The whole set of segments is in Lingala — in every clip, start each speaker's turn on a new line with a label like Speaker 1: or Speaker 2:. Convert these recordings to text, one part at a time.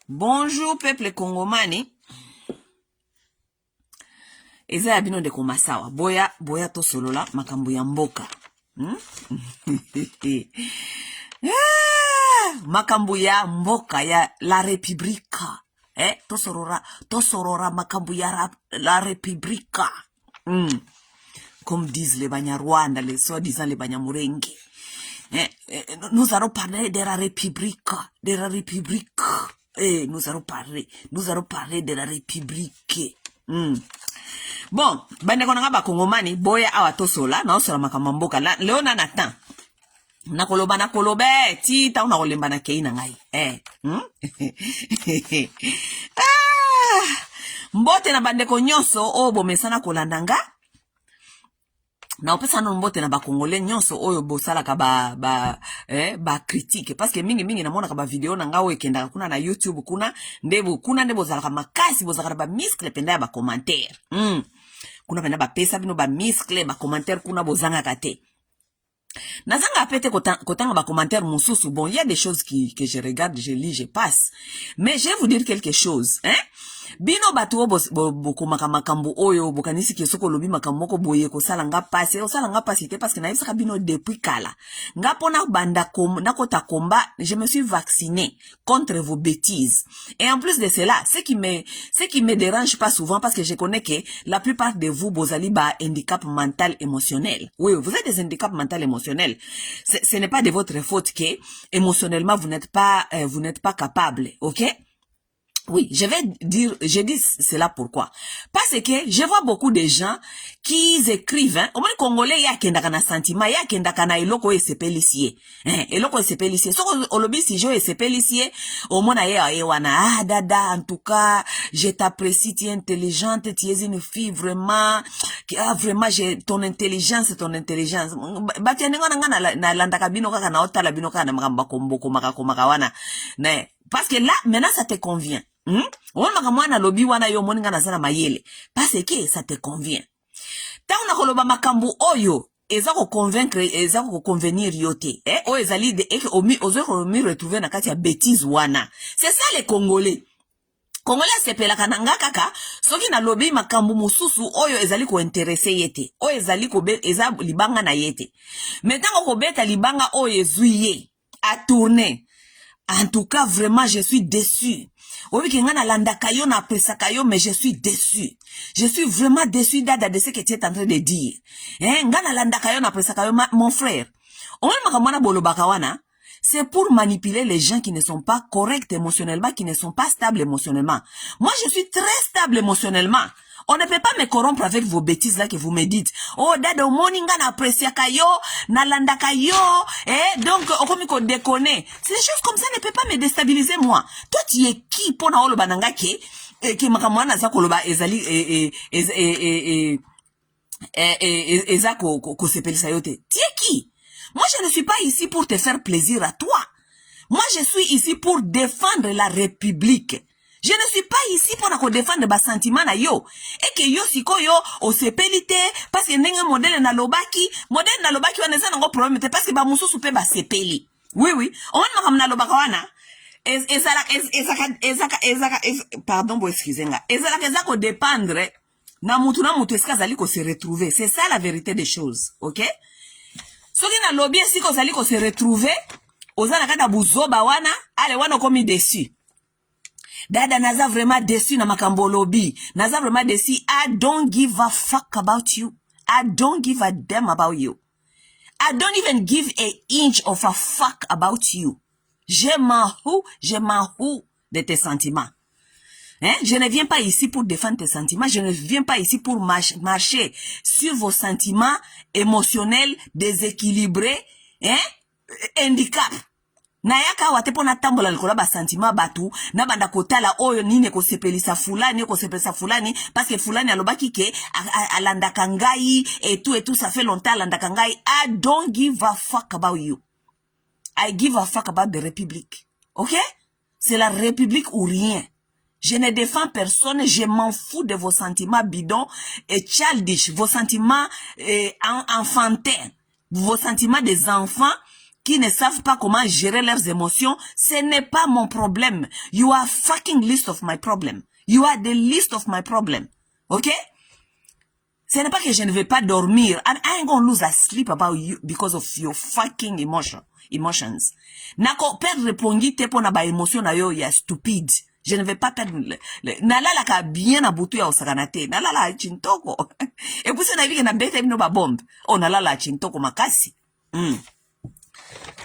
Speaker 1: Bonjour peuple congomani. Eza ya bino de komasawa. Boya to solola makambo ya mboka. Makambo ya mboka ya la Republika. To sorora makambo ya la Republika. Comme disent les Banyarwanda, les soi-disant les Banyamurenge. Nous allons parler de la République. De la République. Nous allons parler de la République. Bon, bande konanga ba kongomani boya awa tosola na osola makambo mboka leo na natan. Na kolobe ti ta una kolemba na kei na ngai. Mbote na bande konyoso o bomesana kolandanga. Na opesa no mbote na ba kongole nyonso oyo bosala ka ba critique parce que mingi na mona ka ba video na ngawe kenda kuna na YouTube kuna ndebo zala ka makasi bozala ba miscle penda ba commentaire. Kuna penda ba pesa bino ba miscle ba commentaire kuna bozanga kate. Nazanga apete kotanga ba commentaire mususu. Bon, il y a des choses que je regarde, je lis, je passe. Mais je vais vous dire quelque chose, Bino batuo boko makambo oyo bokanisi kesoko lobi makambo ko boye ko sala nga passe te parce que na yebisaka bino depuis kala. Nga pona banda nakota combat, je me suis vacciné contre vos bêtises. Et en plus de cela, ce qui me dérange pas souvent parce que je connais que la plupart de vous bozali ba handicap mental émotionnel. Oui, vous êtes des handicaps mental émotionnels. Ce n'est pas de votre faute que émotionnellement vous n'êtes pas capable, OK? Oui, je dis cela pourquoi. Parce que je vois beaucoup de gens qui écrivent, au moins congolais ya kendaka na sentiment, ya kendaka na eloko esepelisie. Eloko esepelisie. So olobi si jo esepelisie, au moins ya wana dada, en tout cas, je t'apprécie, tu es intelligente, tu es une fille vraiment vraiment ton intelligence. Bati nenga na landaka bino kaka na otala bino kaka na makamba komboko maka wana. Parce que là maintenant ça te convient. Wana kamwana lobi wana yo moninga na zana mayele parce que ça te convient. Ta una koloba makambo oyo eza ko convaincre eza ko convenir yote o ezali de ozo ko mi retrouver na kati ya bêtise wana. C'est ça les Congolais. Congolais sepela kananga kaka soki na lobi makambo mususu oyo ezali ko intéresser yete o ezali ko eza libanga na yete. Maintenant ko beta libanga oyo ezuiye a tourner. En tout cas, vraiment, je suis déçu. Oui, mais je suis déçu. Je suis vraiment déçu de ce que tu es en train de dire. Mon frère, c'est pour manipuler les gens qui ne sont pas corrects émotionnellement, qui ne sont pas stables émotionnellement. Moi, je suis très stable émotionnellement. On ne peut pas me corrompre avec vos bêtises là que vous me dites. Oh, dada, moninga na apprécia kayo, na landa kayo, donc, okomiko déconne. Ces choses comme ça ne peut pas me déstabiliser, moi. Toi, tu es qui pour na olo bananga ke makamwana za koloba ezali, eza ko sepelisa yote. Tu es qui? Moi, je ne suis pas ici pour te faire plaisir à toi. Moi, je suis ici pour défendre la République. Je ne suis pas ici pour défendre bas sentiment na yo. Et que yo siko yo o sepelite parce que ndenge modèle na lobaki waneza nango problème te parce que ba mususu pe ba sepeli. Oui. On makam na lobaka wana. Pardon, excusez-moi. Ezala ko dépendre na mutu eska zali ko se retrouver. C'est ça la vérité des choses, OK? Soki na lobby siko zali ko se retrouver, ozala kata buzoba wana, ale wana komi déçu. Dada naza vraiment déçu na makambo lobby. Naza vraiment déçu. I don't give a fuck about you. I don't give a damn about you. I don't even give a inch of a fuck about you. Je m'en fous de tes sentiments. Je ne viens pas ici pour défendre tes sentiments. Je ne viens pas ici pour marcher sur vos sentiments émotionnels déséquilibrés, handicap. Na yaka wate pona tambola likola ba sentiment batu na banda kotala oyo nini ko sepelisa fulani parce que fulani alobaki ke alandaka ngai et tout ça fait longtemps alandaka ngai. I don't give a fuck about you. I give a fuck about the République. OK? C'est la République ou rien. Je ne défends personne, je m'en fous de vos sentiments bidons et childish, vos sentiments enfantins, vos sentiments des enfants qui ne savent pas comment gérer leurs émotions, ce n'est pas mon problème. You are fucking list of my problem. You are the list of my problem. OK? Ce n'est pas que je ne vais pas dormir. And I ain't gonna lose sleep about you because of your fucking emotions. Nako perdre pongi te pona ba émotion na yo ya stupide. Je ne vais pas perdre nalala ka bien na butu ya osakanate. Nalala chintoko. Et puis na vike na bete bino ba bombe. Oh nalala chintoko makasi.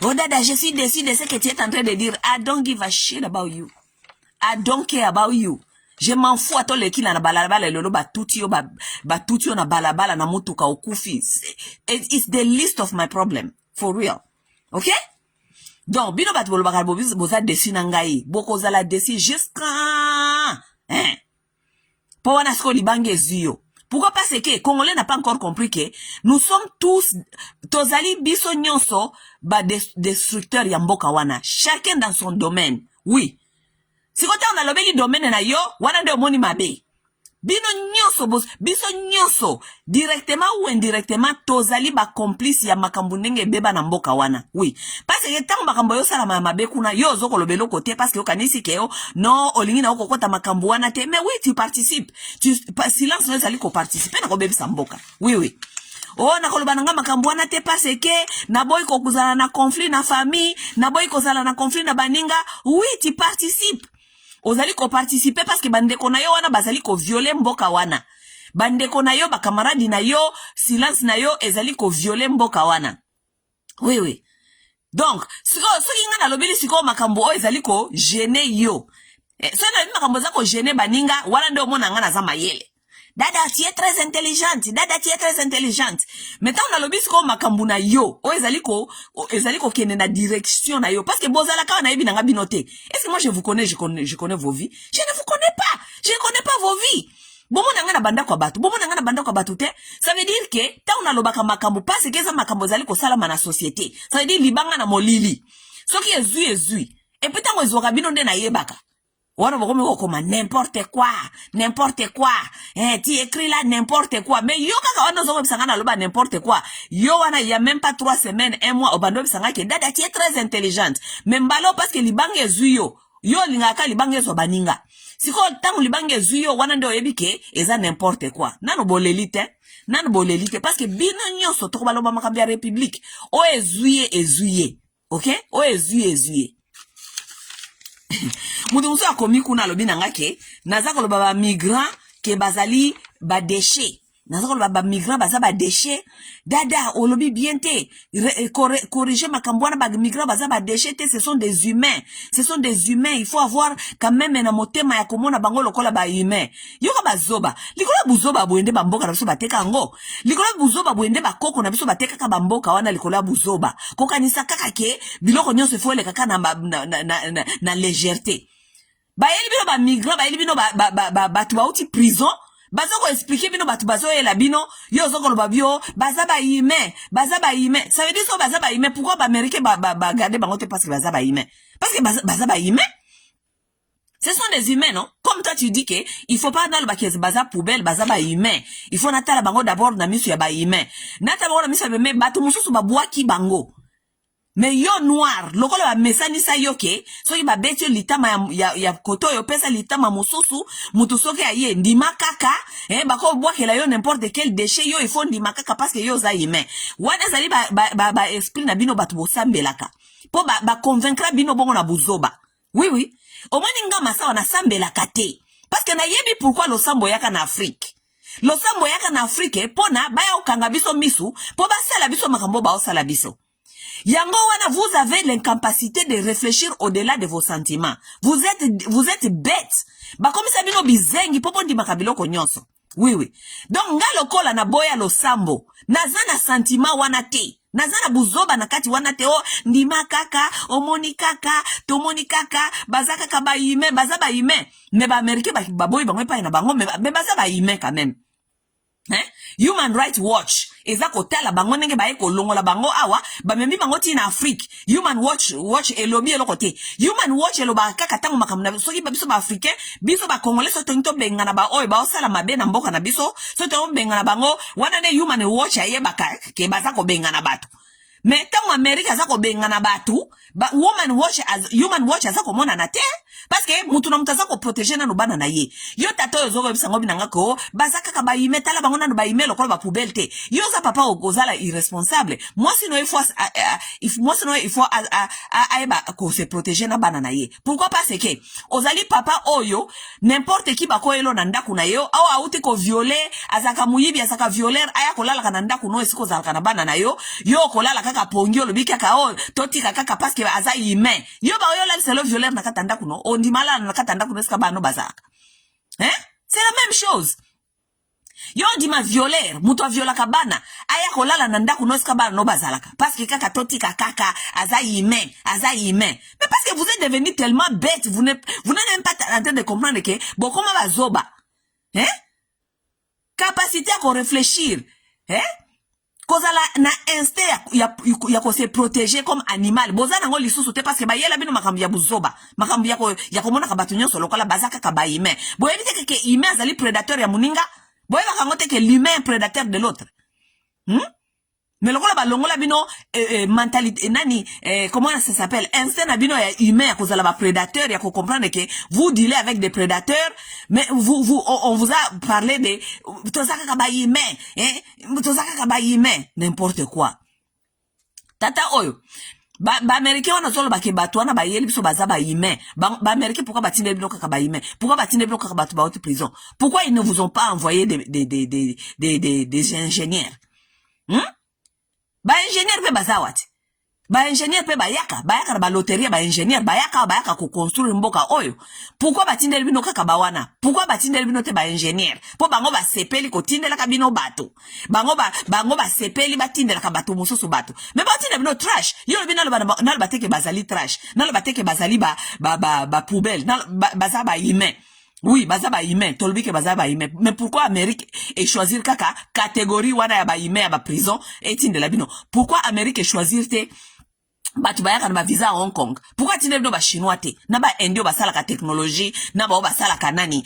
Speaker 1: Oh dada, je suis déçu de ce que tu es en train de dire. I don't give a shit about you. I don't care about you. Je m'en fous à toi le kila na balabala lolo batutio na balabala na mutuka okufi. It's the list of my problem. For real. Okay? Donc, bino bat bolo bakal boza desi na ngai. Boko zala desi jusqu'à pour wana sko libange zuyo. Pourquoi parce que Congolais n'a pas encore compris que nous sommes tous tozali biso nyonso ba destructeurs ya mboka wana. Chacun dans son domaine. Oui. Si kote on a lobeli domaine na yo, wana nde omoni mabe. Biso nyonso, directement ou indirectement, tozali ba complice ya makambu ndenge beba na mboka wana. Oui. Parce que tant makambu yo sala mabe kuna, yo zoko lobelo kote, parce que yo kanisi ke yo, non, olingi na oko kota makambu wana te, mais oui, tu participes. Silence no zali ko participer na ko bebisa mboka. Oui, oui. Oh, na kolobananga makambu wana te parce que, na boy ko kuzala na conflit na famille, na boy ko zala na conflit na baninga, oui, tu participes. Ozali ko participer parce que bandeko na yo wana bazali ko violer mboka wana. Bandeko na yo ba camarade na yo silence na yo ezali ko violer mboka wana. Oui oui. Donc, soki nga na lobeli siko makambo o ezali ko gêner yo. So na makambo za ko gêner baninga wana ndio mona nga na za mayele. Dada, tu es très intelligente. Dada, tu es très intelligente. Maintenant, on a le bisco makambu na yo. O ezaliko kene na direction na yo. Parce que bozala ka na yebi na binote. Est-ce que moi je vous connais, je connais vos vies? Je ne vous connais pas. Je ne connais pas vos vies. Bomo na nga na banda kwa batu. Bomo na nga na banda kwa batu te. Ça veut dire que, ta on a lobaka makambu, parce que za makambu zaliko salama na société. Ça veut dire libanga na molili. So ki ezui. Et puis tango ezwaka bino nde na yebaka. Wana boko meko koma n'importe quoi. Tu écris là n'importe quoi. Mais yo kaka wana zoko bisanga na loba n'importe quoi. Yo wana il y a même pas 3 semaines, 1 mois obando bisanga ke dada tu es très intelligente. Mais mbalo parce que libange zuyo. Yo lingaka libange so baninga. Siko tangu libange zuyo wana ndio yebike eza n'importe quoi. Nano bolelite parce que bino nyonso to baloba makambi ya république. O ezuye. OK? O ezuye. Mudu akomi kuna lobi nanga ke naza koloba ba migrant ke bazali ba déchet. Naza koloba ba migrant baza ba déchet. Dada olobi bien te corriger makambwana ba migrant baza ba déchet te, ce sont des humains. Il faut avoir quand même na motema ya komona bango lokola ba humain. Yoka bazoba. Likola buzoba boende ba mboka na biso bateka ngo. Likola buzoba boende ba koko na biso bateka ka ba mboka wana likola buzoba. Kokanisa kaka ke biloko nyonso fo le kaka na légèreté. Ba yeli bino ba migrant, ba yeli bino ba tu ba uti prison. Bazo ko expliquer bino batu bazo yela bino yo zoko lo babio baza ba humain. Ça veut dire so baza ba humain. Pourquoi ba américain ba garder bango te parce que baza ba humain? Parce que baza ba humain. Ce sont des humains, non? Comme toi tu dis que il faut pas dans le bakies baza poubelle baza ba humain. Il faut natala bango d'abord na misu ya ba humain. Natala bango na misu ya me batu mususu ba boaki bango. Mais yo noir, lokolo ba mesani sa yoke, so ba betio litama ya koto yo pesa litama mususu, mutu soke aye ndima kaka, bako boakela yo n'importe quel déchet yo il faut ndima kaka parce que yo za yime. Wana zali ba explique na bino batu bosambelaka. Po ba convaincre bino bongo na buzoba. Oui. Omoni nga masa wana sambelaka te. Parce que na yebi pourquoi lo sambo yaka na Afrique. Lo sambo yaka na Afrique, pona baya okanga biso misu, po ba sala biso makambo ba osala biso. Yango wana, vous avez l'incapacité de réfléchir au-delà de vos sentiments. Vous êtes bête. Ba comme ça bino bizengi popo ndi makabilo ko nyonso. Oui. Donc nga lokola na boya lo sambo. Nazana sentiment wana te. Nazana buzoba na kati wana te o ndima kaka, omoni kaka, tomoni kaka, bazaka ka ba yime, baza ba yime. Mais ba Américain ba boy bango pa ina bango mais baza ba yime quand même. Human Rights Watch eza kotala bango ndenge baye kolongola bango awa bamembi bango ti na Afrique. Human Watch elobi eloko te. Human Watch eloba kaka tango makamuna soki biso ba africain biso ba congolais so tonto bengana ba oyo ba osala mabe na mboka na biso so to bengana bango wana ne Human Watch ayebaka ke baza ko bengana bato. Mais tango America azako benga na batu, human watch azako mona na te, parce que mutu na mutazako protéger na nubana na ye. Yo tato yo zogo bisango binanga ko, bazaka ka baime tala bangona no baime lokola ba poubelle te. Yo za papa ozala irresponsable. Moi sinon il faut aiba ko se protéger na bana na ye. Pourquoi parce que ozali papa oyo n'importe qui bako elo na ndaku na yo au auti ko violer azaka muyibi azaka violer aya kolala kana ndaku no esiko zalaka na bana na yo kolala kaka pongio lobika ka o toti kaka parce que aza humain yo ba yo la selo violer na kata ndaku no on dimala na kata ndaku no esika bano bazaka c'est la même chose. Yo ndima violer muto viola kabana aya kolala na ndaku no esika bana no bazalaka parce que kaka toti kaka aza humain mais parce que vous êtes devenus tellement bêtes vous n'êtes même pas en train de comprendre que bon comment va zoba capacité à réfléchir kozala na instinct ya ko se protéger comme animal bozana ngo lisusu te parce que bayela bino makambi ya buzoba makambi ya komona ka batu nyonso lokola bazaka ka baime boyebite ke humain azali prédateur ya muninga boyeba kangote ke l'humain prédateur de l'autre mais lokola balongola bino mentalité nani comment ça s'appelle instinct na bino ya humain ya kozala ba prédateur ya ko comprendre que vous dealez avec des prédateurs mais on vous a parlé de tozaka ka ba humain n'importe quoi tata oyo ba américain wana zolo ba ke batu wana ba yeli biso baza ba humain ba américain pourquoi batinde bino kaka ba humain pourquoi batinde bino kaka batu ba haute prison pourquoi ils ne vous ont pas envoyé des ingénieurs ba ingénieur pe bazawati ba ingénieur pe bayaka ba loterie ba ingénieur bayaka ko construire mboka oyo pourquoi batindeli bino kaka bawana pourquoi batindeli bino te ba ingénieur po bango ba sepeli ko tindela ka bino bato bango ba sepeli batindela ka bato mususu bato mais batindela bino trash yo bino na bateke bazali trash na bateke bazali ba poubelle na baza ba humain. Oui, baza ba humain, tolbi ke baza ba humain. Mais pourquoi Amérique et choisir kaka catégorie wana ya ba humain ya ba prison et tinde la bino? Pourquoi Amérique et choisir te batu bayaka na ba visa à Hong Kong? Pourquoi tinde bino ba chinois te? Na ba indio ba sala ka technologie, na ba sala ka nani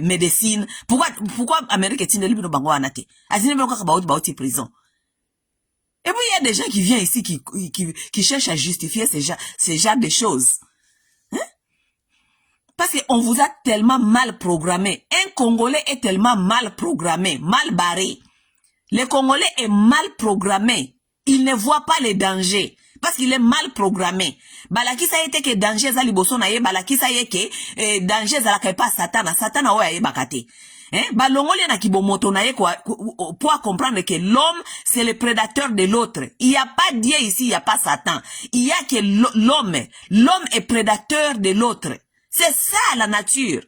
Speaker 1: médecine. Pourquoi Amérique tinde bino bango wana te? Azine bino kaka ba oti prison. Et puis il y a des gens qui viennent ici qui cherchent à justifier ces genres de choses. Parce qu'on vous a tellement mal programmé. Un Congolais est tellement mal programmé, mal barré. Le Congolais est mal programmé. Il ne voit pas les dangers. Parce qu'il est mal programmé. Balaki sa yete ke danger za liboso na ye, balaki sa ye ke danger za la kepa satana. Satana oya ye bakate. Balongoli na kibomoto na ye pour comprendre que l'homme c'est le prédateur de l'autre. Il n'y a pas Dieu ici, il n'y a pas Satan. Il y a que l'homme. L'homme est prédateur de l'autre. C'est ça la nature.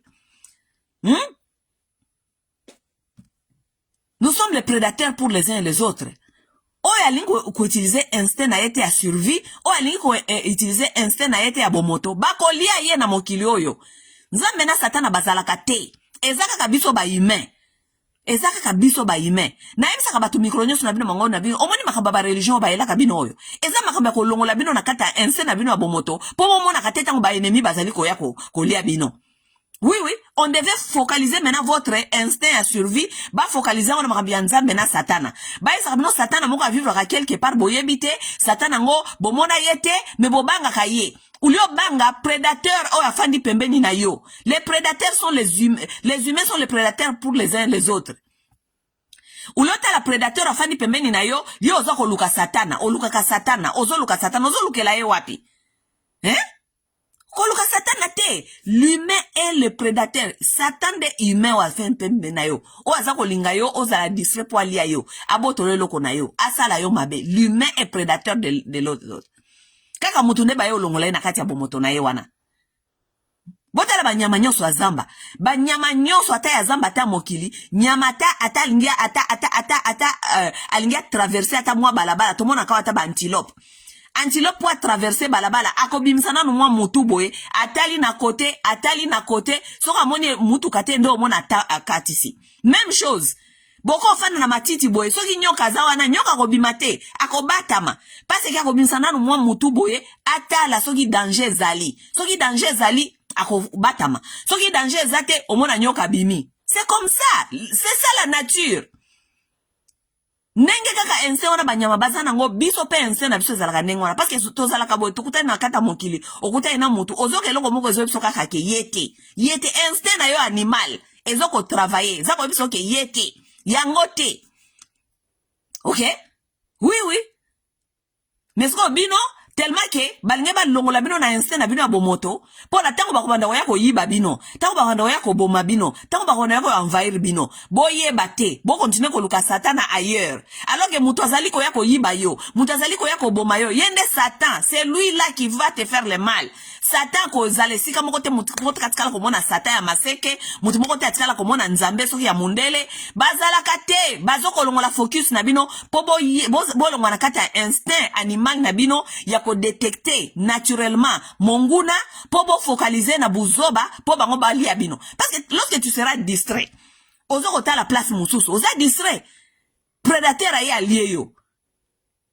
Speaker 1: Nous sommes les prédateurs pour les uns et les autres. Oya lingo ko utiliser instinct na yete ya survie, oya lingo ko utiliser instinct na yete ya bomoto. Bako lia ye na mokili oyo. Nzambe na satana bazalaka te. Ezaka kabiso ba humain. Ezaka kabiso ba humain. Na yebisa ka batu mikronyo na bino mango na bino. Omoni makamba ba religion ba yela ka bino oyo. Eza makamba ko longola bino na kata instinct na bino ya bomoto. Po momo na kateta ngo ba ennemi bazali ko ya ko lia bino. Oui, on devait focaliser maintenant votre instinct à survie. Ba focaliser on makamba nzambe na satana. Ba yesa bino satana moko vivre à quelque part boyebite, satana ngo bomona yete me bobanga kaye. Ulio banga prédateur o afandi pembeni na yo. Les prédateurs sont les humains. Les humains sont les prédateurs pour les uns et les autres. Ulio ta la prédateur afandi pembeni na yo, yo ozo ko luka satana, o luka ka satana, ozo luka satana, ozo lukela ye wapi? Ko luka satana te. L'humain est le prédateur. Satan de humain wa afandi pembeni na yo. O azako linga yo, oza la distrait po alia yo. Abotole loko na yo. Asala yo mabe. L'humain est prédateur de l'autre. Kaka mutu nde baye olongola na kati ya bomoto na ye wana. Botala banyama nyonso azamba. Banyama nyonso ata ya zamba ata mokili. Nyamata ata alingia traverser ata mwa balabala. Tomona kawa ata ba antilope. Antilope pour traverser balabala. Akobimsana no mwa mutu boye. Atali na kote. Soka moni mutu kate ndo mona akatisi. Même chose. Boko fana na matiti boye. Soki nyoka zawana nyoka kobimate. Akobatama. Parce que akobinsana no mwa mutu boye. Atala soki danger zali. Soki danger zali. Akobatama. Soki danger zate omona nyoka bimi. C'est comme ça. C'est ça la nature. Ndenge kaka instinct wana banyama bazana ngo biso pe instinct na biso ezalaka ndenge wana parce que tozalaka boye tokutani na kata mokili okutani na mutu ozoka eloko moko ezo biso kaka ke yete instinct na yo animal ezo ko travailler ezako biso ke yete yango te. OK? Oui. Mais ce qu'on bino tellement que balinge ba longola bino na instinct na bino ya bomoto po na tango bakobanda oya ko yiba bino tango bakobanda oya ko boma bino tango bakobanda oya ko envahir bino boyeba te bo continuer ko luka satana ailleurs alors que mutu azali ko ya ko yiba yo mutu azali ko ya ko boma yo yende Satan c'est lui là qui va te faire le mal. Satan ko zale sika moko te mutu moko katikala ko mona Satan ya maseke mutu moko te atikala ko mona nzambe soki ya mundele bazalaka te bazoko longola focus na bino po bo longola kata instinct animal na bino ya ko détecter naturellement monguna po bo focaliser na buzoba po bango bali ya bino parce que lorsque tu seras distrait ozo kota la place mususu oza distrait prédateur aye allié yo.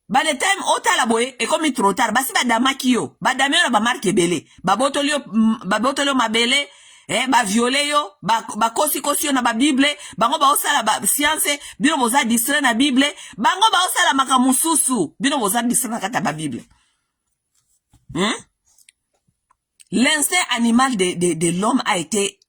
Speaker 1: By the time otala boye e comme trop tard basi badamaki yo badame yo na ba marque belé babotolio mabele ba violer yo ba kosi yo na ba bible bango ba osala ba science bino boza distrait na bible bango ba osala makamususu bino boza distrait na kata ba bible. L'instinct animal de l'homme a été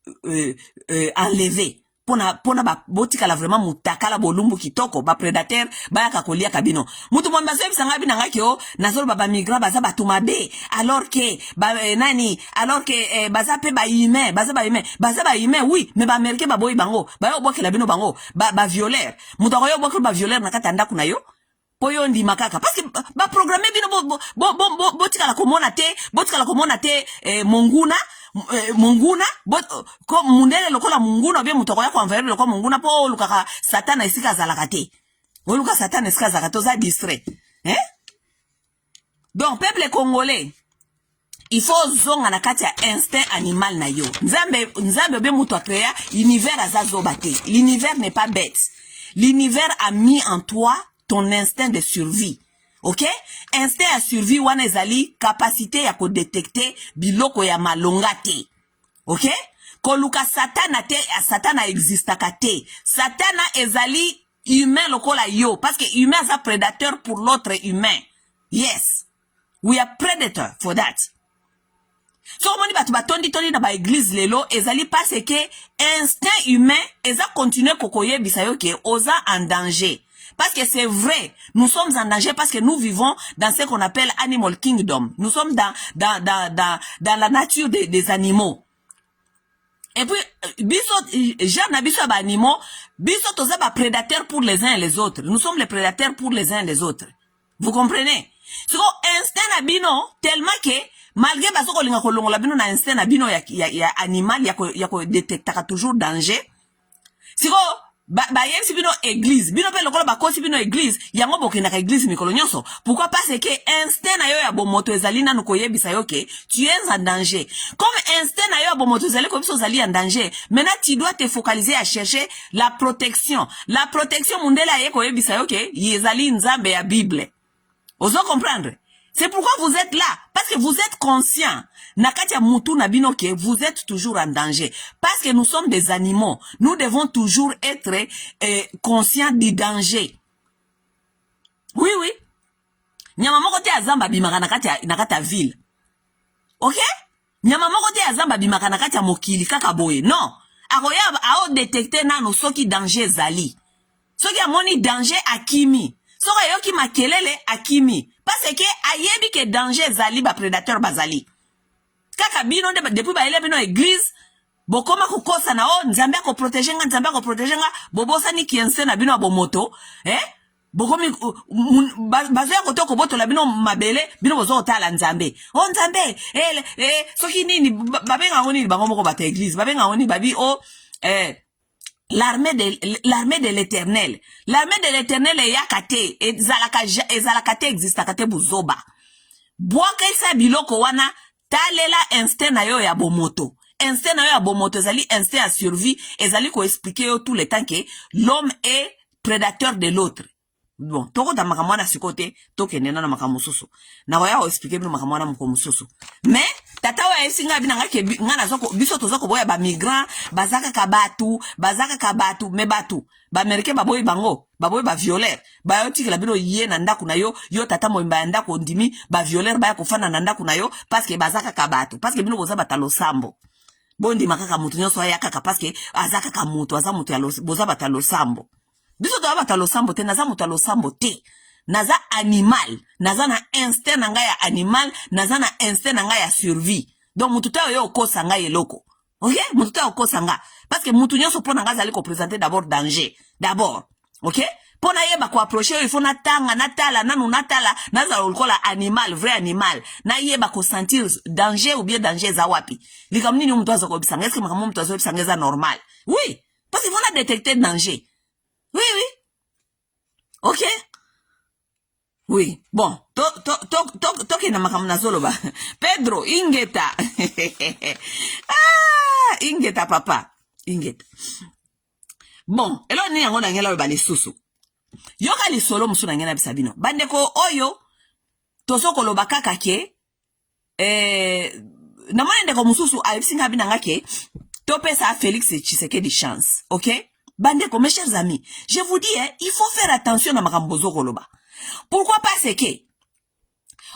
Speaker 1: enlevé. Pona ba botika la vraiment mutakala bolumbu kitoko ba prédateur ba yaka kolia kabino mutu mwamba zo bisanga bina ngaki o nazolo baba migrant baza batumabe alors que alors que baza pe ba humain oui mais ba américain ba boy bango ba yo bokela bino bango ba violeur mutu ko yo bokela ba violeur na kata ndako na yo poyo ndi makaka parce que ba programmer bino botika la komona te monguna ko mundele lokola munguna bien mutoko yako envers lokola munguna po lukaka satana isika zalaka te o luka satana isika zalaka to za distrait donc peuple congolais il faut zonga na kati ya instinct animal na yo nzambe be muto créa univers azazoba te l'univers n'est pas bête l'univers a mis en toi ton instinct de survie. OK? Instinct à survie wana ezali capacité ya ko détecter biloko ya malonga te. OK? Ko luka satana te, satana existaka te. Satana ezali humain lokola yo parce que humain is a prédateur pour l'autre humain. Yes. We are predator for that. So moni batu batondi na ba église lelo ezali parce que instinct humain eza continuer kokoye bisayo ke oza en danger. Parce que c'est vrai, nous sommes en danger parce que nous vivons dans ce qu'on appelle animal kingdom. Nous sommes dans la nature des animaux. Et puis, biso animaux, biso toza ba prédateurs pour les uns et les autres. Nous sommes les prédateurs pour les uns et les autres. Vous comprenez? So, instinct na bino, tellement que, malgré baso ko linga ko longola bino na instinct na bino ya animal, ya ko détectaka toujours danger. Siko, si bino église bino pe lokola bakosi bino église yango bokenda ka église mikolo nyonso pourquoi parce que instinct na yo ya bomoto ezali nanu koyebisa yo ke tu es en danger comme instinct na yo ya bomoto ezali ko biso ezali en danger maintenant tu dois te focaliser à chercher la protection mundela ye koyebisa yo ke ezali nzambe ya bible ozo comprendre. C'est pourquoi vous êtes là. Parce que vous êtes conscient. Nakatia mutu na bino ke vous êtes toujours en danger. Parce que nous sommes des animaux. Nous devons toujours être conscients du danger. Oui. Nyama moko te azamba bimaka nakata ville. OK? Nyama moko te azamba bimaka nakata mokili kaka boye. Non. Akoya ao détecter nano soki danger zali. Soki amoni danger akimi. Soki yoki makelele akimi. Parce que ayebi ke danger zali ba prédateur bazali. Kaka bino depuis ba ele bino église bokoma kokosa na o nzambe ko protéger nga bobosa ni kiense na bino bomoto bokomi bazo ya kotoko boto la bino mabele bino bozo otala nzambe o nzambe soki nini babenga ngoni bango moko bata église babenga ngoni babi o l'armée de l'éternel. L'armée de l'éternel est yakate. Ezalakate existakate buzoba. Boaka isa biloko wana, talela instinct na yo ya bomoto. Instinct na yo ya bomoto, ezali instinct à survie, ezali ko expliquer yo tout le temps que l'homme est prédateur de l'autre. Bon, toko da makamwana sikote, toke nena na makamususu. Na waya ho expliquer bino makamwana mkomususu. Mais, tata wa esinga binanga ke ngana zoko biso tozoko boya ba migrant bazaka kabatu me batu ba américain baboyi bango baboyi ba violeur ba yo tikela bino ye na ndako na yo yo tata moyimba ya ndako ndimi ba violeur ba ya kofana na ndako na yo parce que bazaka ka bato parce que bino boza batalo sambo bondi makaka mutu nyonso ya kaka parce que azaka ka mutu aza mutu ya boza batalo sambo biso to batalo sambo te naza mutu alo sambo te naza animal naza na instinct na ngai ya animal naza na instinct na ngai ya survie donc mutu ta yo kosa ngai eloko ok mutu ta kosa nga parce que mutu nyonso pona nga zali ko présenter d'abord danger d'abord ok pona yeba ko approcher il faut natanga natala nanu natala naza lokola animal vrai animal na yeba ko sentir danger ou bien danger za wapi likamni ni mutu azako bisanga est-ce que makamu mutu azako bisanga za normal oui parce qu'il faut détecter danger oui ok oui bon toke na makamu nazoloba Pedro ingeta ingeta papa ingeta bon elo ni yango na ngela ba lisusu yoka lisolo musu na ngela bisabino bandeko oyo tosoko loba kaka ke na mwana ndeko mususu ayisinga binanga ke topesa Félix Tshisekedi chance ok bandeko mes chers amis je vous dis il faut faire attention na makambozo koloba pourquoi parce que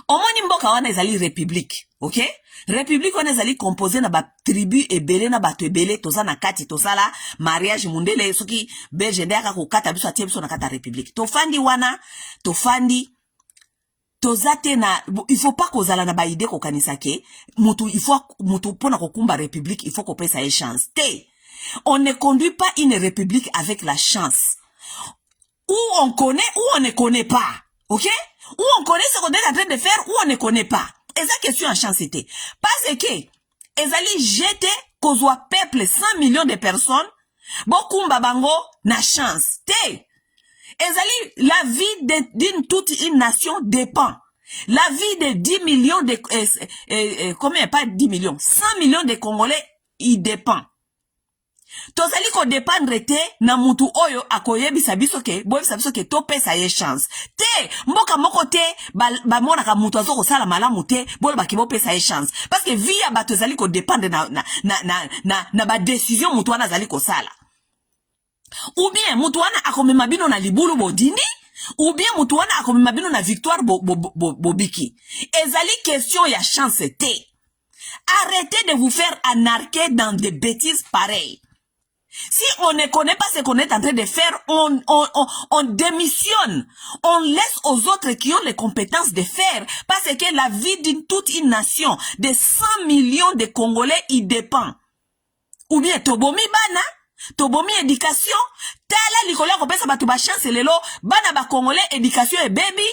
Speaker 1: omoni mboka wana ezali république ok république wana ezali composé na ba tribu ebele na bato ebele toza na kati tosala mariage mundele soki belge ndaka ko kata biso atie biso na kata république tofandi wana tofandi tozate na il faut pas kozala na ba idée ko kanisa ke mutu il faut mutu pona ko kumba république il faut ko pesa une chance te on ne conduit pas une république avec la chance ou on connaît ou on ne connaît pas ok ou on connaît ce qu'on est en train de faire ou on ne connaît pas et ça question en chance c'était parce que ezali jeté kozwa peuple 100 millions de personnes bokumba bango na chance te ezali la vie d'une toute une nation dépend la vie de 10 millions de combien pas 10 millions 100 millions de Congolais il dépend tozali ko dépendre te na mutu oyo akoyebisa biso ke boyebisa biso ke topesa ye chance te mboka moko te ba mona ka mutu azoko sala malamu te bolo ba ki bopesa ye chance parce que via bato ezali ko dépendre na ba décision mutu wana azali ko sala ou bien mutu wana akomema bino na libulu bodini ou bien mutu wana akomema bino na victoire bobiki ezali question ya chance te arrêtez de vous faire anarquer dans des bêtises pareilles. Si on ne connaît pas ce qu'on est en train de faire, on démissionne. On laisse aux autres qui ont les compétences de faire. Parce que la vie d'une toute une nation, de 100 millions de Congolais, il dépend. Ou bien, tobomi bana, tobomi éducation, tala likola kopesa batu ba chance lelo, bana ba Congolais éducation et baby,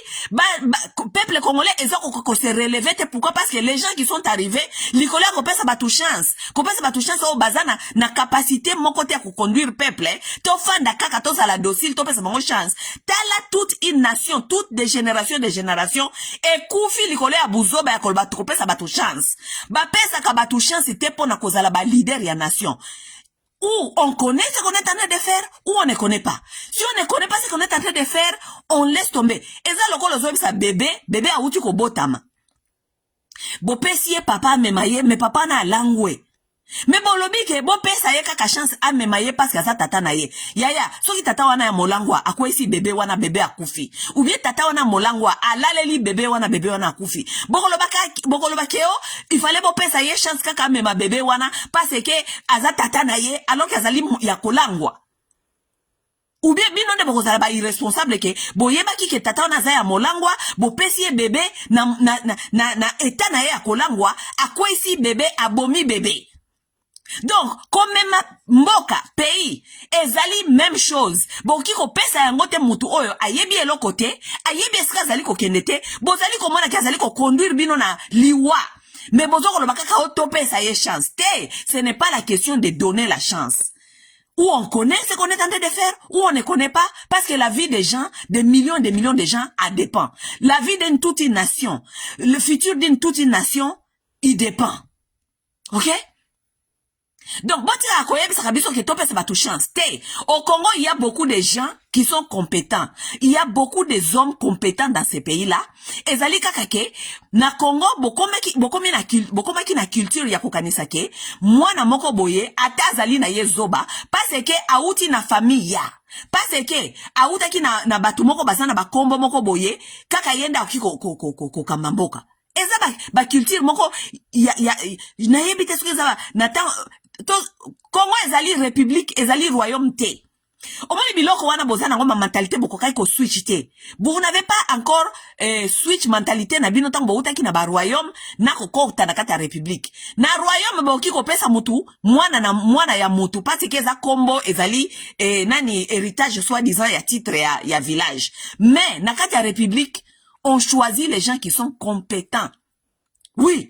Speaker 1: peuple congolais ezako se relever te pourquoi parce que les gens qui sont arrivés, likola kopesa batu chance au bazana na capacité mon côté à conduire peuple, to fanda kaka to sala docile to pesa bango chance. Tala toute une nation, toute des générations et koufi likola ya buzoba ya kolba to pesa batu chance. Ba pesa ka batu chance te pona kozala ba leader ya nation. Ou on connaît ce qu'on est en train de faire, ou on ne connaît pas. Si on ne connaît pas ce qu'on est en train de faire, on laisse tomber. Et ça, le col aux sa bébé a outi ko botama. Bo pesiye papa memaye, mais papa na langwe. Mais bon lobi ke bo pesa ye kaka chance a memaye parce que ça tata na ye. Yaya, so ki tata wana ya molangwa, akwesi bébé wana bébé akufi. Ou bien tata wana molangwa, alaleli bébé wana akufi. Bokoloba keo, il fallait bo pesa ye chance kaka mema bébé wana parce que aza tata na ye alors que azali ya kolangwa. Ou bien bino de bokozala ba irresponsable ke boyeba ki ke tata wana za ya molangwa, bo pesi ye bébé na eta na ye ya kolangwa, akwesi bébé abomi bébé. Donc, comme même mboka, pays, ezali même chose. Bon, kiko pesa yango te mutu oyo, ayebi elo kote, ayebi eska zali ko kendete, bozali ko mona ki azali ko conduire bino na liwa. Mais bozoko lo bakaka oto pesa ye chance. Te, ce n'est pas la question de donner la chance. Ou on connaît ce qu'on est en train de faire, ou on ne connaît pas, parce que la vie des gens, des millions de gens, a dépend. La vie d'une toute une nation, le futur d'une toute une nation, il dépend. Ok? Donc, au Congo, il y a beaucoup de gens qui sont compétents. Il y a beaucoup de hommes compétents dans ces pays-là. Et zali kakake, na Congo, bokomeki na culture ya kokanisa ke, mwana moko boye, ata zali na ye zoba, parce que auti na famille ya. Parce que autaki na batu moko basana ba kombo moko boye, kaka yenda ko kamamboka. Eza ba culture moko na yebite soki eza na Congo ezali république ezali royaume te. Omoni biloko wana bozana ngoma mentalité bokokai ko switch te. Vous n'avez pas encore switch mentalité na bino tango boutaki na ba royaume na kokota na kata république. Na royaume boki ko pesa mutu mwana ya mutu parce que eza kombo ezali nani héritage soi-disant ya titre ya village. Mais na kata république on choisit les gens qui sont compétents. Oui.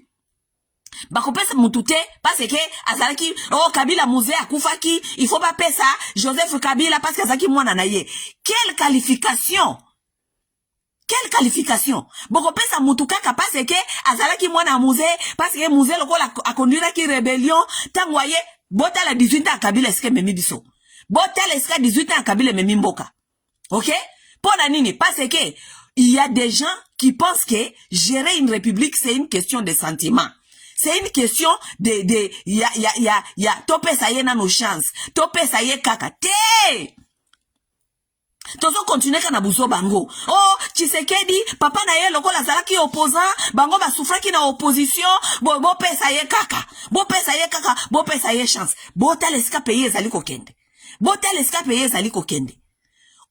Speaker 1: Bakopesa mutute parce que azalaki Kabila Mouze akufaki il faut pas pesa Joseph Kabila parce que azaki mwana na ye. Quelle qualification bakopesa mutuka parce que azalaki mwana Mouze parce que Mouze lokola akonduira ki rébellion tangwaye bota la 18 ans Kabila eske memi biso bota la eska 18 ans Kabila memi mboka. OK pona nini parce que il y a des gens qui pensent que gérer une république c'est une question de sentiment. C'est une question tope sa ye na nos chances. Tope sa ye kaka. Te! Tozo continue kana buzo bango. Oh, Tshisekedi, papa na ye lokola zalaki opposant, bango ba soufraki na opposition, bo pesa ye kaka. Bo pesa ye kaka, bo pesa ye chance. Bo taleska paye ezali kokende. Bo taleska paye ezali kokende.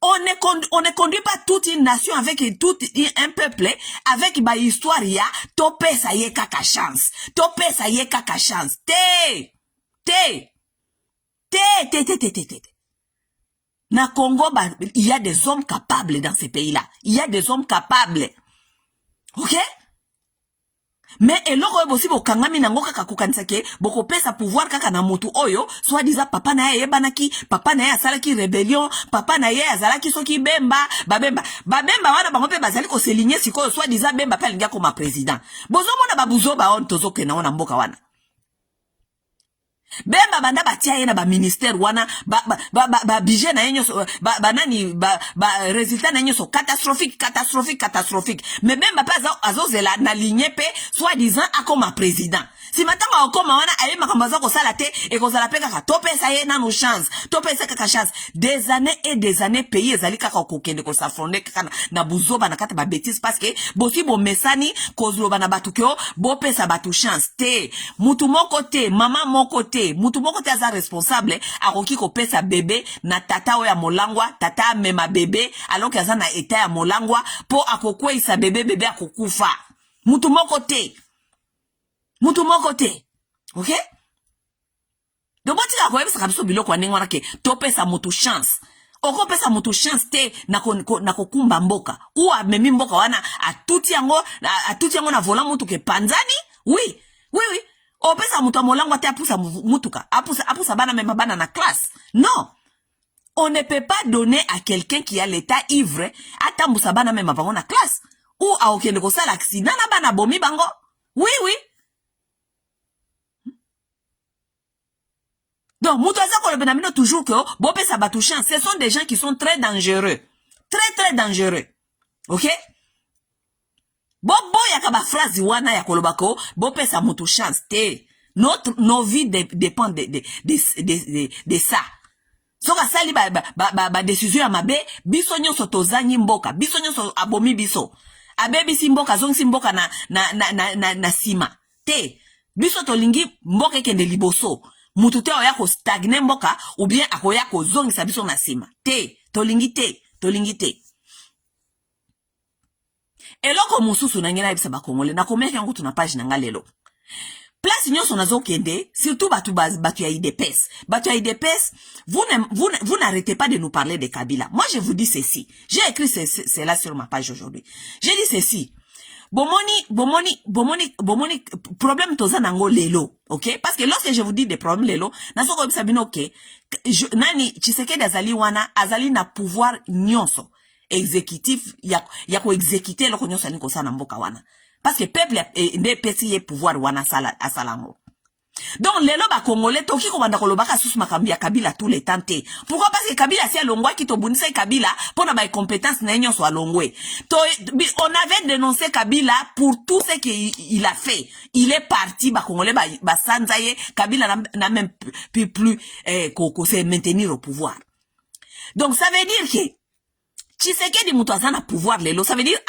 Speaker 1: On ne conduit pas toute une nation avec tout un peuple avec ba histoire ya tope sa ye kaka chance. Tope sa ye kaka chance. Te. Na Congo, il y a des hommes capables dans ces pays-là. Il y a des hommes capables. OK? Mais eloko bosi bokangami nango kaka kukanisa ke boko pesa pouvoir kaka na motu oyo soit disant papa na ye banaki papa na ye asalaki rébellion papa na ye azalaki soki babemba wana bango pe bazali ko seligner siko soit disant bemba pa linga koma président bozo mona babuzo ba on tozo ke na ona mboka wana bemba banda batia ye na ba ministère wana ba budget na yenyo nani résultat na yenyo so catastrophique mais bemba pa azozela na ligne pe soit disant akoma président si matanga okoma wana aye makambaza ko sala te et ko sala pe kaka tope sa ye na no chance tope sa kaka chance des années et des années pays ezali kaka kokende ko s'affronter kaka na buzoba na kata ba bêtise parce que bosi bo mesani ko zloba na batukyo bo pesa batu chance te mutu moko te mama moko te mutu moko te aza responsable akoki ko pesa bébé na tata oya molangwa tata mema bébé alors que aza na état ya molangwa po akokweisa bébé akokufa mutu moko te OK donc boti la koyebisa kabiso biloko ndenge wana ke topesa mutu chance oko pesa mutu chance te na kokumba mboka ou amemi mboka wana atuti yango na volant mutu ke panzani oui opesa mutu amolangwa te apusa mutuka apusa bana mema bana na classe non on ne peut pas donner à quelqu'un qui a l'état ivre atambusa bana mema bango na classe ou aokende kosala accident na bana bomi bango oui donc mutoza ko le benamino toujours que bo pesa batu chance ce sont des gens qui sont très dangereux OK bobo yaka ba phrase wana ya kolobako bo pesa mutu chance te nos vies dépendent de ça soka sali ba décision ya mabe biso nyonso tozanyi mboka biso nyonso abomi biso abebisi mboka zongisi mboka na sima te biso tolingi mboka ekende liboso mutu te oya ko stagne mboka ou bien akoya ko zongisa biso na sima te tolingi te eloko mususu na ngena bisa bakongole na komeka yango tuna page na ngalelo place nyonso nazo kende surtout batu ya IDPS vous n'arrêtez pas de nous parler de Kabila. Moi je vous dis ceci, j'ai écrit cela sur ma page aujourd'hui. J'ai dit ceci, bomoni problème toza nango lelo, OK? Parce que lorsque je vous dis des problèmes lelo nazo ko bisa bino OK nani Tshisekedi azali wana azali na pouvoir nyonso exécutif ya ko exécuter loko nyonso ni ko sana mboka wana parce que peuple nde pesi ye pouvoir wana asalango Donc lelo ba congolais toki ko banda kolobaka susu makambi ya Kabila tous les temps. Pourquoi? Parce que Kabila si alongwa ki to bundisa Kabila pour na ba compétence na nyo so alongwe. On avait dénoncé Kabila pour tout ce qu'il a fait. Il est parti ba congolais ba sanzaye Kabila n'a même plus se maintenir au pouvoir. Donc ça veut dire que Tshisekedi mutu azana pouvoir lelo, ça veut dire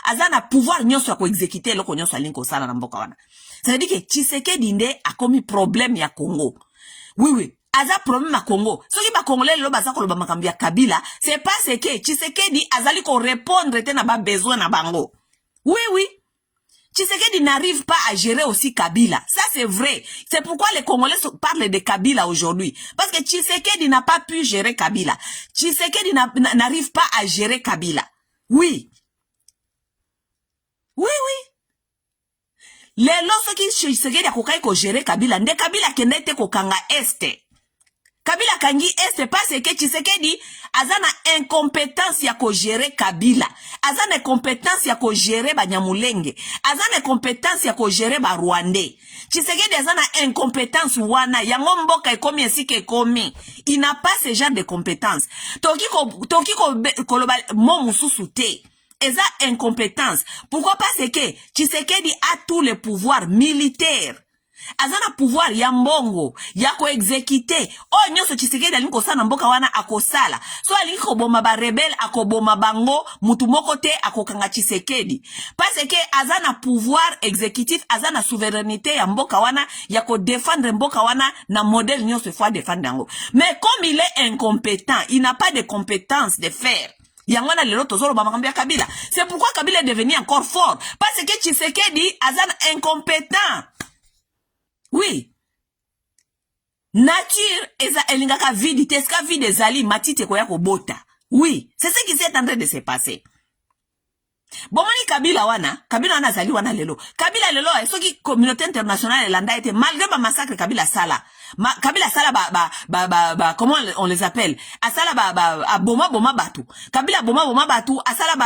Speaker 1: azana pouvoir nyonso ya ko exécuter loko nyonso alinko sala na mboka wana. Ça veut dire que Tshisekedi nde a commis problème ya Congo. Oui. Aza problème ya Congo. Soki ba Congolais lelo baza koloba makambi ya Kabila, c'est parce que Tshisekedi azali ko répondre te na ba besoin na bango. Oui. Tshisekedi n'arrive pas à gérer aussi Kabila. Ça, c'est vrai. C'est pourquoi les Congolais parlent de Kabila aujourd'hui. Parce que Tshisekedi n'a pas pu gérer Kabila. Tshisekedi n'arrive pas à gérer Kabila. Oui. Les lorsque Tshisekedi a kokai ko gérer Kabila, nde Kabila kenete ko kanga este. Kabila kangi este parce que Tshisekedi azana incompétence ya ko gérer Kabila. Azana incompétence ya ko gérer Banyamulenge. Azana incompétence ya ko gérer ba Rwandais. Tshisekedi azana incompétence wana yango mboka ekomi esike ekomi. Il n'a pas ce genre de compétences. Toki ko koloba mo mususu te. Eza incompétence. Pourquoi? Parce que Tshisekedi a tous les pouvoirs militaires. Azana pouvoir ya mbongo ya ko exécuter. Oh nyoso Tshisekedi alinko sana mboka wana akosala. So alinko boma ba rebelle akoboma bango mutu moko te akokanga Tshisekedi. Parce que azana pouvoir exécutif, azana souveraineté ya mboka wana ya ko défendre mboka wana na modèle nyoso fois défendre yango. Mais comme il est incompétent, il n'a pas de compétences de faire. Yangwana lelo tozolo makambi ya Kabila. C'est pourquoi Kabila est devenu encore fort. Parce que Tshisekedi azana incompétent. Oui. Nature eza elingaka vide, teska vide zali matite koya ko bota. Oui, c'est ce qui s'est en train de se passer. Bomani Kabila wana zali wana lelo. Kabila lelo soki communauté internationale landa était malgré ba massacre Kabila sala. Kabila sala comment on les appelle? Asala boma batu. Kabila boma batu asala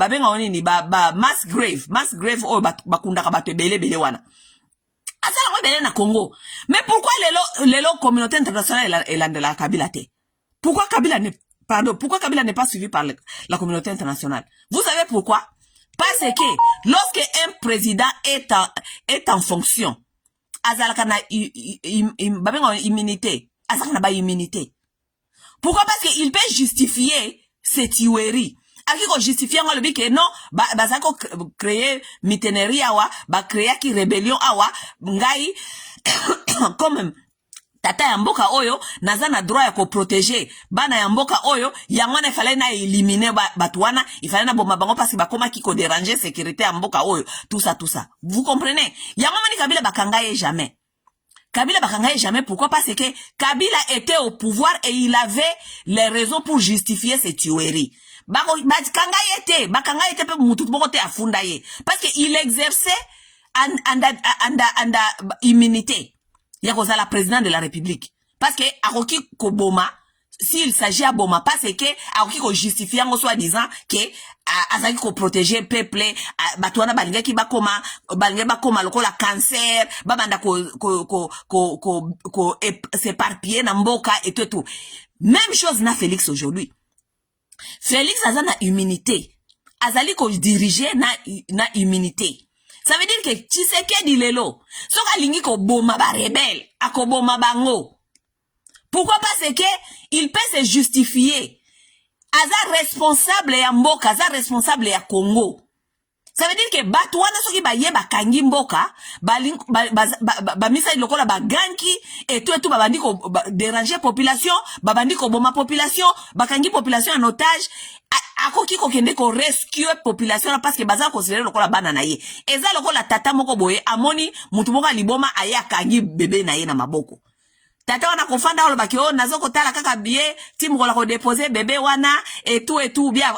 Speaker 1: benga onini mass grave o bakunda ka batu bele wana. Asala ko bele na Congo. Mais pourquoi lelo communauté internationale elandela Kabila te? Pourquoi Kabila n'est pas suivi par la communauté internationale? Vous savez pourquoi? Parce que lorsque un président est en fonction, azalaka na immunité, azalaka na ba immunité. Pourquoi? Parce qu'il peut justifier ses tueries. Aki ko justifier ngo lobi que non, bazako créer mutinerie awa, créer ki rébellion awa, ngai comme tata ya mboka oyo naza na droit ya ko protéger bana ya mboka oyo yangwana ifale na éliminer batuana ifale na bomba bango parce que bakoma ki ko déranger sécurité ya mboka oyo tout ça vous comprenez? Yangoma ni Kabila bakangaye jamais. Kabila bakangaye jamais. Pourquoi? Parce que Kabila était au pouvoir et il avait les raisons pour justifier ses tueries. Bakangaye te pe mutu boko te afunda ye parce que il exerçait under immunité. Yako la président de la République. Parce que akoki ko boma, s'il s'agit à boma, parce que akoki ko justifier en soi-disant que azaki ko protéger peuple, batouana balinga ki bakoma lokola cancer, babanda ko s'éparpiller na mboka et tout. Même chose na Félix aujourd'hui. Félix azana immunité. Azali ko diriger na immunité. Ça veut dire que Tshisekedi lelo, soka lingi ko boma ba rebelle, akoboma bango. Pourquoi? Parce que il peut se justifier. Aza responsable ya mboka, aza responsable ya Congo. Ça veut dire que batouana soki ba yeba kangi mboka, misa lokola ba ganki et tout babandi ko déranger population, babandi ko boma population, bakangi population en otage. Akoki ko kende ko rescue population parce que baza considérer lokola bana na ye. Eza lokola tata moko boye amoni mutu moko liboma aya kangi bébé na ye na maboko. Tata wana kofanda olo baki o nazoko tala kaka biye timu kola ko déposer bébé wana et tout bien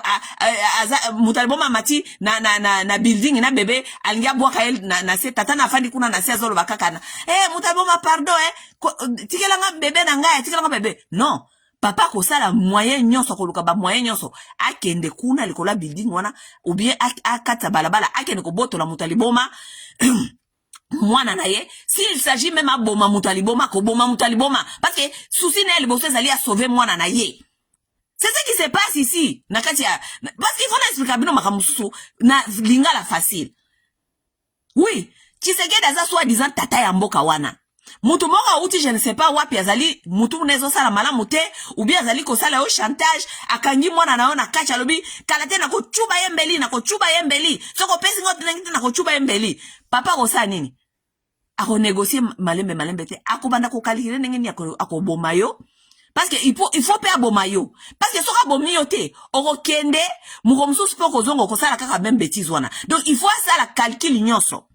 Speaker 1: mutaliboma mati na building na bébé alingia bwaka el na se tata na fandi kuna na se azolo bakaka na mutaliboma pardon tikelanga bébé na ngai tikelanga bébé non. Papa ko sala moyen nyonso ko luka ba moyen nyonso akende kuna likola building wana ou bien akata balabala akende ko botola mutaliboma mwana na ye, s'il s'agit même à boma mutaliboma, ko boma mutaliboma, parce que souci na liboso ezali à sauver mwana na ye. C'est ce qui se passe ici. Parce qu'il faut expliquer bino makamususu na lingala facile. Oui, Tshisekedi aza soi-disant tata ya mboka wana. Mutu moka uti je ne sais pas wapi azali mutu nezo sala malamu te ou bien azali ko sala yo chantage akangi mwana na yo na kacha lobi kalate na ko chuba yembeli soko pesi ngote na ko chuba yembeli papa ko sa nini ako négocier malembe te ako banda ko calculer ngeni ako boma yo parce que il faut pas boma yo parce que soka bomi yo te oko kende muko mususu poko zongo ko sala kaka même bêtise wana donc il faut ça la calcul nyonso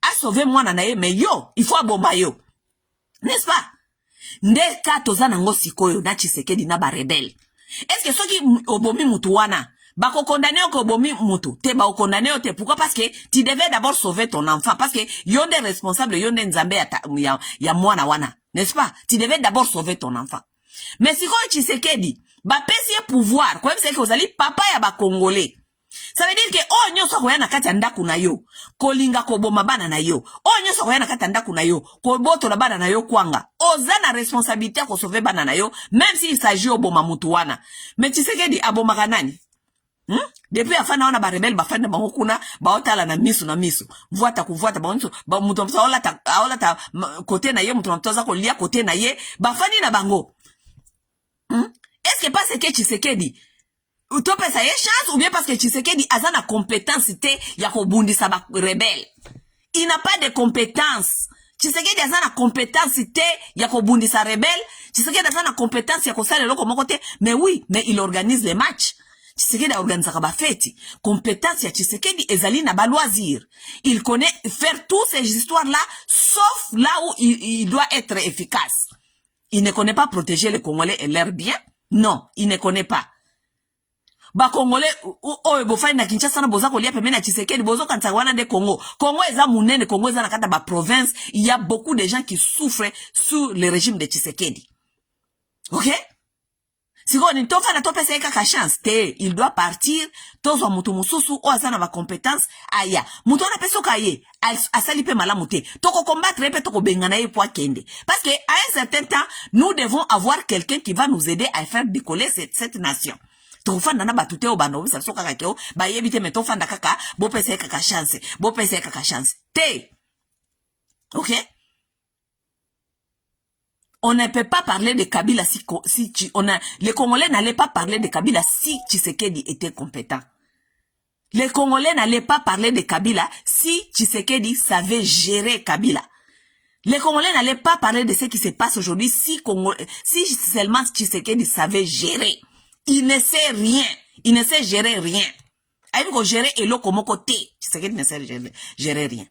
Speaker 1: a sauver mwana na ye mais yo il faut boma yo. N'est-ce pas? Ndeka toza nango sikoyo na Tshisekedi na ba rebelle. Est-ce que ceux qui obomi mutu wana bako condamné ko obomi mutu te ba condamné te pourquoi? Parce que tu devais d'abord sauver ton enfant parce que yonde responsable yonde nzambe ya mwana wana. N'est-ce pas? Tu devais d'abord sauver ton enfant. Mais sikoyo Tshisekedi ba pesi pouvoir kwa c'est que ozali papa ya ba congolais. Ça veut dire que oh nyoso ko yana kati ndaku na yo kolinga ko boma bana na yo oh nyoso ko yana kati ndaku na yo ko boto la bana na yo kwanga ozana responsabilité ko sauver bana na yo même s'il s'agit au boma mutu wana. Mais Tshisekedi aboma kanani depuis afana wana ba rebelle ba fanda bango kuna ba otala na misu vuata kuvuata ba nso ba mutu msaola ta côté na ye mutu mtoza ko lia côté na ye ba fani na bango. Est-ce que pas ce que Tshisekedi utope sa ye chance ou bien parce que Tshisekedi a na compétence te ya ko bundisa ba rebelle. Il n'a pas de compétence. Tshisekedi a na compétence te ya ko bundisa rebelle. Tshisekedi a na compétence ya ko sala loko moko te. Mais oui, mais il organise les matchs. Tshisekedi a organisé ba fête. Compétence ya Tshisekedi ezali na ba loisir. Il connaît faire toutes ces histoires là sauf là où il doit être efficace. Il ne connaît pas protéger les Congolais et leur bien. Non, il ne connaît pas. Ba Congolais o bofai na Kinshasa na boza kolia pemena Tshisekedi bozo kanza wana de Congo. Congo eza munene, Congo eza na kata ba province, il y a beaucoup de gens qui souffrent sous le régime de Tshisekedi. OK? Siko ni tofa na tope seka ka chance te, il doit partir tozo mutu mususu o asa na ba compétence aya. Mutu na peso kaye, asali pe malamu te. Toko combattre pe toko bengana ye po kende. Parce que à un certain temps, nous devons avoir quelqu'un qui va nous aider à faire décoller cette nation. Tofanda na batute o bano bisa soka kakeo ba yebite me tofanda kaka bo pese kaka chance te. OK? On ne peut pas parler de Kabila les Congolais n'allaient pas parler de Kabila si Tshisekedi était compétent. Les Congolais n'allaient pas parler de Kabila si Tshisekedi savait gérer Kabila. Les Congolais n'allaient pas parler de ce qui se passe aujourd'hui si seulement Tshisekedi savait gérer. Il ne sait rien. Il ne sait gérer rien. Il faut gérer et l'eau comme côté. Tshisekedi ne sait gérer rien.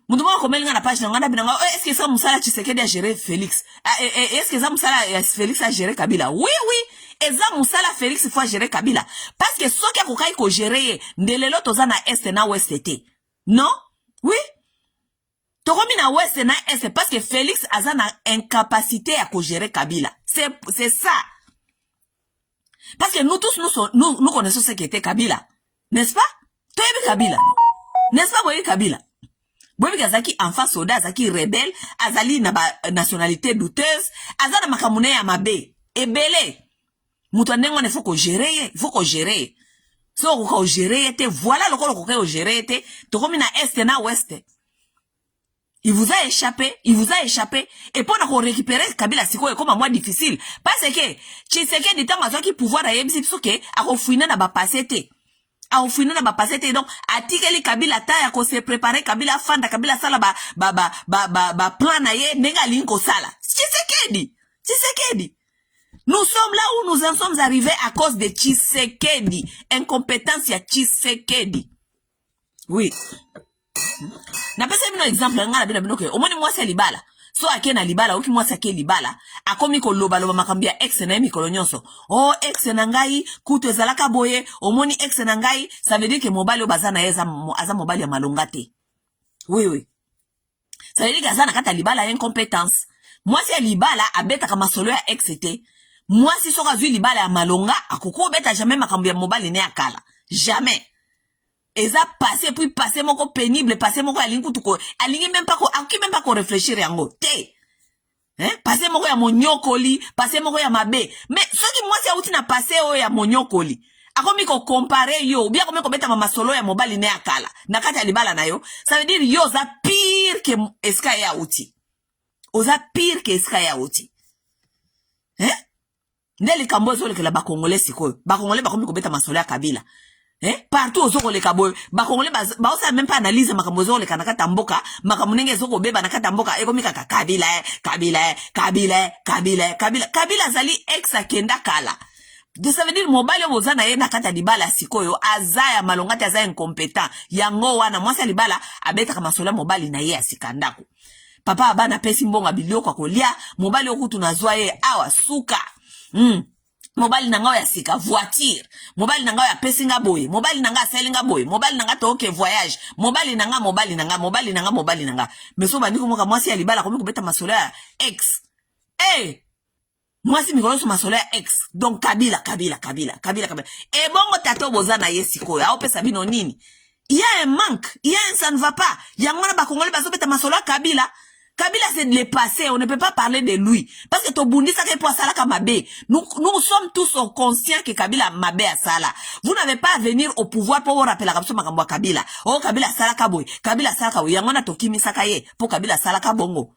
Speaker 1: Moudouman comme elle n'a pas géré. Est-ce que ça Moussala Tshisekedi a géré Félix? Est-ce que ça Moussala Félix a géré Kabila? Oui, oui. Et ça Moussala Félix il faut gérer Kabila. Parce que ce qui a ko gérer, ndelelo toza na est na ouest été. Non? Oui. Tokomi na ouest na est parce que Félix a na incapacité à ko gérer Kabila. C'est ça. Parce que nous tous, nous connaissons ce qui était Kabila. N'est-ce pas? Toi, Kabila. N'est-ce pas, vous Kabila? Bobi Kazaki, enfant soldat, Azaki rebelle, Azali na nationalité douteuse, Azana makamune ya mabe, et belé. Moutondengo ne faut qu'on gère, il faut qu'on gère. Si on peut gérer, voilà le qu'on peut gérer, tokomi na est na ouest. Il vous a échappé, et pour nous récupérer Kabila Siko est comme un mois difficile. Parce que, Tshisekedi temps à qui pouvoir à yebisi psuke, a refouiné na ba passete. A refouiné na ba passete, donc, a tikeli Kabila ta ya ko se préparer Kabila fanda, Kabila sala ba plan na ye, nenga linko sala. Tshisekedi. Nous sommes là où nous en sommes arrivés à cause de Tshisekedi. Incompétence ya Tshisekedi. Oui. Na pesa bino exemple ngala bino bino ke omoni mwasi libala so akena libala oki mwasi ake libala akomi ko loba makambia ex na mikolo nyonso oh ex na ngai kuto ezalaka boye omoni ex na ngai ça veut dire que mobali obazana yeza aza mobali ya malonga te. Oui ça veut dire que azana kata libala incompétence mwasi ya libala abeta kama solo ya ex te mwasi soka zui libala ya malonga akoko beta jamais makambia mobali ne akala jamais. eza passé puis passé moko pénible passé moko alingi kutuko alingi même pas ko réfléchir yango te passé moko ya monyokoli passé moko ya mabe mais soki mwasi auti na passé oyo ya monyokoli akomi ko comparer yo bien komi ko beta mama solo ya mobali ne akala na kati ya libala na yo ça veut dire yo za pire que eska ya uti oza pire que eska ya uti ndeli kambo zo lekela ba congolais sikoyo ba congolais bakomi ko beta masolo ya Kabila partout ozoko leka boy ba congolais ba osa même pas analyse makambo zo leka nakata mboka makambo nenge zoko beba nakata mboka ekomi kaka Kabila zali ex akenda kala. De ça veut dire mobile oza na ye na kata libala sikoyo azaya malongati azaya incompétent yango wana mwasi libala abetaka masolo mobile na ye asikandako papa abana pesi mbonga biloko kolia mobile okutu nazwa ye awa suka mobile nanga ya sika voiture mobile nanga ya pesinga boye mobile nanga selinga boye mobile nanga toke voyage mobile nanga meso bandiko moka mwasi ya libala komi kubeta masolo ya ex mwasi mikolo so masolo ya ex donc Kabila et bongo tato boza na yesiko ya opesa bino nini il y a un manque ça ne va pas yangona ba congolais baso beta masolo ya Kabila c'est de le passé, on ne peut pas parler de lui. Parce que to bundi ça que pour sala kamabe. Nous sommes tous conscients que Kabila mabe a sala. Vous n'avez pas à venir au pouvoir pour vous rappeler la makambo ya Kabila. Oh Kabila sala kaboy, Kabila sala kaboy. Yangona to kimi sakaye pour Kabila sala kabongo.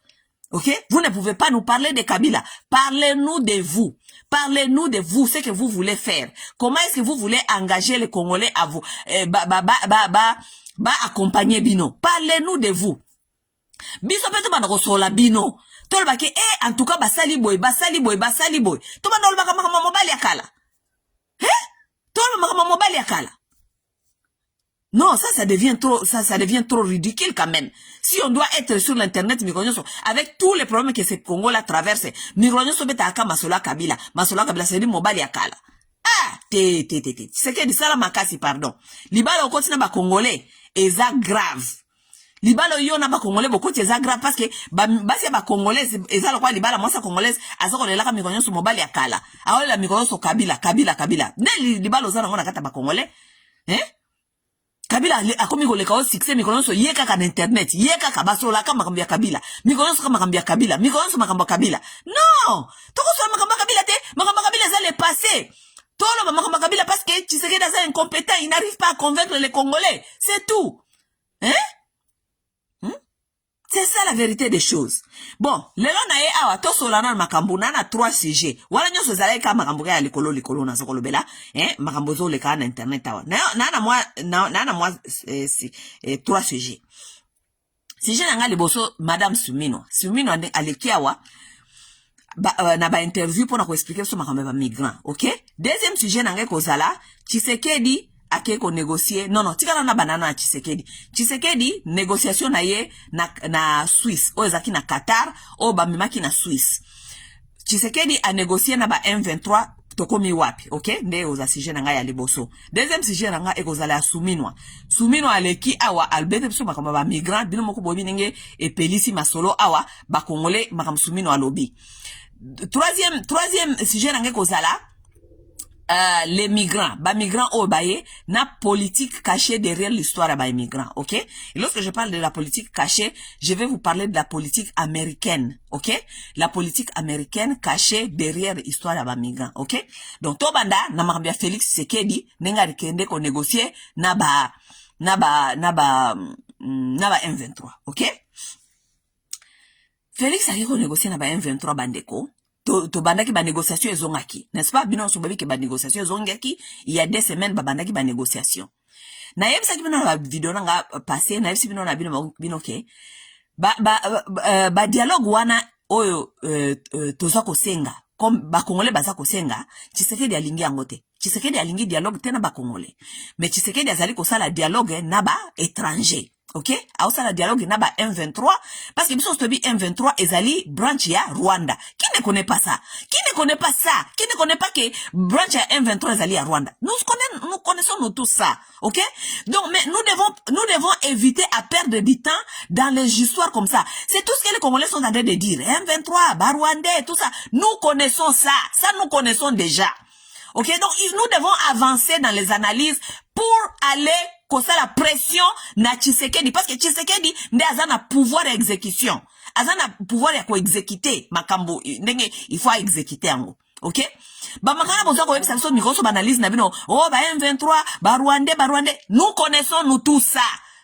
Speaker 1: OK? Vous ne pouvez pas nous parler de Kabila. Parlez-nous de vous. Parlez-nous de vous, ce que vous voulez faire. Comment est-ce que vous voulez engager les Congolais à vous accompagner Bino. Parlez-nous de vous. Biso peto bana kosola bino tolo bake en tout cas basali boy to bana olbaka makama mobali akala tolo makama mobali akala non ça devient trop ridicule quand même si on doit être sur l'internet mikonyoso avec tous les problèmes que ce Congo là traverse mikonyoso beta aka masola Kabila c'est mobali akala c'est que de ça la makasi pardon libala okoti na ba congolais eza grave libalo yo na ba congolais beaucoup eza grave parce que basi ba congolais eza lokwa libala mwasa congolaise azoko lelaka mikonyo so mobali akala aola mikonyo so Kabila ne libalo za ngona kata ba congolais Kabila akomi ko leka o succès mikonyo so yeka ka na internet yeka ka basola ka makambo ya Kabila mikonyo so ka makambo ya Kabila mikonyo so makambo ya Kabila non toko so makambo ya Kabila te makambo ya Kabila za le passé tolo ba makambo ya Kabila parce que Tshisekedi est incompétent il n'arrive pas à convaincre les Congolais c'est tout c'est ça la vérité des choses. Bon, lelo na ye awa to solana makambo na 3 sujets. Wala nyoso zalai ka makambo ya likolo na zokolo bela, makambo zo le ka na internet awa. Na moi 3 sujets. Sujet nanga liboso madame Sumino aleki awa na ba interview pour na ko expliquer so makambo ba migrant, OK? Deuxième sujet nanga kozala Tshisekedi ake ko négocier tikala na banana na Tshisekedi négociation na ye na Suisse o ezaki na Qatar o bamimaki na Suisse Tshisekedi a négocier na ba M23 tokomi wapi OK nde oza sujet na nga ya liboso deuxième sujet na nga ekozala ya Sumino aleki awa albete biso makambo ba migrant bino moko bobi ndenge epelisi masolo awa ba congolais makambo Sumino alobi troisième sujet na nga ekozala les migrants, au baye, na politique cachée derrière l'histoire des migrants, ok? Et lorsque je parle de la politique cachée, je vais vous parler de la politique américaine, ok? La politique américaine cachée derrière l'histoire des migrants, ok? Donc, tobanda, na marabia Félix Tshisekedi, nenga rikende ko négocier, na ba M23, ok? Félix a ko négocier na ba M23 bandeko, to bandaki ba négociation ezongaki n'est-ce pas bino so babi ke ba négociation ezongaki il y a 2 semaines ba bandaki ba négociation na yebisa ki bino na video nga passé na yebisi bino na bino ke ba dialogue wana oyo toza ko senga comme ba congolais baza ko senga Tshisekedi alingi yango te Tshisekedi alingi dialogue te na ba congolais mais Tshisekedi azali ko sala dialogue na ba étranger. OK? Aosa la dialogue na ba M23 parce que biso stobi M23 ezali branch ya Rwanda. Qui ne connaît pas ça? Qui ne connaît pas que branch ya M23 ezali ya Rwanda? Nous connaissons nous tous ça. OK? Donc mais nous devons éviter à perdre du temps dans les histoires comme ça. C'est tout ce que les Congolais sont en train de dire. M23, Rwandais, tout ça. Nous connaissons ça. Ça nous connaissons déjà. OK? Donc nous devons avancer dans les analyses pour aller la pression na Tshisekedi parce que Tshisekedi nde azana pouvoir exécution azana pouvoir ya ko exécuter makambo ndenge il faut exécuter ango. OK, ba makana bozo ko website so mikoso banalise na bino oh ba M23 ba Rwandais nous connaissons nous tout ça.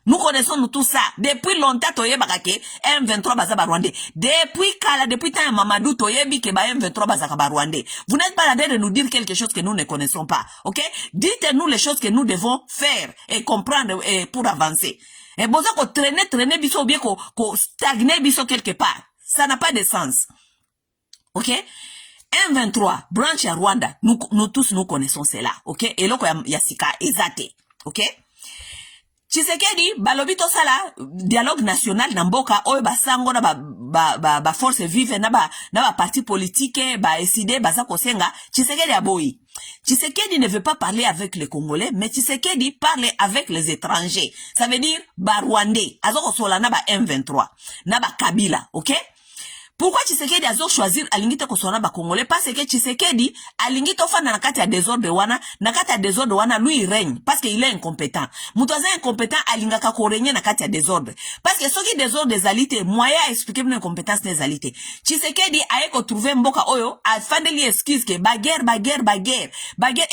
Speaker 1: Nous connaissons nous tout ça. Depuis longtemps, toyeba ke M23 baza ba Rwandais. Depuis temps Mamadou toyebi ke ba M23 baza ba Rwandais. Vous n'êtes pas là de nous dire quelque chose que nous ne connaissons pas. OK? Dites-nous les choses que nous devons faire et comprendre pour avancer. Et boza ko traîner biso ou bien ko stagner biso quelque part. Ça n'a pas de sens. OK? M23, branche à Rwanda, nous tous nous connaissons cela. OK? Et loko ya sika ezate. OK? Tshisekedi balobito sala dialogue national na mboka oyo basango na ba force vive na ba parti politique ba décider baza kosenga Tshisekedi aboyi. Tshisekedi ne veut pas parler avec les Congolais mais Tshisekedi parle avec les étrangers. Ça veut dire ba Rwandais azoko sola na ba M23 na ba Kabila, OK? Pourquoi Tshisekedi azo choisir alingite kosona ba Congolais parce que Tshisekedi alingite ofana na kati ya désordre wana na kati ya désordre wana lui il règne parce que il est incompétent. Mutoza incompétent alingaka ko régner na kati ya désordre parce que soki désordre des alités moyen expliquer une incompétence des alités. Tshisekedi a ko trouver mboka oyo afandeli excuse que baguerre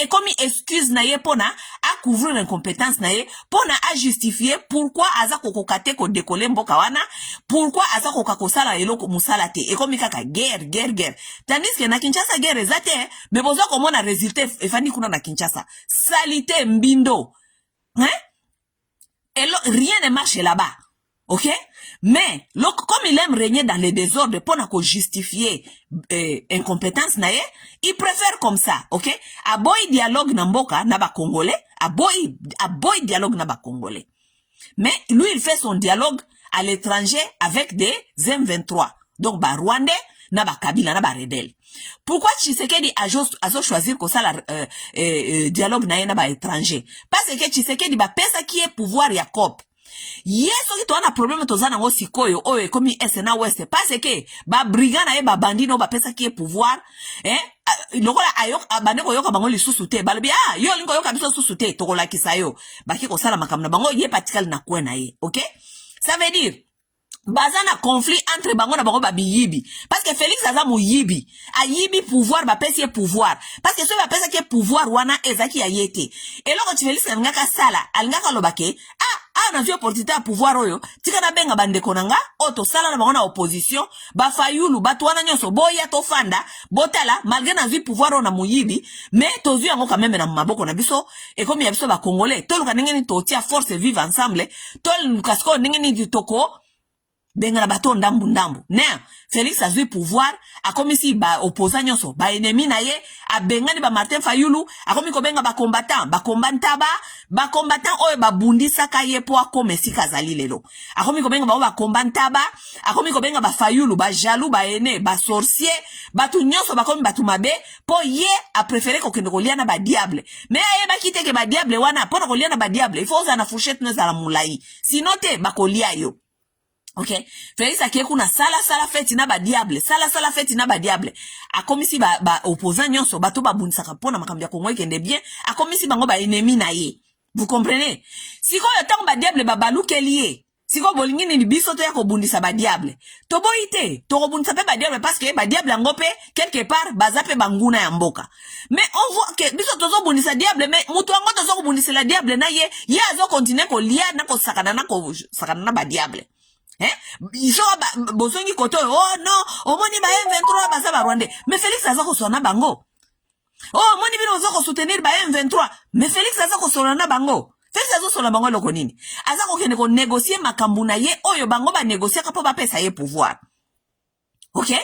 Speaker 1: et comme excuse na ye pona a couvrir l'incompétence na ye pona a justifier pourquoi aza kokokate ko décoller mboka wana pourquoi aza kokakosala eloko musala et comme kaka guerre tandis que na Kinshasa guerre ezate mais bozo komona résultat efandi kuna na Kinshasa salité mbindo hein et rien ne marche là-bas. OK, mais comme il aime régner dans les désordres pour na ko justifier incompétence na ye il préfère comme ça. OK, aboy dialogue na mboka na ba Congolais aboy dialogue na ba Congolais mais lui il fait son dialogue à l'étranger avec des M23 donc ba Rwandais na ba Kabila na ba rebelle. Pourquoi Tshisekedi a choisir ko sala dialogue na ba étranger parce que Tshisekedi ba pesa qui est pouvoir ya COP yeso ki to ana problème to zana ngo sikoyo oyo komi SNA West parce que ba brigand na ye ba bandino ba pesa qui est pouvoir lokola ayok abande ko yoka bango lisusu te balobi yo lingo yoka biso susu te to kola kisayo ba ki ko sala makamna bango ye particular na kwena ye. OK, ça veut dire bazana conflit entre bango na bango ba biyibi parce que Félix aza mu yibi a yibi pouvoir ba pesi pouvoir parce que so ba pesa ke pouvoir wana ezaki ya yete et loko Félix ngaka sala alingaka lobake na zio opportunité à pouvoir oyo tika na benga bandeko nanga oto sala na bango na opposition ba fayulu batu wana nyonso boya to fanda botala malgré na zio pouvoir ona muyibi mais tozu yango quand même na maboko na biso et comme ya biso ba Congolais toluka ndenge to tia force vive ensemble tol kasko ndenge ni toko benga na bato ndambu ne Félix azui pouvoir akomisi ba opposant nyonso ba ennemi na ye abengani ba Martin Fayulu akomi ko benga ba combattant oyo ba bundisa ka ye po akomesi kazali lelo akomi ko benga ba combattant akomi ko benga ba Fayulu ba jaloux ba ene ba sorcier batu nyonso ba komi batu mabe po ye a préféré ko kende ko liana ba diable mais ye ba kiteke ba diable wana po ko liana ba diable il faut na fourchette no za la mulai sinon te ba ko lia yo. OK, Félix akekuna sala feti na ba diable sala feti na ba diable akomisi ba opposant nyonso bato ba bunisaka pona makambi ya Kongo ekende bien akomisi bango ba ennemi na ye. Vous comprenez? Siko yo tango ba diable ba balukelier siko bolingini ni biso to ya ko bundisa ba diable to boite to ko bundisa pe ba diable parce que ba diable ngope quelque part bazape banguna ya mboka mais on voit que biso tozo bundisa diable mais mutu ngo tozo ko bundisa la diable na ye azo continuer ko lia na ko sakana na ba diable. Iso bozongi koto oh non omoni ba M23 baza ba Rwandais mais Félix aza ko sona bango oh moni bino aza ko soutenir ba M23 mais Félix aza ko sona na bango Félix aza sona bango loko nini aza ko kende ko négocier makambu na ye oyo bango ba négocier ka po ba pesa ye pouvoir. OK,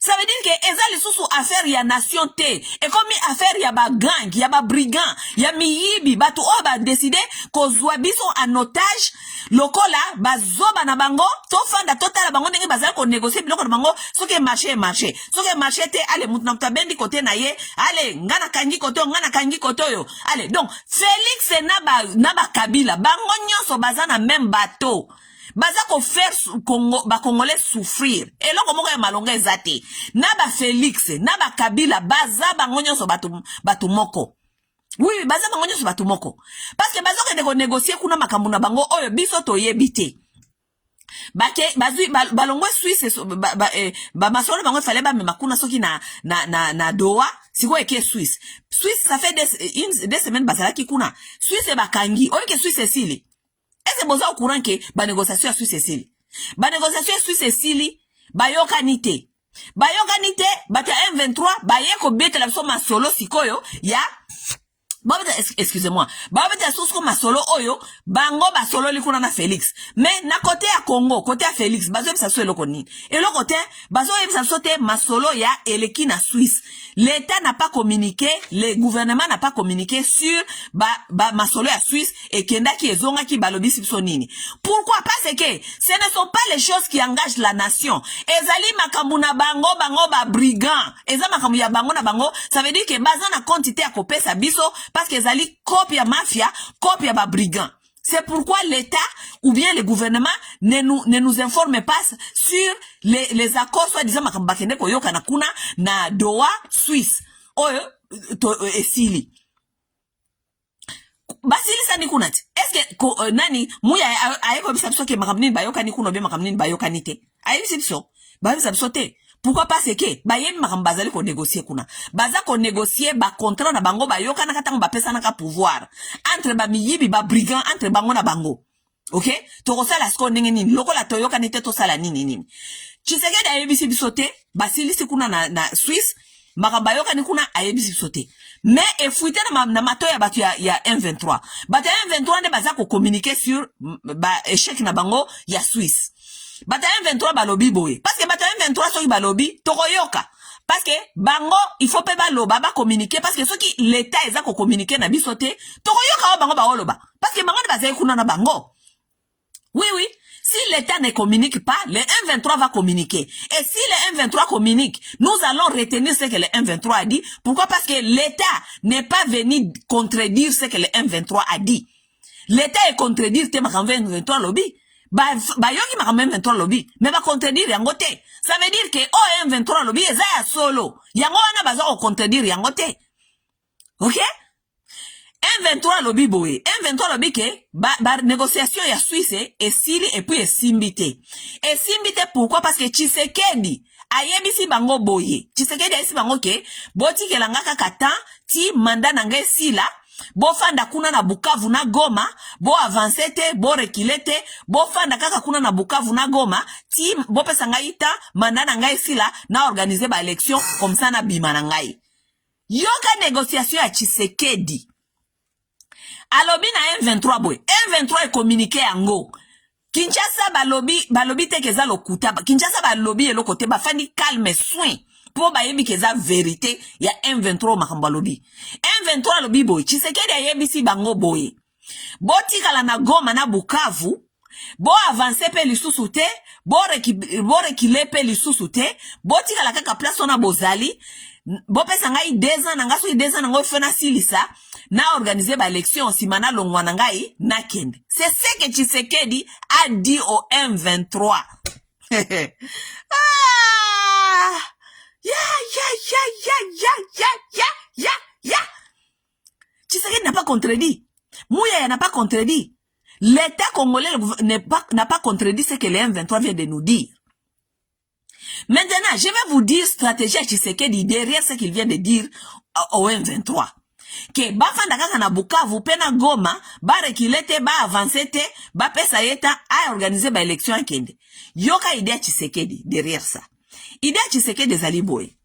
Speaker 1: ça veut dire que ezali susu affaire ya nation te et comme affaire ya ba gang ya ba brigand ya miyibi batu o ba décider ko zwa biso en otage lokola bazoba na bango to fanda total bango ndenge bazali ko négocier biloko na bango soki marché te ale mutu na bendi côté na ye ale ngana kangi koto yo ale donc Félix na ba Kabila bango nyonso bazana même bateau baza ko faire Congo ba Congolais souffrir et loko moko ya malonga ezate na ba Félix na ba Kabila baza bango nyonso batu moko. Oui, baza bango nyoso batu moko. Parce que bazo kende ko négocier kuna makambo na bango oyo biso toyebi te. Bake bazui balongwe Suisse ba masolo bango fallait ba mema kuna soki na Doha siko eke Suisse. Suisse ça fait des semaines bazala ki kuna. Suisse bakangi oyo ke Suisse sili. Est-ce boza au courant que ba négociation Suisse sili. Ba négociation Suisse sili bayokanite. Bayokanite bata M23 bayeko bete la biso masolo sikoyo ya excusez-moi. Babeta sosko masolo oyo, bango basolo likuna na Félix. Mais na côté à Congo, côté à Félix, bazo yebisa so eloko nini. Et le côté, bazo yebisa so te masolo ya eleki na Suisse. L'État n'a pas communiqué, le gouvernement n'a pas communiqué sur masolo ya Suisse et kenda ki ezonga ki balobi sipso nini. Pourquoi? Parce que ce ne sont pas les choses qui engagent la nation. Ezali makambu na bango ba brigand. Eza makambu ya bango na bango, ça veut dire que baza na quantité à kopesa biso parce que ezali copie mafia, copie ba brigand. C'est pourquoi l'État ou bien le gouvernement ne nous informe pas sur les accords soi-disant makambakende koyoka na kuna na Doha Suisse. Oyo esili. Basili sa ni kunati. Est-ce que nani muya ayeko bisabiso ke makamnini bayoka ni kuno be makamnini bayoka ni te. Ayi bisabiso. Ba bisabiso te. Pourquoi pas c'est que bayemi makambazali ko négocier kuna. Baza ko négocier ba contrat na bango bayoka na katanga ba pesa na ka pouvoir entre ba miyibi ba brigand entre bango na bango. OK? To sala sko ndenge nini lokola toyoka ni te to sala nini. Tshisekedi ayebisi bisote basili sikuna na Suisse makabayoka ni kuna ayebisi bisote. Mais efuite na matoya batu ya M23. Batu ya M23 ne baza ko communiquer sur ba échec na bango ya Suisse. Bata M23 balobi boye. Parce que bata M23 soki balobi, tokoyoka. Parce que bango, il faut pas baloba, ba communiquer. Parce que soki l'État eza ko communiquer na bisote, tokoyoka o bango ba oloba. Parce que bango ne baza kuna na bango. Oui. Si l'État ne communique pas, le M23 va communiquer. Et si le M23 communique, nous allons retenir ce que le M23 a dit. Pourquoi? Parce que l'État n'est pas venu contredire ce que le M23 a dit. L'État est contredire te makamve M23 lobby. Yoki makamba M23 lobby mais ba contredire yango te. Ça veut dire que M23 lobby eza ya solo yango wana baza ko contredire yango te. OK? M23 lobby boye M23 lobby ke ba négociation ya Suisse et sili et puis simbité pourquoi? Parce que Tshisekedi ayebisi bango boye. Tshisekedi ayebisi bango ke boti kelanga kaka temps ti mandat nanga sila bo fanda kuna na Bukavu na Goma, bo avancer te, bo reculer te, bo fanda kaka kuna na Bukavu na Goma, ti bo pesa ngai ta, manda na ngai sila, na organiser ba élection comme ça na bima na ngai. Yoka négociation ya Tshisekedi. Alobi na M23 boy. M23 e communiqué yango. Kinshasa balobi te keza lokuta. Kinshasa balobi eloko te ba fandi calme soin. Po bayebi keza vérité ya M23 makamba lobi. M23 lobi boy. Tshisekedi ayebisi bango boy. Bo tikala na Goma na Bukavu. Bo avancer pe lisusu te. Bo rekile pe lisusu te. Bo tikala kaka place na bozali. Bo pesa ngai 2 ans nanga so 2 ans nango fena silisa na organiser ba élection simana longwa ngai na kende. C'est ce que Tshisekedi a dit au M23. Tshisekedi n'a pas contredit. Mouya n'a pas contredit. L'État congolais n'a pas contredit ce que le M23 vient de nous dire. Maintenant, je vais vous dire stratégie à Tshisekedi derrière ce qu'il vient de dire au M23. Que ba fanda kaka na Bukavu pe na Goma, ba rekile te, ba avancer te, ba pesa yeta a organiser ba élection en kende. Yoka idée à Tshisekedi derrière ça. Idée à Tshisekedi des aliboy.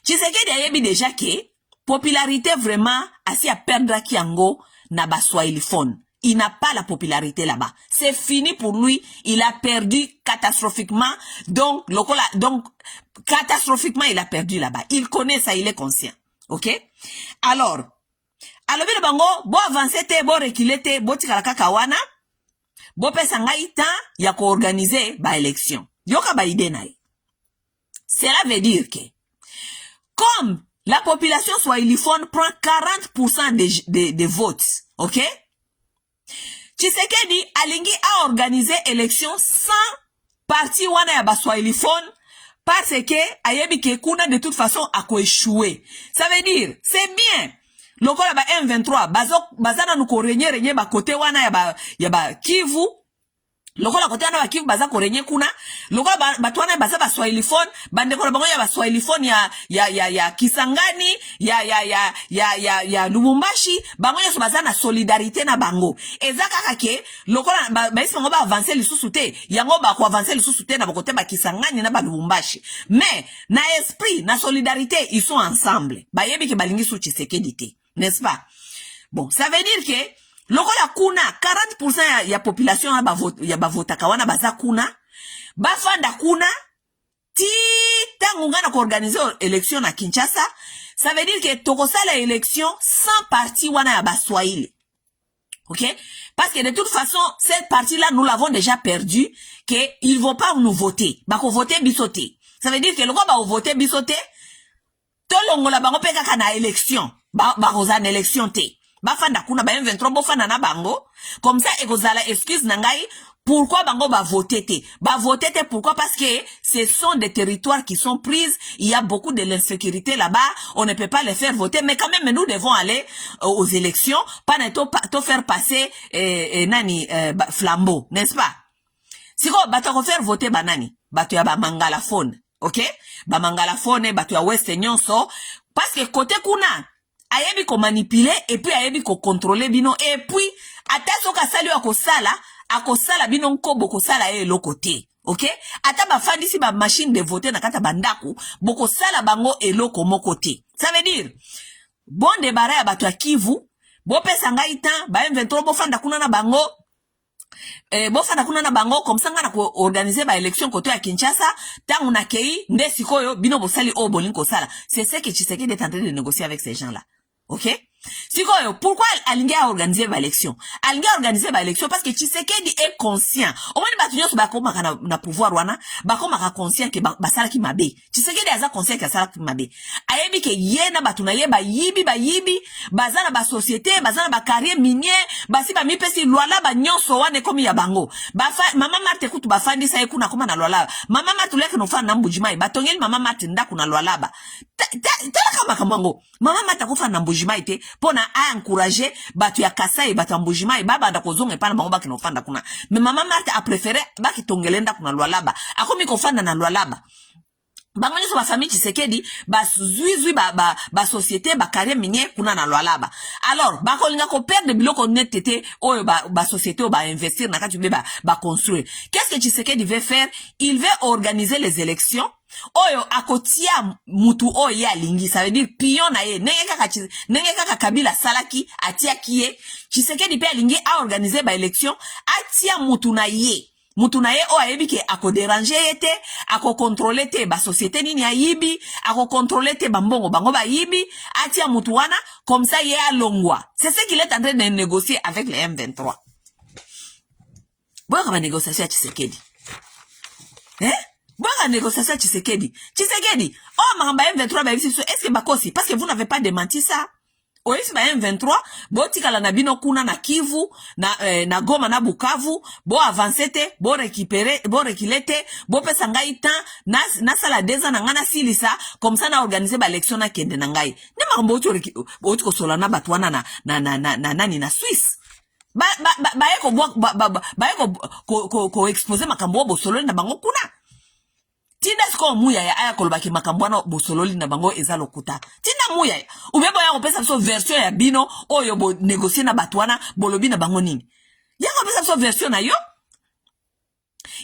Speaker 1: Tshisekedi a yebi déjà que popularité vraiment asi a perdre kiango na ba swahiliphone. Il n'a pas la popularité là-bas. C'est fini pour lui. Il a perdu catastrophiquement. Donc, catastrophiquement, il a perdu là-bas. Il connaît ça, il est conscient. OK? Alors, alobi le bango, bo avancer te, bo reculer te, bo tikala kaka wana, bo pesa ngai temps ya ko organiser ba élection. Yoka ba ide nae. Cela veut dire que, comme la population swahiliphone prend 40% des votes, OK? Tshisekedi alingi a organiser élection sans parti wana ya ba swahiliphone parce que ayebi ke kuna de toute façon a ko échouer. Ça veut dire c'est bien lokola ba M23 bazana nuko renye ba kote wana ya ba Kivu, lokola kote wana ba Kivu baza ko renye kuna, lokola batu wana baza ba Swahiliphone, bandeko na bango ya ba Swahiliphone ya Kisangani, ya Lubumbashi, bango nyoso baza na solidarité na bango. Eza kaka ke lokola ba isi bango ba avancer lisusu te, yango ba ko avancer lisusu te na bakote ba Kisangani na ba Lubumbashi. Mais na esprit, na solidarité, ils sont ensemble. Ba yebi ke balingi su Tshisekedi te, n'est-ce pas? Bon, ça veut dire que lokola kuna 40% ya population ya bavota kawana baza kuna, bafanda kuna, ti tangu ngana ko organiser élection na Kinshasa, ça veut dire que tokosala élection sans parti wana ya baswahili. OK? Parce que de toute façon, cette partie-là, nous l'avons déjà perdue, que ils vont pas nous voter. Bako voter bisoté. Ça veut dire que le gars va voter bisoté, to longola bango peka kana élection. Bako za élection te. Bafanda kuna ba M23 bofanda na bango, comme ça ekozala excuse nangai pourquoi bango ba voter te. Ba voter te pourquoi? Parce que ce sont des territoires qui sont prises, il y a beaucoup de l'insécurité là-bas, on ne peut pas les faire voter, mais quand même nous devons aller aux élections, pas to faire passer flambeau, n'est-ce pas? Siko bato ko faire voter banani, bato ya ba mangalaphone, OK? Ba mangalaphone, bato ya West nyonso, parce que côté kuna ayebi ko manipuler et puis ayebi ko contrôler bino, et puis ataso ka sali akosala bino nkobo kosala côté. OK? Ata ba fandisi ba machine de voter na kata bandaku boko sala bango eloko moko te. Ça veut dire bon débarras ya bato ya Kivu, bo pesa ngai tan ba M23 bo fanda kuna na bango. Bofanda kuna na bango comme ça ngana ko organiser ba élection côté à Kinshasa, tangu na kei nde sikoyo bino bosali o bolinko sala. C'est ce que Tshisekedi est en train de négocier avec ces gens-là. OK? Sikoyo, pourquoi alingi a organiser ba élection? Alingi a organiser ba élection parce que Tshisekedi est conscient. Au moins batu nyoso bakoma na pouvoir wana, bakoma ka conscient que basala ki mabe. Tshisekedi aza conscient que basala ki mabe. Ayebi ke yena batu na ye ba yibi, bazana ba société, bazana ba carrière minier, basi ba mipesi lwala ba nyonso wane komi ya bango. Mama Marte kutu bafandi sa ekuna koma na lwala. Mama Marte leke no fa na mbujimai, batongeli Mama Marte ndaku na lwala ba. Tala kama kamango. Mama Marte kufa na mbujimai te. Pona a encourager batu ya Kasai batu mbujima baba ndakozonga pana bango baki no fanda kuna, mais Mama Marte a préféré baki tongelenda kuna lwalaba akomi ko fanda na lwalaba bango nyoso ba famille Tshisekedi ba zuizui ba société ba carrière minier kuna na lwalaba. Alors bako linga ko perdre biloko netete oyo ba société o ba investir na kati ba construire. Qu'est-ce que Tshisekedi veut faire? Il veut organiser les élections oyo akotia mutu oyo alingi, ça veut dire pion na ye nenge kaka Kabila salaki atia kiye. Tshisekedi pe alingi a organiser ba élection atia mutu na ye o ayebi ke ako déranger yete, ako contrôler te ba société nini ayibi, ako contrôler te bango ba yibi, atia mutu wana comme ça ye alongwa. C'est ce qu'il est en train de négocier avec les M23. Bon kama négociation ya Tshisekedi. Bonne négociation Tshisekedi. Oh, ma M23 est-ce que bakosi? Parce que vous n'avez pas démenti ça. Oh, ici M23, bo tikala na bino kuna na Kivu, na Goma na Bukavu, bo avancer te, bo récupérer, bo reculer te, bo pesa ngai tan, na sala deza na ngana silisa, comme ça na organiser ba élection na kende na ngai. Ne makambo otu ko sola na batwana na Suisse. Ba ko exposer makambo bo solo na bango kuna. Tinda siko muya ya aya kolobaki makambwana bosololi na bango eza lokuta. Tinda muya ya. Ubebo ya kopesa so version ya bino oyo bo négocier na batwana bolobi na bango nini. Ya kopesa so version na yo.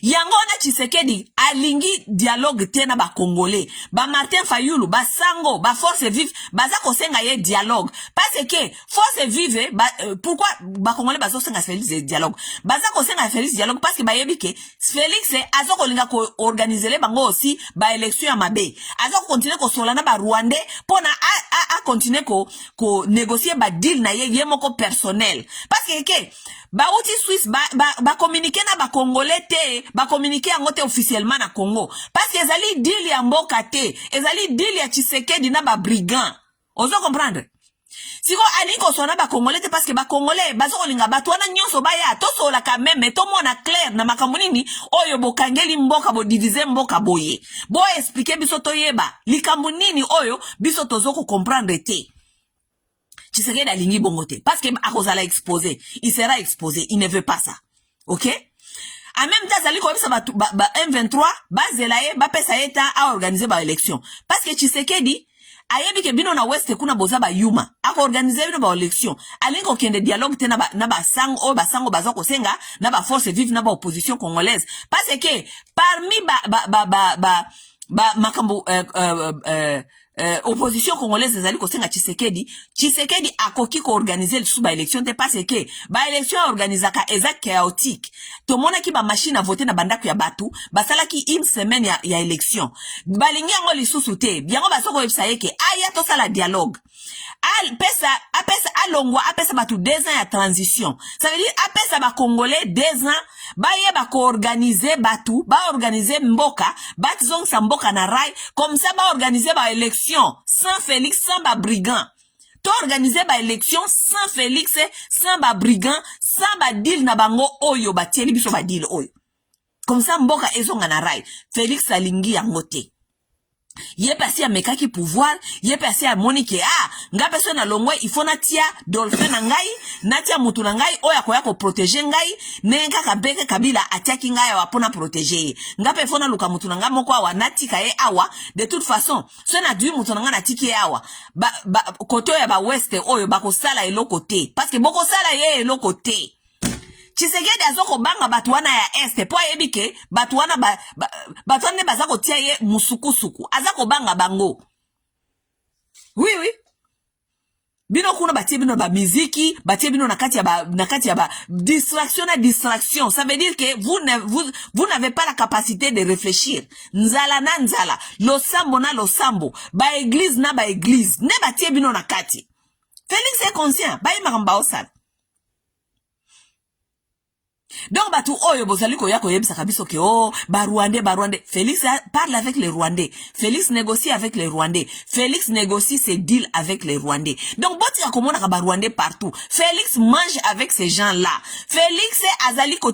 Speaker 1: Yango na Tshisekedi alingi dialogue tena ba Congolais. Ba Martin Fayulu, ba Sango, ba Force Vive, baza kosenga ye dialogue. Parce que Force Vive, pourquoi ba Congolais bazo senga Félix dialogue? Baza kosenga Félix dialogue parce que ba yebi ke Félix azo kolinga ko organiser le bango aussi ba élection ya mabe. Azo continuer ko solana ba Rwandais pona a continuer ko négocier ba deal na ye moko personnel. Parce que ba outi Suisse ba communiquer na ba Congolais te, ba communiquer yango te officiellement na Congo. Parce que ezali deal ya mboka te, ezali deal ya Tshisekedi na ba brigand. Ozo comprendre? Siko aliko sona ba Congolais te parce que ba Congolais bazo kolinga bato wana nyonso baya to sola quand même to mona clair na makambo nini oyo bokangeli mboka bo diviser mboka boye. Bo expliquer biso to yeba likambo nini oyo biso tozo ko comprendre te. Tshisekedi alingi bongote. Parce que à cause la exposé, il sera exposé. Il ne veut pas ça. Ok? En même temps, ça lui comme ça, M23, Zelaye, pesa eta a organiser ba élection. Parce que Tshisekedi, ayebi ke bino na West kuna boza ba yuma. Ako organiser bino ba élection. Alingo kende dialogue te na ba sango baza ko senga, na ba force vive na ba opposition congolaise. Parce que, parmi makambo, opposition congolaise ezali kosenga Tshisekedi akoki ko organiser sous ba élection te parce que ba élection organisaka eza chaotique. To mona ki ba machine a voter na bandako ya batu, basalaki une semaine ya élection. Balingi yango lisusu te. Biango basoko website ke aya to sala dialogue. Apesa batu 2 ans ya transition. Ça veut dire apesa ba congolais 2 ans baye ba ko organiser batu, ba organiser mboka, batizong sa mboka na rai, comme ça ba organiser ba élection sans Félix, sans ba brigand. To organiser ba élection sans Félix, sans ba brigand, sans ba deal na bango oyo ba tieli biso ba deal oyo. Comme ça mboka ezonga na rai. Félix alingi yango te. Yé passé à mekaki pouvoir, yé passé à Monique, nga personne na longwe, il faut natia dolphin nangai, natia mutu nangai, oya koya ko protéger ngai, nenga kabeke kabila atiaki ngai wapona protéger. Nga pe fona luka mutu nanga moko awa natika ye awa, de toute façon, so na dui mutu nanga natiki ye awa, koto ya ba west oyo bako sala eloko te, parce que boko sala ye eloko te. Tshisekedi azoko banga batuana ya este po yebike batuana batuana bazako tia ye musukusuku azako banga bango. Oui. Bino kuna batie bino ba muziki, batie bino nakati ya ba distraction. Ça veut dire que vous n'avez pas la capacité de réfléchir. Nzala na nzala, losambo na losambo, ba église na ba église, ne batie bino nakati. Félix est conscient, ba imamba osala. Donc batu oyo bozali ko yako yebisa kabiso ke Rwandais. Félix parle avec les Rwandais. Félix négocie avec les Rwandais. Félix négocie ses deals avec les Rwandais. Donc boti ya komona ka Rwandais partout. Félix mange avec ces gens-là. Félix azali ko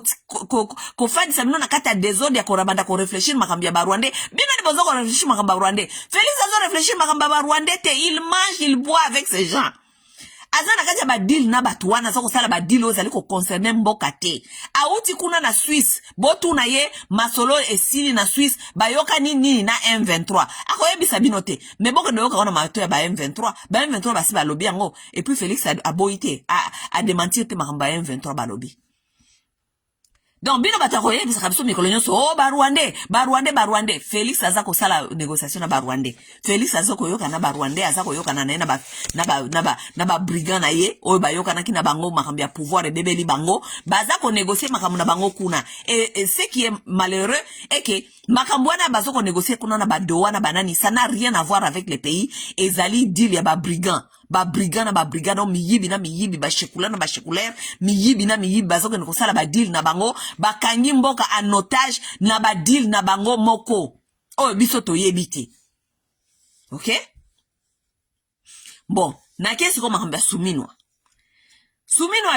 Speaker 1: fadi samino na kata désordre ya ko rabanda ko réfléchir makambia ba Rwandais. Bino ni bozo ko réfléchir makamba Rwandais. Félix azo réfléchir makamba ba Rwandais te, il mange, il boit avec ces gens. Azana kaja ba deal na batuana soko sala ba deal ozali ko concerner mboka te. Auti kuna na Suisse, botu na ye masolo esili na Suisse, bayoka nini na M23. Ako yebisa bino te. Mais boko no yoka wana mato ya ba M23. Ba M23 basi ba lobby yango. Et puis Félix a boité a démentir te makamba M23 ba lobby. Donc bino batakoye bisa kabiso mikolo nyonso ba Rwandais. Félix azako sala négociation na ba Rwandais. Félix azako yoka na ba Rwandais, azako yoka na ba brigand na ye oyo ba yoka na kina bango makambi ya pouvoir et bebeli bango bazako négocier makambu na bango kuna. Et ce qui est malheureux est que makambu na bazako négocier kuna na ba doa na banani, ça n'a rien à voir avec les pays ezali deal ya ba brigand. Ba brigand na miyibi ba shekula na ba shekulaire miyibi bazoko niko sala ba deal na bango ba kangi mboka en otage na ba deal na bango moko oyo biso to yebite. OK? Bon, na kesi ko makambia suminwa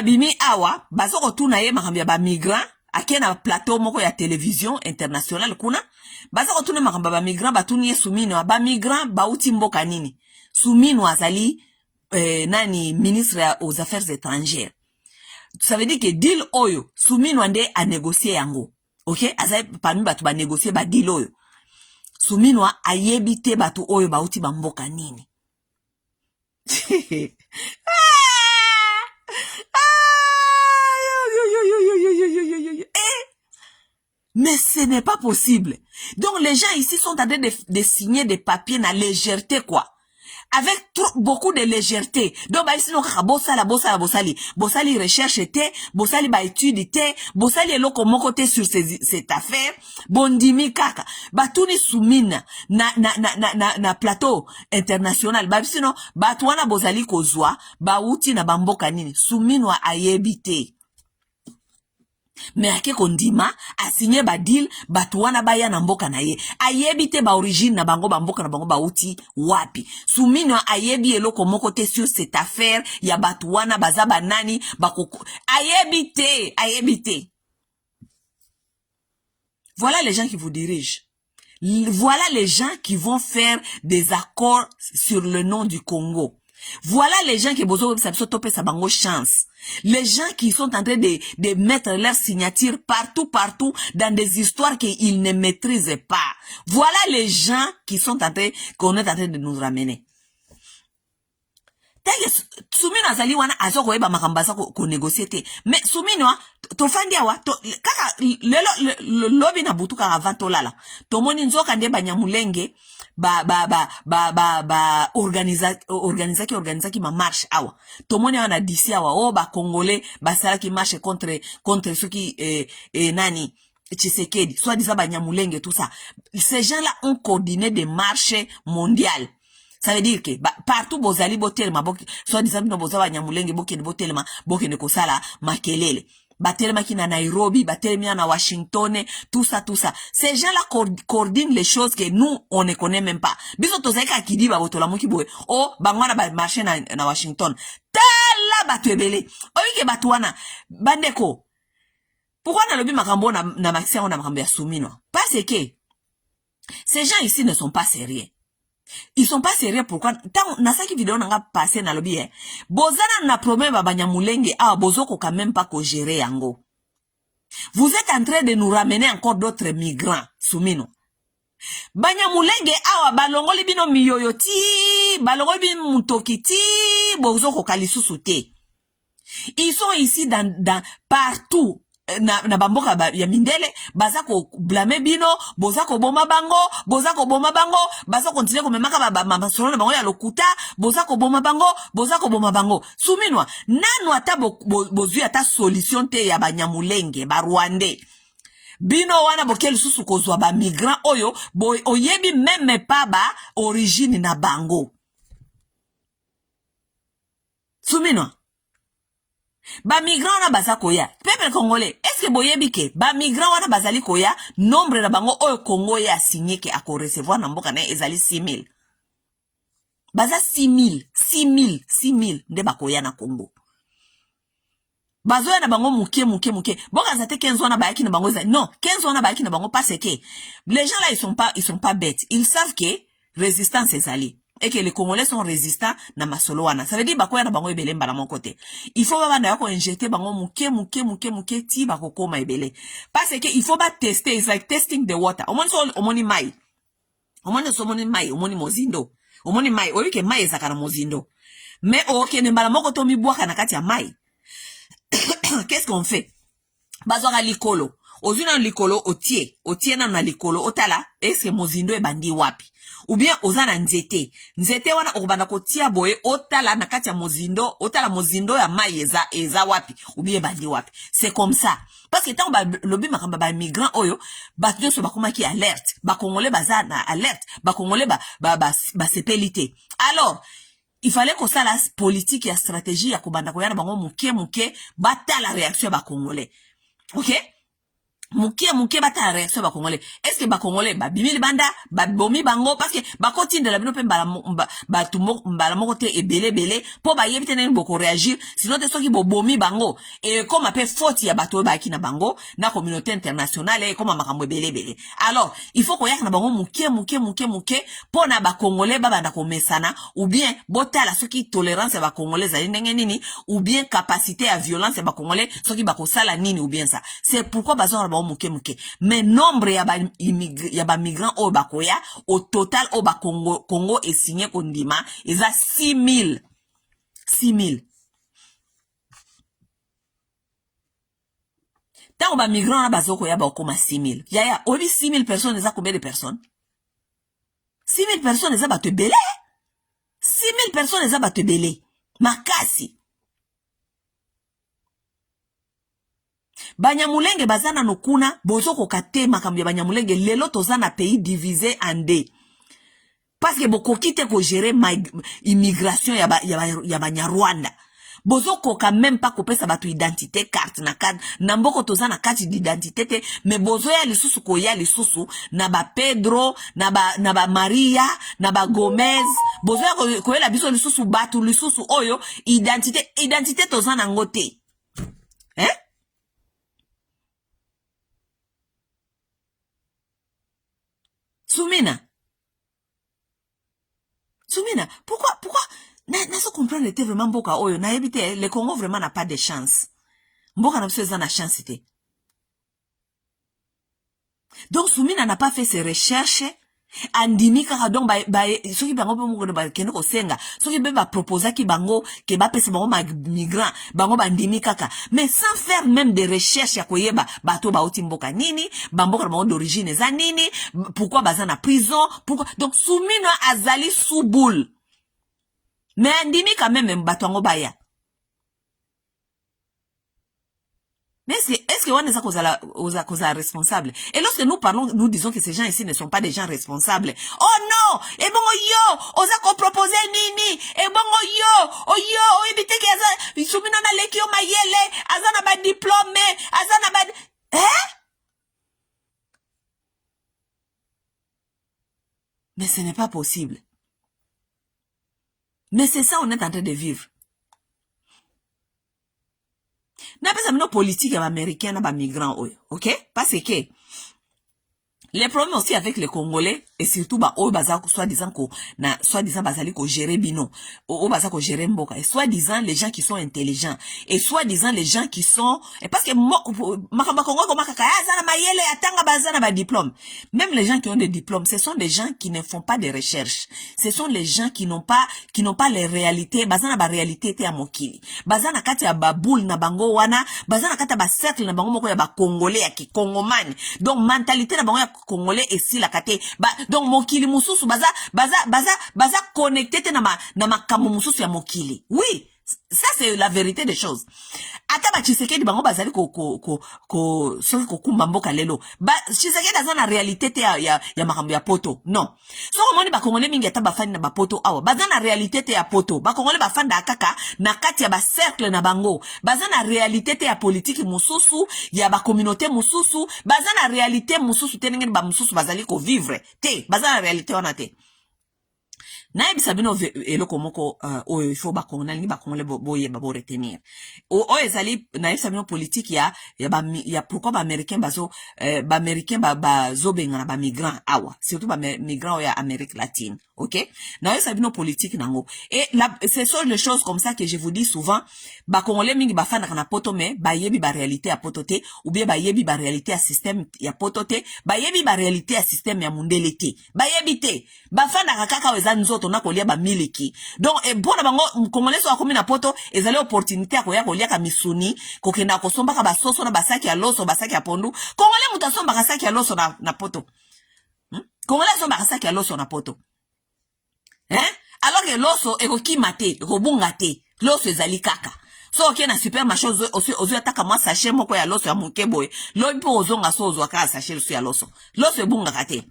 Speaker 1: bimi awa bazoko tuna ye makambia ba migrant akena plateau moko ya télévision internationale kuna bazoko tuna makambia ba migrant batuni ye suminwa ba migrant bauti mboka nini. Suminwa azali nani ministre aux affaires étrangères. Ça veut dire que deal oyo Suminwa nde a négocier yango. OK? Azai parmi batu ba négocier ba deal oyo. Suminwa ayebite batu oyo bauti ba mboka nini. Mais ce n'est pas possible. Donc les gens ici sont en train de signer des papiers na légèreté quoi. Avec beaucoup de légèreté. Donc, bah, ici, Bossali recherche te, Bossali ba étude te, Bossali eloko moko te sur cette affaire, bondimi kaka. Bah, tout ni soumine, na plateau international. Bah, sinon, bah, tuana Bossali kozwa, bah, uti na bamboka nini, souminwa ayebite. Mais ake kondima a signé ba deal batuana baya na mboka na ye ayebite ba origine na bango bamboka na bango ba uti wapi Suminwa ayebi eloko moko te sur cette affaire ya batuana bazaba nani bakoko ayebite. Voilà les gens qui vous dirigent. Voilà les gens qui vont faire des accords sur le nom du Congo. Voilà les gens qui besoin de topé sa bango chance. Les gens qui sont en train de mettre leur signature partout dans des histoires qu'ils ne maîtrisent pas. Voilà les gens qui sont en train, qu'on est en train de nous ramener. Sumino azali wana azoko eba makambasa ko négocier te. Mais Sumino to fandi awa to kaka lelo lobi na butuka avant to lala. To moni nzoka nde banyamulenge organizaki ma marche awa. To moni wana disi awa o ba congolais basalaki marche contre ceux qui nani Tshisekedi, soit disant banyamulenge tout ça. Ces gens-là ont coordonné des marches mondiales. Ça veut dire que partout bozali botelema soit disant bino boza banyamulenge bokende botelema bokende kosala makelele batelema ki na Nairobi batelema na Washington tout ça ces gens-là coordonnent les choses que nous on ne connaît même pas biso tozaka kidiba botola moki boye oh bangwana ba marché na Washington tala batwebele oyike batwana bandeko pourquoi na lobi makambo na maxia na makambo ya Sumino parce que ces gens ici ne sont pas sérieux. Ils sont pas sérieux pourquoi tant na saki vidéo nanga passé na lobby bozana na problème ba banyamulenge bozoko quand même pas ko gérer yango. Vous êtes en train de nous ramener encore d'autres migrants Sumino. Banyamulenge balongoli bino miyoyoti balongoli bino mutokiti bozoko kalisusu te. Ils sont ici dans partout na bamboka ya mindele baza ko blâmer bino boza ko boma bango baza continuer ko memaka masolo na bango ya lokuta boza ko boma bango Suminwa nanu ata bozui ata solution te ya banyamulenge ba Rwandais bino wana bokel susu kozwa ba migrant oyo oyebi même pas ba origine na bango Suminwa ba migrant wana baza koya peuple congolais est-ce que boyebi ke ba migrant wana bazali koya nombre na bango oyo Congo ya signé ke ako recevoir na mboka na ezali 6000 baza 6000 nde bakoya na Congo bazoya na bango muke boka zate 15 wana bayaki na bango non 15 wana bayaki na bango parce que les gens là ils sont pas bêtes ils savent que résistance ezali et que les Congolais sont résistants na masolo wana. Ça veut dire bakoya na bango ebele mbala mon côté. Il faut baba na ko injecter bango muke ti bako koma ebele. Parce que il faut ba tester, it's like testing the water. Omoni mai. Omoni mozindo. Omoni mai, oyo ke mai ezaka na mozindo. Mais ok ne mbala moko to mibwaka na kati ya mai. Qu'est-ce qu'on fait? Bazora likolo. Ozuna likolo otie na likolo otala est-ce que mozindo ebandi wapi? Ou bien ozana nzete wana okubanda kotia boye otala na kati ya mozindo otala mozindo ya mai eza wapi ou bien bandi wapi. C'est comme ça parce que tant lobi makamba ba migrant oyo ba nyoso bakoma ki alerte ba congolais baza na alerte ba congolais ba sepelité. Alors il fallait que ça la politique ya stratégie ya kubanda koyana bango muke bata la réaction ba congolais. OK? Muke bata réaction ba congolais. Est-ce que ba congolais ba bimili banda ba bomi bango parce que ba continue de la bino pe ba tumo mbala moko te ebele po ba yebite na boko réagir sinon te soki bo bomi bango et comme appelle faute ya bato ba ki na bango na communauté internationale et comme makambo ebele. Alors il faut ko yak na bango muke po na ba congolais ba banda ko mesana ou bien botala soki tolérance ya ba congolais za ndenge nini ou bien capacité à violence ya ba congolais soki ba ko sala nini ou bien ça. C'est pourquoi bazon muke mais nombre ya ba migrant o bakoya au total o ba Congo est signé kondima eza 6000 tant ba migrant na bazoko ya ba koma 6000 ya obi 6000 personnes eza combien de personnes 6000 personnes eza bato belé 6000 personnes eza bato belé makasi Banyamulenge bazana nokuna bozoko kate makambo ya Banyamulenge lelo tozana pays divisé en deux parce que bokoki te ko gérer immigration ya Banyarwanda bozoko quand même pas kopesa bato identité carte na mboko tozana carte d'identité te mais bozoya lisusu koya lisusu na ba Pedro na ba Maria na ba Gomez bozoya koyela biso lisusu bato lisusu oyo identité tozana ngote Soumina, pourquoi na so comprendre te vraiment mboka oyo na yebite le Congo vraiment n'a pas de chance. Mboka na biso eza na chance te. Donc Soumina n'a pas fait ses recherches. Andimi kaka donc soki bango pe moko ba kende ko senga soki be ba proposer ki bango ke ba pesa bango migrant bango bandimi kaka mais sans faire même des recherches ya koyeba bato ba oti mboka nini bamboka bango d'origine za nini pourquoi baza na prison pourquoi donc Soumina azali sous boule mais andimi quand même bato ngo baya. Mais est-ce que on est ça responsable? Et lorsque nous parlons, nous disons que ces gens ici ne sont pas des gens responsables. Oh non! Et bon, yo! Osa ko proposer nini? Et bon, yo! Oh yo! Ibite ki aza, Soumina na leki yo mayele, aza na ba diplôme, aza na ba... Hein? Mais ce n'est pas possible. Mais c'est ça on est en train de vivre. Na pesa mino politique ya américain na ba migrant oyo, ok? Parce que les problèmes aussi avec les Congolais et surtout ba oyo baza soi-disant bazali ko gérer bino, o baza ko gérer mboka et soi-disant les gens qui sont intelligents et soi-disant les gens qui sont et parce que makamba Congo ko makaka azana mayele atanga bazana ba diplôme. Même les gens qui ont des diplômes, ce sont des gens qui ne font pas de recherche. Ce sont les gens qui n'ont pas les réalités, bazana ba réalité te ya mokili. Bazana kati ya baboule na bango wana, bazana kati ya ba cercle na bango moko ya ba Congolais ya ki Congomani. Donc mentalité na bango ya Congolais et si la kate donc mokili mususu baza connecté te na makambo mususu ya mokili. Oui, ça c'est la vérité des choses. Ata ba Tshisekedi bango bazali soki kokumba mboka lelo ba Tshisekedi aza na réalité te ya makambo ya poto. Non, so komoni ba Congolais mingi ata bafani na ba poto awa baza na réalité te ya poto. Ba Congolais bafanda kaka na kati ya ba cercle na bango baza na réalité te ya politique mususu ya ba communauté mususu baza na réalité mususu te ndenge ba mususu bazali ko vivre te baza na réalité wana te. Na ebisa bino eloko moko oyo ifo ba Congolais boye ba retenir o ezali na ebisa bino politique ya pourquoi ba américain bazo benga na ba migrant awa surtout ba migrant ya Amérique latine, ok? Na ebisa bino politique nango et ce sont les choses comme ça que je vous dis souvent. Ba Congolais mingi ba fana na poto mais ba yebi ba réalité ya poto te ou bien ba yebi ba réalité ya système ya poto te ba yebi ba réalité ya système ya mundele te ba yebi te ba fana kaka weza nzoto na kolia ba miliki. Donc bona bango Congolais so akomi na poto ezali opportunité ya koya kolia ka misuni kokenda kosomba ka basoso na basaki ya loso basaki ya pondu. Congolais mutasomba ka saki ya loso na poto. Congolais somba ka saki ya loso na poto. Alors que loso ekokima te ekobunga te loso ezali kaka. So ok na super machin ozo ataka mwa sachet moko ya loso ya mukebo lo mpo ozonga so ozwa ka sachet loso ya loso ebunga kate.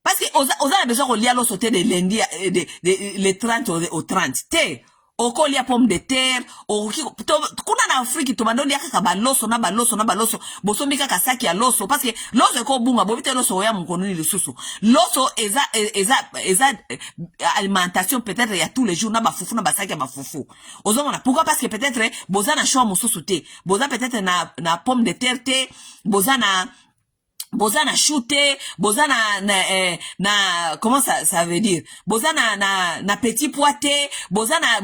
Speaker 1: Parce que oza na besoin kolia loso te de lundi le 30 au 30 te okolia pomme de terre kuna na Afrique to bandolia kaka baloso na baloso bosombi kaka saki ya loso parce que loso eko bunga bobite loso ya mukonuni lisusu loso eza alimentation peut-être ya tous les jours na bafufu na basaki ya bafufu ozomona pourquoi parce que peut-être boza na choix mususu te boza peut-être na pomme de terre te boza na shooter, boza na comment ça veut dire? Boza na petit poité, boza na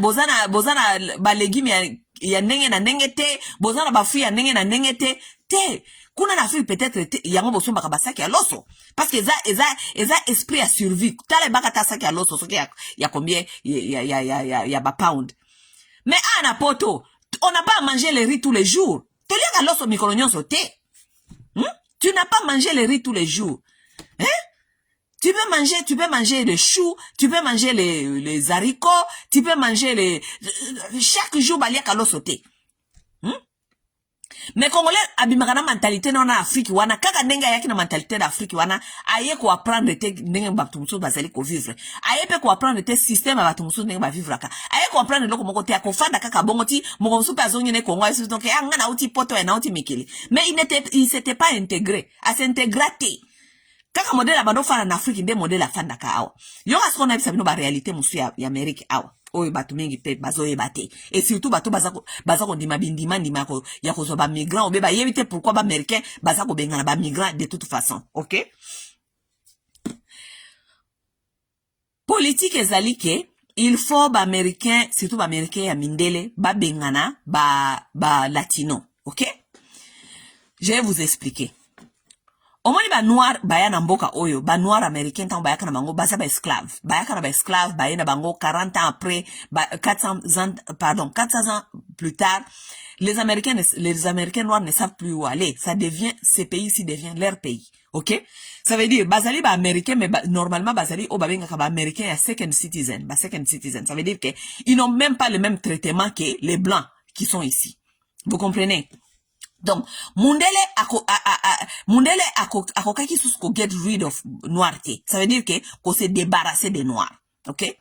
Speaker 1: ba légumes ya ndenge na ndenge te, boza na ba fruits ya ndenge na ndenge te. Kuna na fruits peut-être yango bosomba ka basaki ya loso parce que eza esprit à survie. Tale baka ta saki ya loso soki ya combien ya ba pound. Mais na poto, on n'a pas à manger le riz tous les jours. To lia loso mikolo nyonso te. Tu n'as pas mangé le riz tous les jours. Tu peux manger les choux, tu peux manger les haricots, tu peux manger chaque jour, balia kalo sauté. Mais Congolais, abimaka na mentalité na Afrique wana, kaka ndenga yaki na mentalité d'Afrique wana, aye ko apprendre te ndenga batumuso bazali ko vivre. Aye pe ko apprendre te système batumuso ndenga ba vivre ka. Aye ko apprendre loko moko te akofanda kaka bongoti, moko muso pa zonye ne Congo, eso donc anga na uti poto na uti mikili. Mais il s'était pas intégré, à s'intégrer. Kaka modèle abando fana na Afrique nde modèle afanda ka awa. Yo asko na bisa bino ba réalité musu ya Amérique awa. Oyo batu mingi pe bazoye bate et surtout batu bazako ndima ya ko zo ba migrant obe ba yebite pourquoi ba américain bazako bengana ba migrant de toute façon, OK? politique ezali ke il faut ba américain, surtout ba américain ya mindele, ba bengana, ba latino, ok? Je vais vous expliquer. Omoni ba noir baya na mboka oyo, ba noir américain tant baya kana bango baza ba esclave. Baya kana ba esclave, baya na bango 40 ans après, 400 ans plus tard, les Américains noirs ne savent plus où aller. Ça devient, ces pays-ci deviennent leur pays. Ok? Ça veut dire, bazali ba américain, mais normalement bazali o babenga ka ba américain ya second citizen. Ça veut dire que ils n'ont même pas le même traitement que les blancs qui sont ici. Vous comprenez? Donc, Mundele akokaki susko get rid of noirté. Ça veut dire que qu'on s'est débarrassé des noirs. Ok?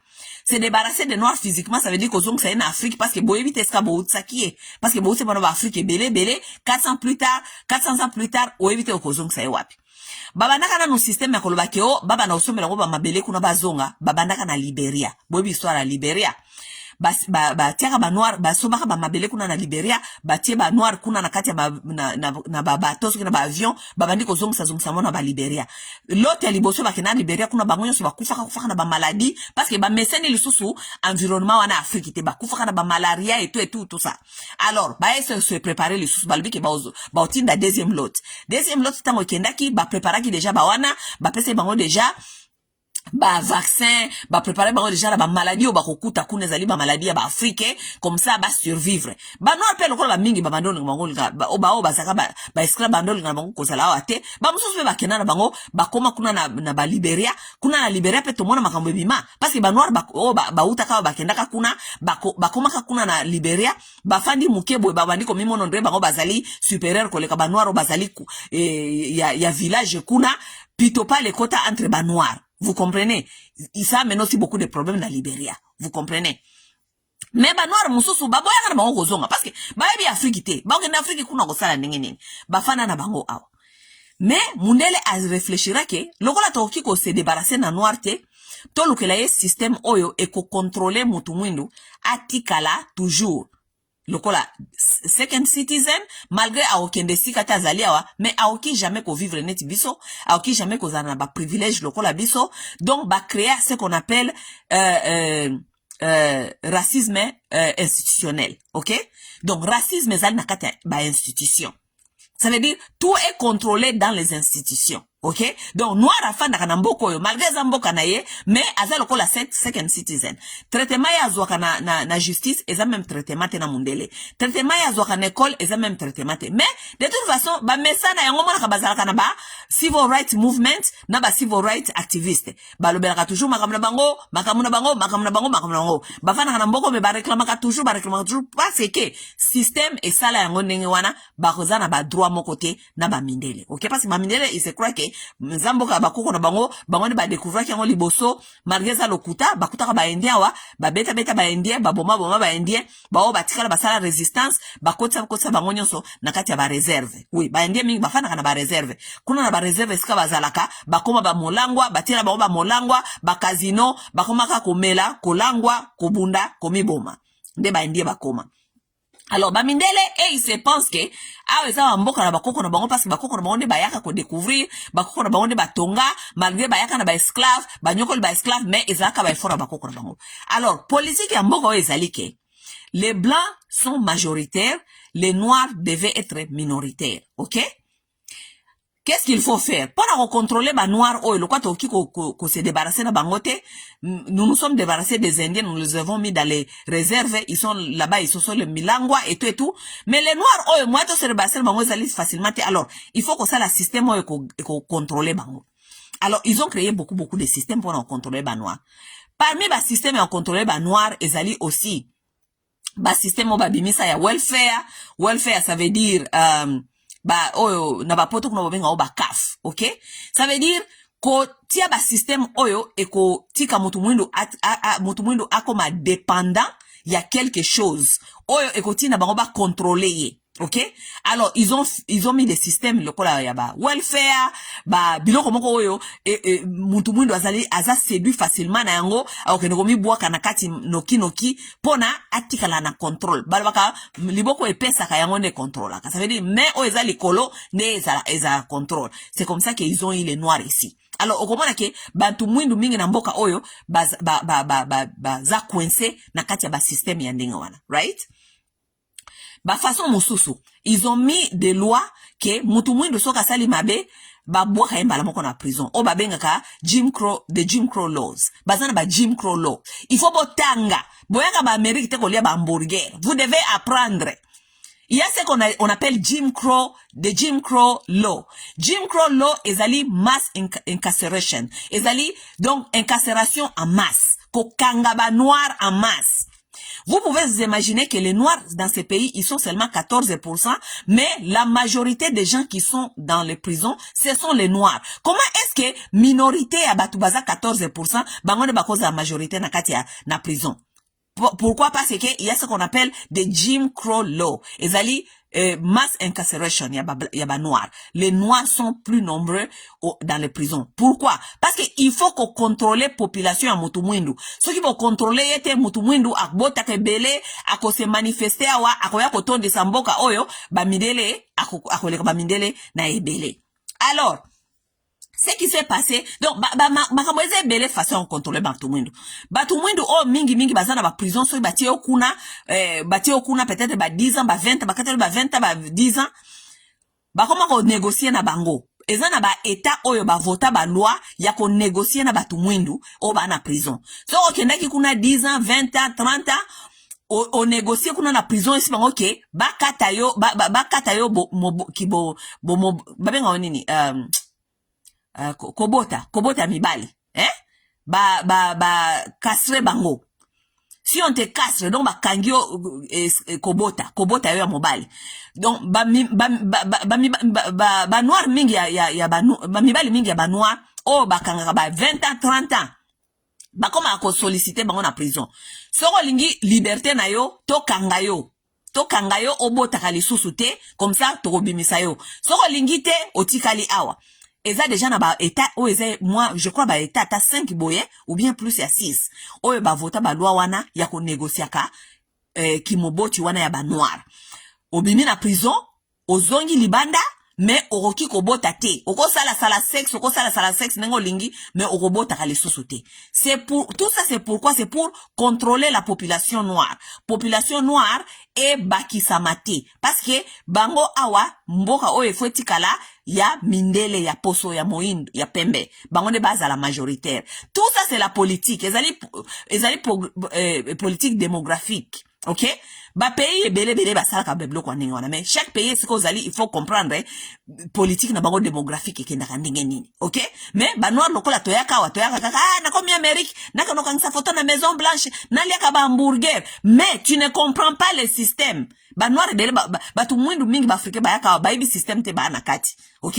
Speaker 1: Se débarrasser des noirs physiquement, ça veut dire qu'aux c'est en Afrique parce que boyebi teska boutsa qui est. Parce que boutsa pendant Afrique belé, 400 ans plus tard, oyebi kozong sa wapi. Babandaka na no système ya koloba ke o, baba na osomela ngo ba mabele kuna bazonga, babandaka na Liberia. Boyebi histoire ya Liberia. Tiaka ba noir, sobaka ba mabele kuna na Liberia, tie ba noir kuna na kati ya na bateau kuna ba avion, babandi kozongisa mona ba Liberia. L'autre ya liboso ba kena Liberia kuna bango nyonso ba kufaka na ba maladie parce que ba meseni lisusu environnement wana Afrique te ba kufaka na ba malaria et tout ça. Alors, ba se préparer lisusu balbi ke ba otinda deuxième lot. Deuxième lot tango kendaki ba préparaki déjà ba wana, ba pese bango déjà ba vaccin, ba préparer bango déjà ba maladie ou ba kokuta kuna zali ba maladie ba Afrique comme ça ba survivre. Ba noir pe lokola ba mingi ba bandolo bango ba saka ba esclave bandolo bango kozala wate. Ba mususu ba kenana bango ba koma kuna na ba Liberia, kuna na Liberia pe to mona makambo bima parce que ba noir ba utaka ba kendaka kuna ba koma kuna na Liberia, ba fandi mukebo ba bandi ko mimono ndre bango bazali supérieur koleka ba noir bazali ya village kuna plutôt pas les quotas entre ba noir. Vous comprenez? Ça amène aussi beaucoup de problèmes dans Libéria. Vous comprenez? Mais ba noir mususu ba boya na bango kozonga parce que ba yebi Afrique te. Ba okenda Afrique kuna kosala nini. Ba fana na bango awa. Mais Mundele a réfléchira que lokola toki ko se débarrasser na noir te, to lukela ye système oyo e ko contrôler mutu mwindu atikala toujours. Lokola second citizen malgré aokende sikata azali awa mais aoki jamais ko vivre net biso aoki jamais ko zana ba privilège lokola biso donc ba créer ce qu'on appelle racisme institutionnel. OK? Donc racisme ezali na kati ba institution. Ça veut dire tout est contrôlé dans les institutions. OK? Donc, noir afanda kana mboko yo, malgré zamboka na ye, mais aza lokola second citizen. Traitement ya azwaka na justice, eza même traitement te na Mundele. Traitement ya azwaka na école, eza même traitement te. Mais, de toute façon, ba mesana yango mona kabazalaka na ba civil rights movement, na ba civil rights activiste. Ba lobelaka toujours makamuna bango. Ba fana kana mboko me ba réclamaka toujours, parce que système et sala yango ndenge wana, ba kozana ba droit moko te na ba mindele. OK? Parce que ba mindele, il se croit que Mzamboka bakoko na bango ne ba découvrir ki yango liboso malgré ça lokuta bakutaka ba indien wa ba beta ba indien ba boma ba indien ba o batikala basala résistance bakotsa bango nyonso na kati ya ba réserve. Oui, ba indien mingi bafana na ba réserve. Kuna na ba réserve sika bazalaka bakoma ba molangwa batira ba molangwa ba casino bakoma ka komela kolangwa kobunda komiboma. Nde ba indien bakoma. Alors, ba mindele, il se pense que, eza mboka na bakoko na bango, parce que bakoko na bango ne bayaka ko découvrir, bakoko na bango ne batonga, malgré bayaka na ba esclave, banyoko ba esclave, mais ezaka ba effort na bakoko na bango. Alors, politique ya mboka ezali ke, les blancs sont majoritaires, les noirs devaient être minoritaires, ok? Qu'est-ce qu'il faut faire? Pour contrôler les noirs, le quoi qui se débarrasser de bangote, nous sommes débarrassés des Indiens, nous les avons mis dans les réserves, ils sont là-bas, ils sont le Milangwa et tout. Mais les noirs, moi, tout se débarrasser de bangote, ça lit facilement. Alors, il faut que ça, le système, contrôler bango. Alors, ils ont créé beaucoup de systèmes pour contrôler les noirs. Parmi les systèmes à contrôler les noirs, ils allaient aussi, le système, babimisa ya welfare. Welfare, ça veut dire, na ba poto kuna bobenga ba CAF, OK? Ça veut dire ko tia ba système oyo e ko tika mutu mwindo akoma dépendant ya quelque chose. Oyo e ko tina bango ba contrôler. OK? Alors ils ont mis des systèmes lokola ya ba welfare, ba biloko moko oyo mutu mwindo aza séduit facilement na yango akende komi bwaka na kati noki pona atikala na contrôle. Balbaka liboko epesa ka yango ne contrôle. Ça veut dire mais o eza likolo ne eza contrôle. C'est comme ça qu'ils ont eu les noirs ici. Alors okomona ke bantu mwindu mingi na mboka oyo za coincé na kati ya ba système ya ndenge wana, right? Ba façon mosusu ils ont mis des lois que mutu mwindu soka sali mabe ba bwaka yembala moko na prison o babengaka Jim Crow laws bazana ba Jim Crow law. Il faut botanga boyaka ba Amérique te kolia ba hamburger, vous devez apprendre. Il y a ce qu'on appelle Jim Crow law. Jim Crow law ezali mass incarceration. Ezali donc incarcération en masse. Kokanga ba noir en masse. Vous pouvez vous imaginer que les noirs dans ces pays, ils sont seulement 14%, mais la majorité des gens qui sont dans les prisons, ce sont les noirs. Comment est-ce que minorité à Batubaza 14%, bangone bakoza la majorité na kati ya na prison? Pourquoi? Parce que il y a ce qu'on appelle des Jim Crow law. Ezali mass incarceration, yaba noir. Les noirs sont plus nombreux dans les prisons. Pourquoi? Parce que il faut qu'on contrôle la population à Mutumwindu. Ceux qui vont contrôler yete Mutumwindu akbota kebele, ako se manifester awa, ako ya koton de samboka oyo, bamidele, ako leka bamidele na ebele. Alors, ce qui s'est passé, donc, makamweze bele façon contrôler Batumwindu. Batumwindu, oh, mingi, bazana ba prison, so, bati okuna peut-être ba 10 ans, ba 20, ba 14, ba 20, ba 10 ans. Ba comment ko négocier na bango. Ezana ba état oyo ba vota ba loi, ya ko négocier na Batumwindu, o ba na prison. So, okendaki kuna 10 ans, 20 ans, 30 ans, o négocier kuna na prison, isi bango ke, ba katayo, babenga nini, kobota mibali, kasre bango. Si on te castre, donc kangio kobota yo ya mobali. Donc noir mingi mibali mingi ya noir, oh kangaka 20 ans, 30 ans. Koma ko solliciter bango na prison. Soko lingi liberté na yo, to kangayo obota kali susu te, comme ça to bimisa yo. Soko lingi te otikali awa. Eza déjà na ba état o eza moi je crois ba état ta 5 boye ou bien plus ya 6 o ba vota ba loi wana ya ko négociaka kimoboti wana ya ba noir obimi na prison ozongi libanda mais oroki kobota te oko sala sexe nengo lingi mais okobota ka lisusu te. C'est pour tout ça, c'est pourquoi c'est pour contrôler la population noire et bakisamate parce que bango awa mboka o efoti kala ya mindele ya poso ya moindo ya pembe bango ne base à la majoritaire. Tout ça c'est la politique, politique démographique. OK? Ba pays bele basala ka beblo kwa ndenge wana, mais chaque pays c'est kozali il faut comprendre politique na bango démographique ke ndaka ndenge nini. OK? Mais ba noir lokola toyaka kaka na komi Amérique naka no kangisa photo na Maison Blanche na liaka ba hamburger, mais tu ne comprends pas le système. Ba noir bele batu mwindu mingi ba Afrique ba yaka ba ibi système te ba na kati. OK?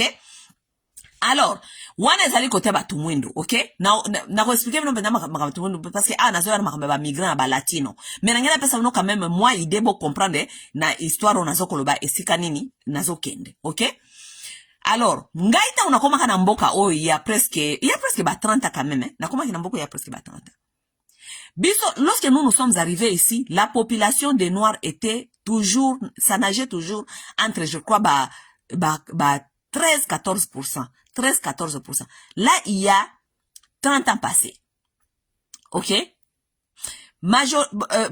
Speaker 1: Alors, wana ezali kote batu mwindu, OK? Na ko expliquer mno benda makabatu mwindu parce que nazo yana makamba ba migrant ba latino. Mais nangela pesa mno quand même moi idée bo comprendre na histoire onazo koloba esika nini nazo kende, OK? Alors, ngaita unakoma kana mboka o ya presque ba 30 ans quand même, na koma kana mboka ya presque ba 30 ans. Biso, lorsque nous sommes arrivés ici, la population des noirs était toujours, ça nageait toujours entre, je crois, 13-14%. 13-14%. Là, il y a 30 ans passés. OK?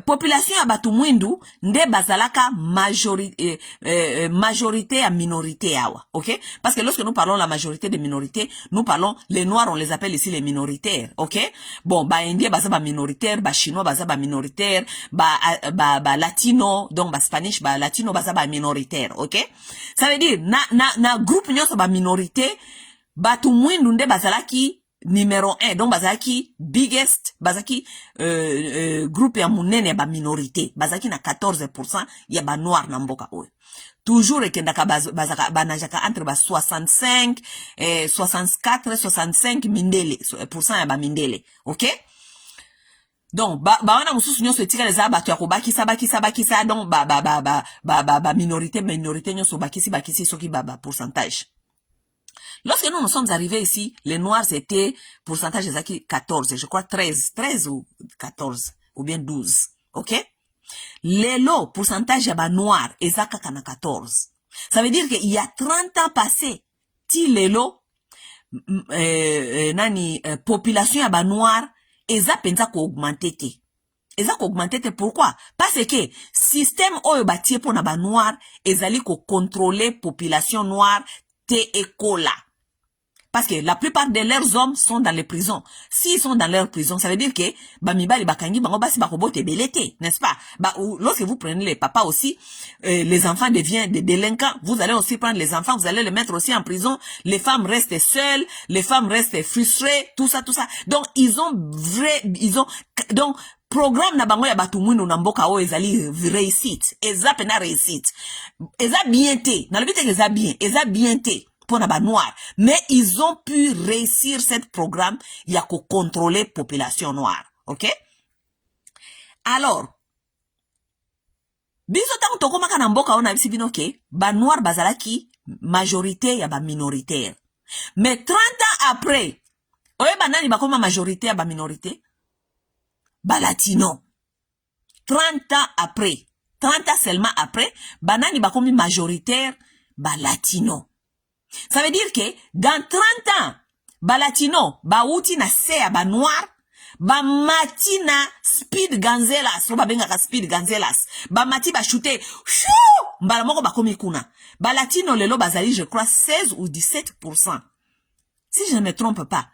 Speaker 1: Population ya batu mwindu nde bazalaka majorité à minorité awa. OK? Parce que lorsque nous parlons la majorité des minorités, nous parlons les noirs, on les appelle ici les minoritaires. OK? Bon, indien baza minoritaire, chinois baza minoritaire, latino, donc spanish latino baza minoritaire. OK? Ça veut dire na groupe nyonso minorité, batu mwindu nde bazalaki numéro 1, donc bazaki biggest, bazaki groupe ya munene ya ba minorité, bazaki na 14% ya ba noir na mboka oyo. Toujours ekendaka bazaka banajaka entre 65 64 65 mindele % ya ba mindele. OK? Donc wana mususu nyonso etikala za bato ya kobakisa donc minorité nyonso bakisi soki pourcentage. Lorsque nous sommes arrivés ici, les noirs étaient, pourcentage de 14, je crois 13 ou 14, ou bien 12. OK? Les lots, pourcentage de noirs, ezaka kana 14. Ça veut dire qu'il y a 30 ans passés, ti les lots, population ya ba noir eza penza ko augmenter te. Eza ko augmenter te pourquoi? Parce que système oyo batie po na ba noir ezali ko contrôler population noire te ekola. Parce que la plupart de leurs hommes sont dans les prisons. S'ils sont dans leurs prisons, ça veut dire que bamibali bakangi bango basi bakobote belete, n'est-ce pas? Lorsque vous prenez les papas aussi, les enfants deviennent des délinquants. Vous allez aussi prendre les enfants, vous allez les mettre aussi en prison. Les femmes restent seules, les femmes restent frustrées, tout ça. Donc donc programme na bango ya batu mwino na mboka o ezali réussite. Eza pena réussite. Eza bien te. Na lobite que eza bien te. Pour na noir, mais ils ont pu réussir cette programme il y a qu'au contrôler population noire, ok? Alors biso tango toko maka na mboka ona bisi bino ke ba noir bazalaki majorité ya ba minoritaire, mais 30 ans après oye banani bakoma majorité ya ba minorité ba latino. 30 ans après, 30 ans seulement après, banani bakomi majoritaire ba latino. Ça veut dire que dans 30 ans, ba latino, ba uti na se ba noir, ba mati na speed ganzelas, ba benga ka speed ganzelas, ba mati ba shooter, chou, mbala moko ba komi kuna. Ba latino lelo bazali, je crois, 16 ou 17%. Si je ne me trompe pas.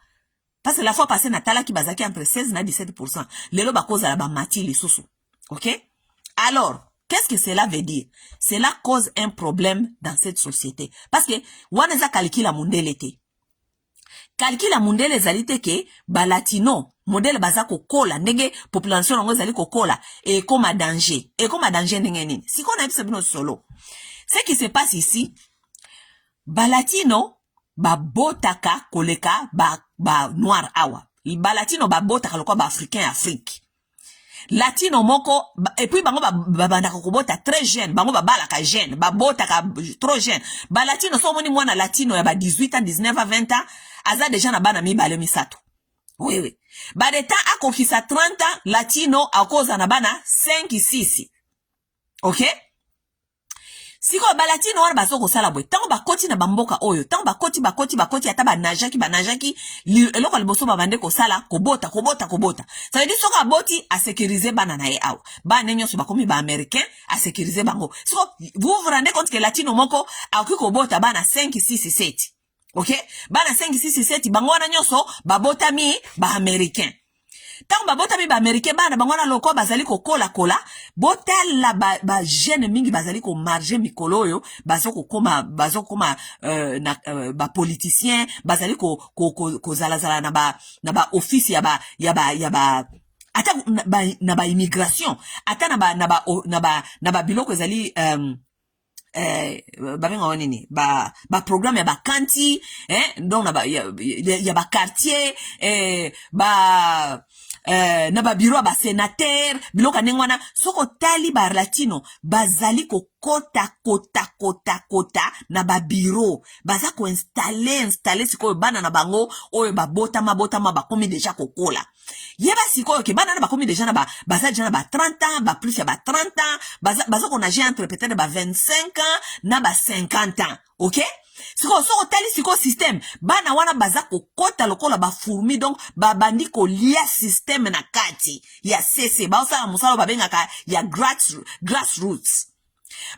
Speaker 1: Parce que la fois passée, Natala qui bazaki entre 16 et 17%. Lelo ba cause la ba mati li sousou. Ok? Alors, qu'est-ce que cela veut dire? Cela cause un problème dans cette société. Parce que, waneza calcula mundele te. Calcula mundele zalite ke, ba latino, modèle bazako kola, ndenge population longo zali ko kola, et comme danger. Et comme danger ndenge nini. Si qu'on a vu solo. Ce qui se passe ici, ba latino, ba botaka koleka, ba noir awa. Ba latino ba botaka lokwa ba africain Afrique. Latino moko, et puis bango bandaka kobota très jeune, bango balaka jeune, botaka trop jeune. Ba latino so moni mwana latino ya ba 18 ans, 19 à 20 ans, aza déjà na bana mibale misato. Oui. Ba de temps akokisa 30 ans, latino akoza na bana 5 6. OK? Siko ba latino wana bazoko sala boy. Tango bakoti na bamboka oyo, tango bakoti ata banajaki, eloko liboso babande ko sala, kobota. Ça veut dire soka boti a sécuriser bana na ye awa. Ba nenyo so bakomi ba américain a sécuriser bango. Siko vous vous rendez compte que latino moko a ku kobota bana 5 6 7. OK? Bana 5 6 7 bango wana nyoso babota mi ba américain. Tango babota mi ba américain bana bango na loko bazali ko kola botala ba jeune mingi bazali ko marger mikolo yo bazoko koma ba politicien bazali ko zala na ba office ya ba ata na ba immigration ata na ba biloko ezali babenga wanini ba programme ya ba kanti donc na ba ya ba quartier na ba bureau ba sénateur biloko nengwana soko tali ba latino bazali ko kota na ba bureau baza ko installer siko bana na bango oyo ba bota ba komi déjà kokola yeba siko ke bana na ba komi déjà na ba baza déjà na ba 30 ans ba plus ya ba 30 ans baza ko nager entre peut-être ba 25 ans na ba 50 ans. OK? Siko tali siko système bana wana baza ko kota lokola ba fourmi donc ba bandi ko lia système na kati ya CC ba osala musalo ba bengaka ya grassroots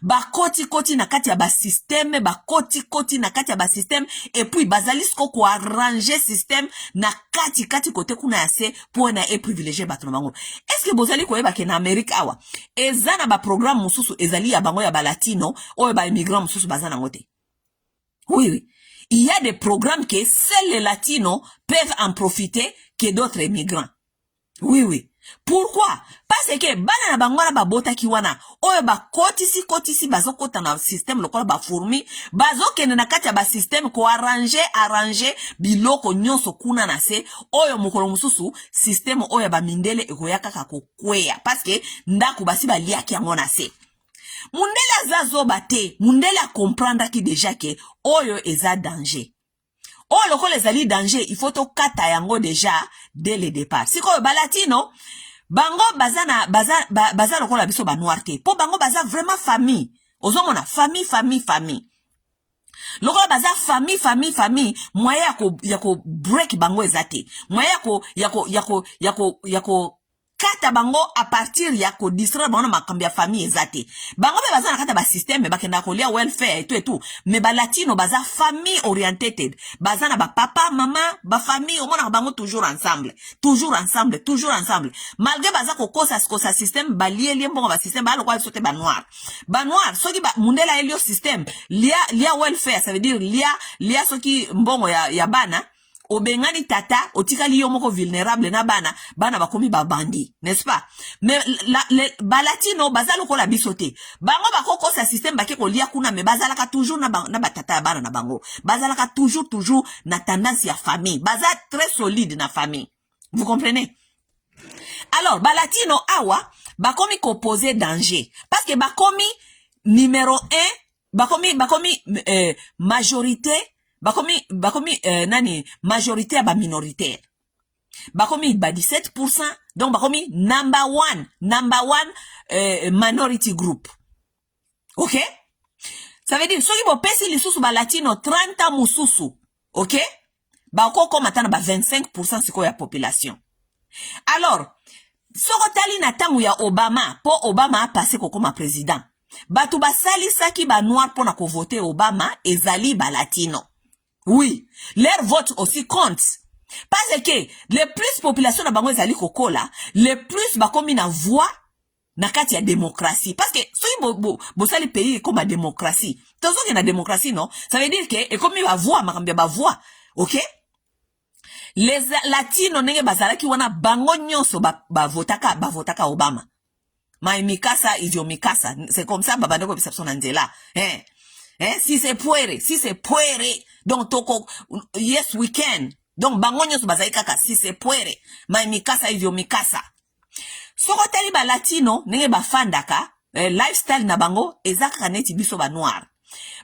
Speaker 1: ba koti na kati ya ba système ba koti na kati ya ba système et puis bazali siko ko arranger système na kati côté kuna ya se pour na e privilégier bato na bango. Est-ce que bozali ko yeba ke na Amerique awa ezana ba programme mususu ezali ya bango ya ba latino o ba immigrant mususu bazana ngote? Oui. Il y a des programmes que seuls les latinos peuvent en profiter que d'autres immigrants. Oui. Pourquoi? Parce que bana na bangwana ba bota ki wana oyo ba kotisi bazokota na système lokola ba fourmi bazokende na kati ya ba système ko arranger biloko nyonso kuna na se oyo mokolo mususu système oyo ba mindele ekoyaka kako kwea parce que ndaku basi ba liaki yango na se. Mundele azazo bate, mundele a comprendre ki déjà que oyo eza danger. Oyo loko les ali danger, il faut to kata yango déjà dès le départ. Si ko balatino, bango baza loko la biso ba noirté. Po bango baza vraiment famille. Ozomona famille. lokola baza famille moyen yako break bango ezate moyen yako kata bango a partir ya ko distraire bango na makambi ya famille ezate bango be baza na kata ba système bakenda kolia welfare et tout mais ba latino baza famille oriented baza na ba papa mama ba famille au moins bango toujours ensemble malgré baza ko kosa système ba lié mbongo ba système ba lokwa sote ba noir soki ba mundela elio système lia welfare ça veut dire lia soki mbongo ya bana obengani tata otikali yo moko vulnérable na bana bakomi ba bandi n'est-ce pas mais balatino bazalo ko la bisoté bango bakoko sa système bake ko lia kuna mais bazalaka toujours na batata ya bana na bango bazalaka toujours na tendance ya famille baza très solide na famille vous comprenez alors balatino awa bakomi ko poser danger parce que bakomi numéro 1 bakomi majorité bakomi nani majorité ya ba minoritaire bakomi ba 17% donc bakomi number one minority group. OK, ça veut dire soki bo pesi lisusu ba latino 30 ans mususu, OK, bako koma tana ba 25% siko ya population. Alors soko tali na tangu ya Obama a passé kokoma président batu basali saki ba noir pona ko voter Obama ezali ba latino. Oui, leur vote aussi compte. Parce que le plus population na bango ezali kokola, le plus bakomi na voix na kati ya démocratie. Parce que soki bo sali pays comme la démocratie. Tozo que na démocratie non, ça veut dire que et comme ba voix makambia ba voix, OK? Les latinos nenge bazalaki wana bango nyonso ba votaka Obama. Ma mikasa is your mikasa. C'est comme ça babandeko perception nzela. Si c'est puere. Donc toko yes we can. Donc bango nyonso bazali kaka si c'est puere. Ma mikasa is your mikasa. Soko tali ba latino nenge ba fandaka lifestyle na bango ezaka neti biso ba noir.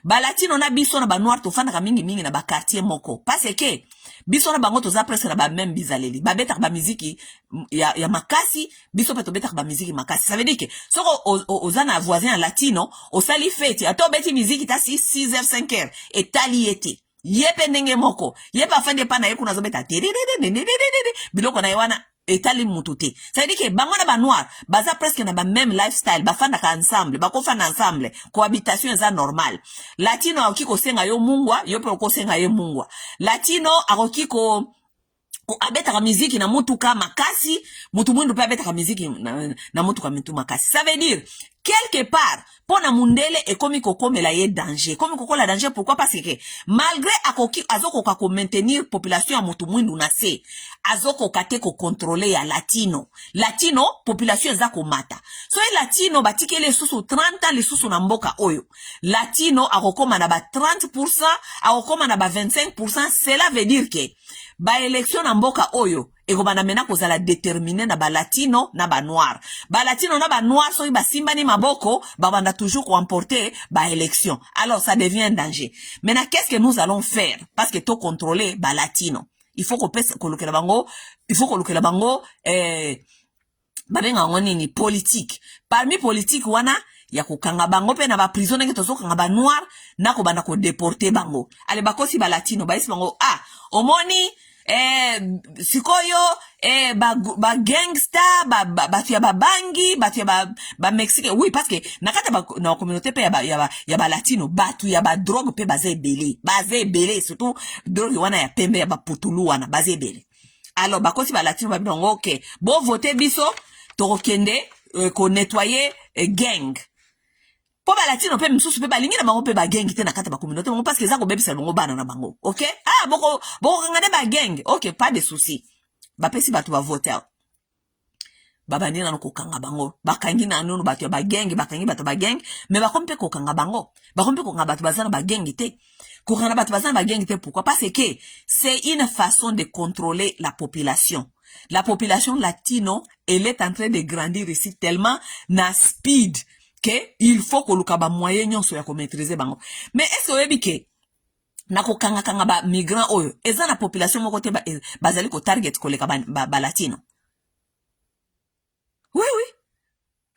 Speaker 1: Ba latino na biso na ba noir to fandaka mingi na ba quartier moko. Parce que biso na bango toza presque na ba même bizaleli ba betaka ba muziki ya makasi biso peto betaka ba muziki makasi ça veut dire que soko ozana voisin latino osali fete ato beti muziki ta 6h 5h et tali ete yepe ndenge moko yepe afande pa na ye kuna zobeta biloko na yewana etali mutute ça veut dire que bango na ba noir baza presque na ba même lifestyle bafanda ka ensemble bakofanda ensemble cohabitation eza normal latino akiko senga yo mungwa yo pe ko senga ye mungwa latino akiko abetaka muziki na mutuka makasi mutu mwindu pe abetaka muziki na mutuka mitu makasi ça veut dire quelque part pona mundele ekomi kokomela ye danger komi kokola danger pourquoi parce que malgré azoko ko maintenir population ya mutu mwindu na se azoko kate ko contrôler ya latino population eza ko mata so latino batikele susu 30 ans lisusu na mboka oyo latino akokoma na ba 30% akokoma na ba 25% cela veut dire que ba élection na mboka oyo ekobana mena kozala déterminé na ba latino na ba noir so ba simbani maboko ba banda toujours ko emporter ba élection alors ça devient un danger. Maintenant qu'est-ce que nous allons faire parce que to contrôler ba latino il faut qu'on pèse kolokela bango babenga ngoni ni politique parmi politique wana ya kokanga bango pe na ba prison nge tozo kanga ba noir na ko bana ko déporter bango ale bakosi ba latino ba isi bango omoni sikoyo ba gangster batu ya bangi batu ya ba Mexique oui parce que nakata na communauté pe ya ba latino batu ya ba drogue pe baze ebele surtout drogue wana ya pembe ya ba putulu wana baze ebele alors bakosi ba latino ba bingo OK bo voter biso to kende ko nettoyer gang po ba latino pe msusu pe balingi na bango pe ba gang te na kata ba communauté bango parce que za ko bebisa bango bana na bango OK boko ngane ba gang OK pas de souci ba pesi batu ba voter babani na ko kanga bango bakangi na nunu batu ba gang bakangi batu ba gang mais ba kompe ko kanga bango ba kompe ko kanga batu bazana ba gang te ko kanga batu bazana ba gang te pourquoi parce que c'est une façon de contrôler la population latino elle est en train de grandir ici tellement na speed que il faut que luka ba moyen nyonso ya ko maîtriser bango mais est-ce que oyebi ke na ko kanga ba migrant oyo eza na population moko te bazali ko target koleka ba latino oui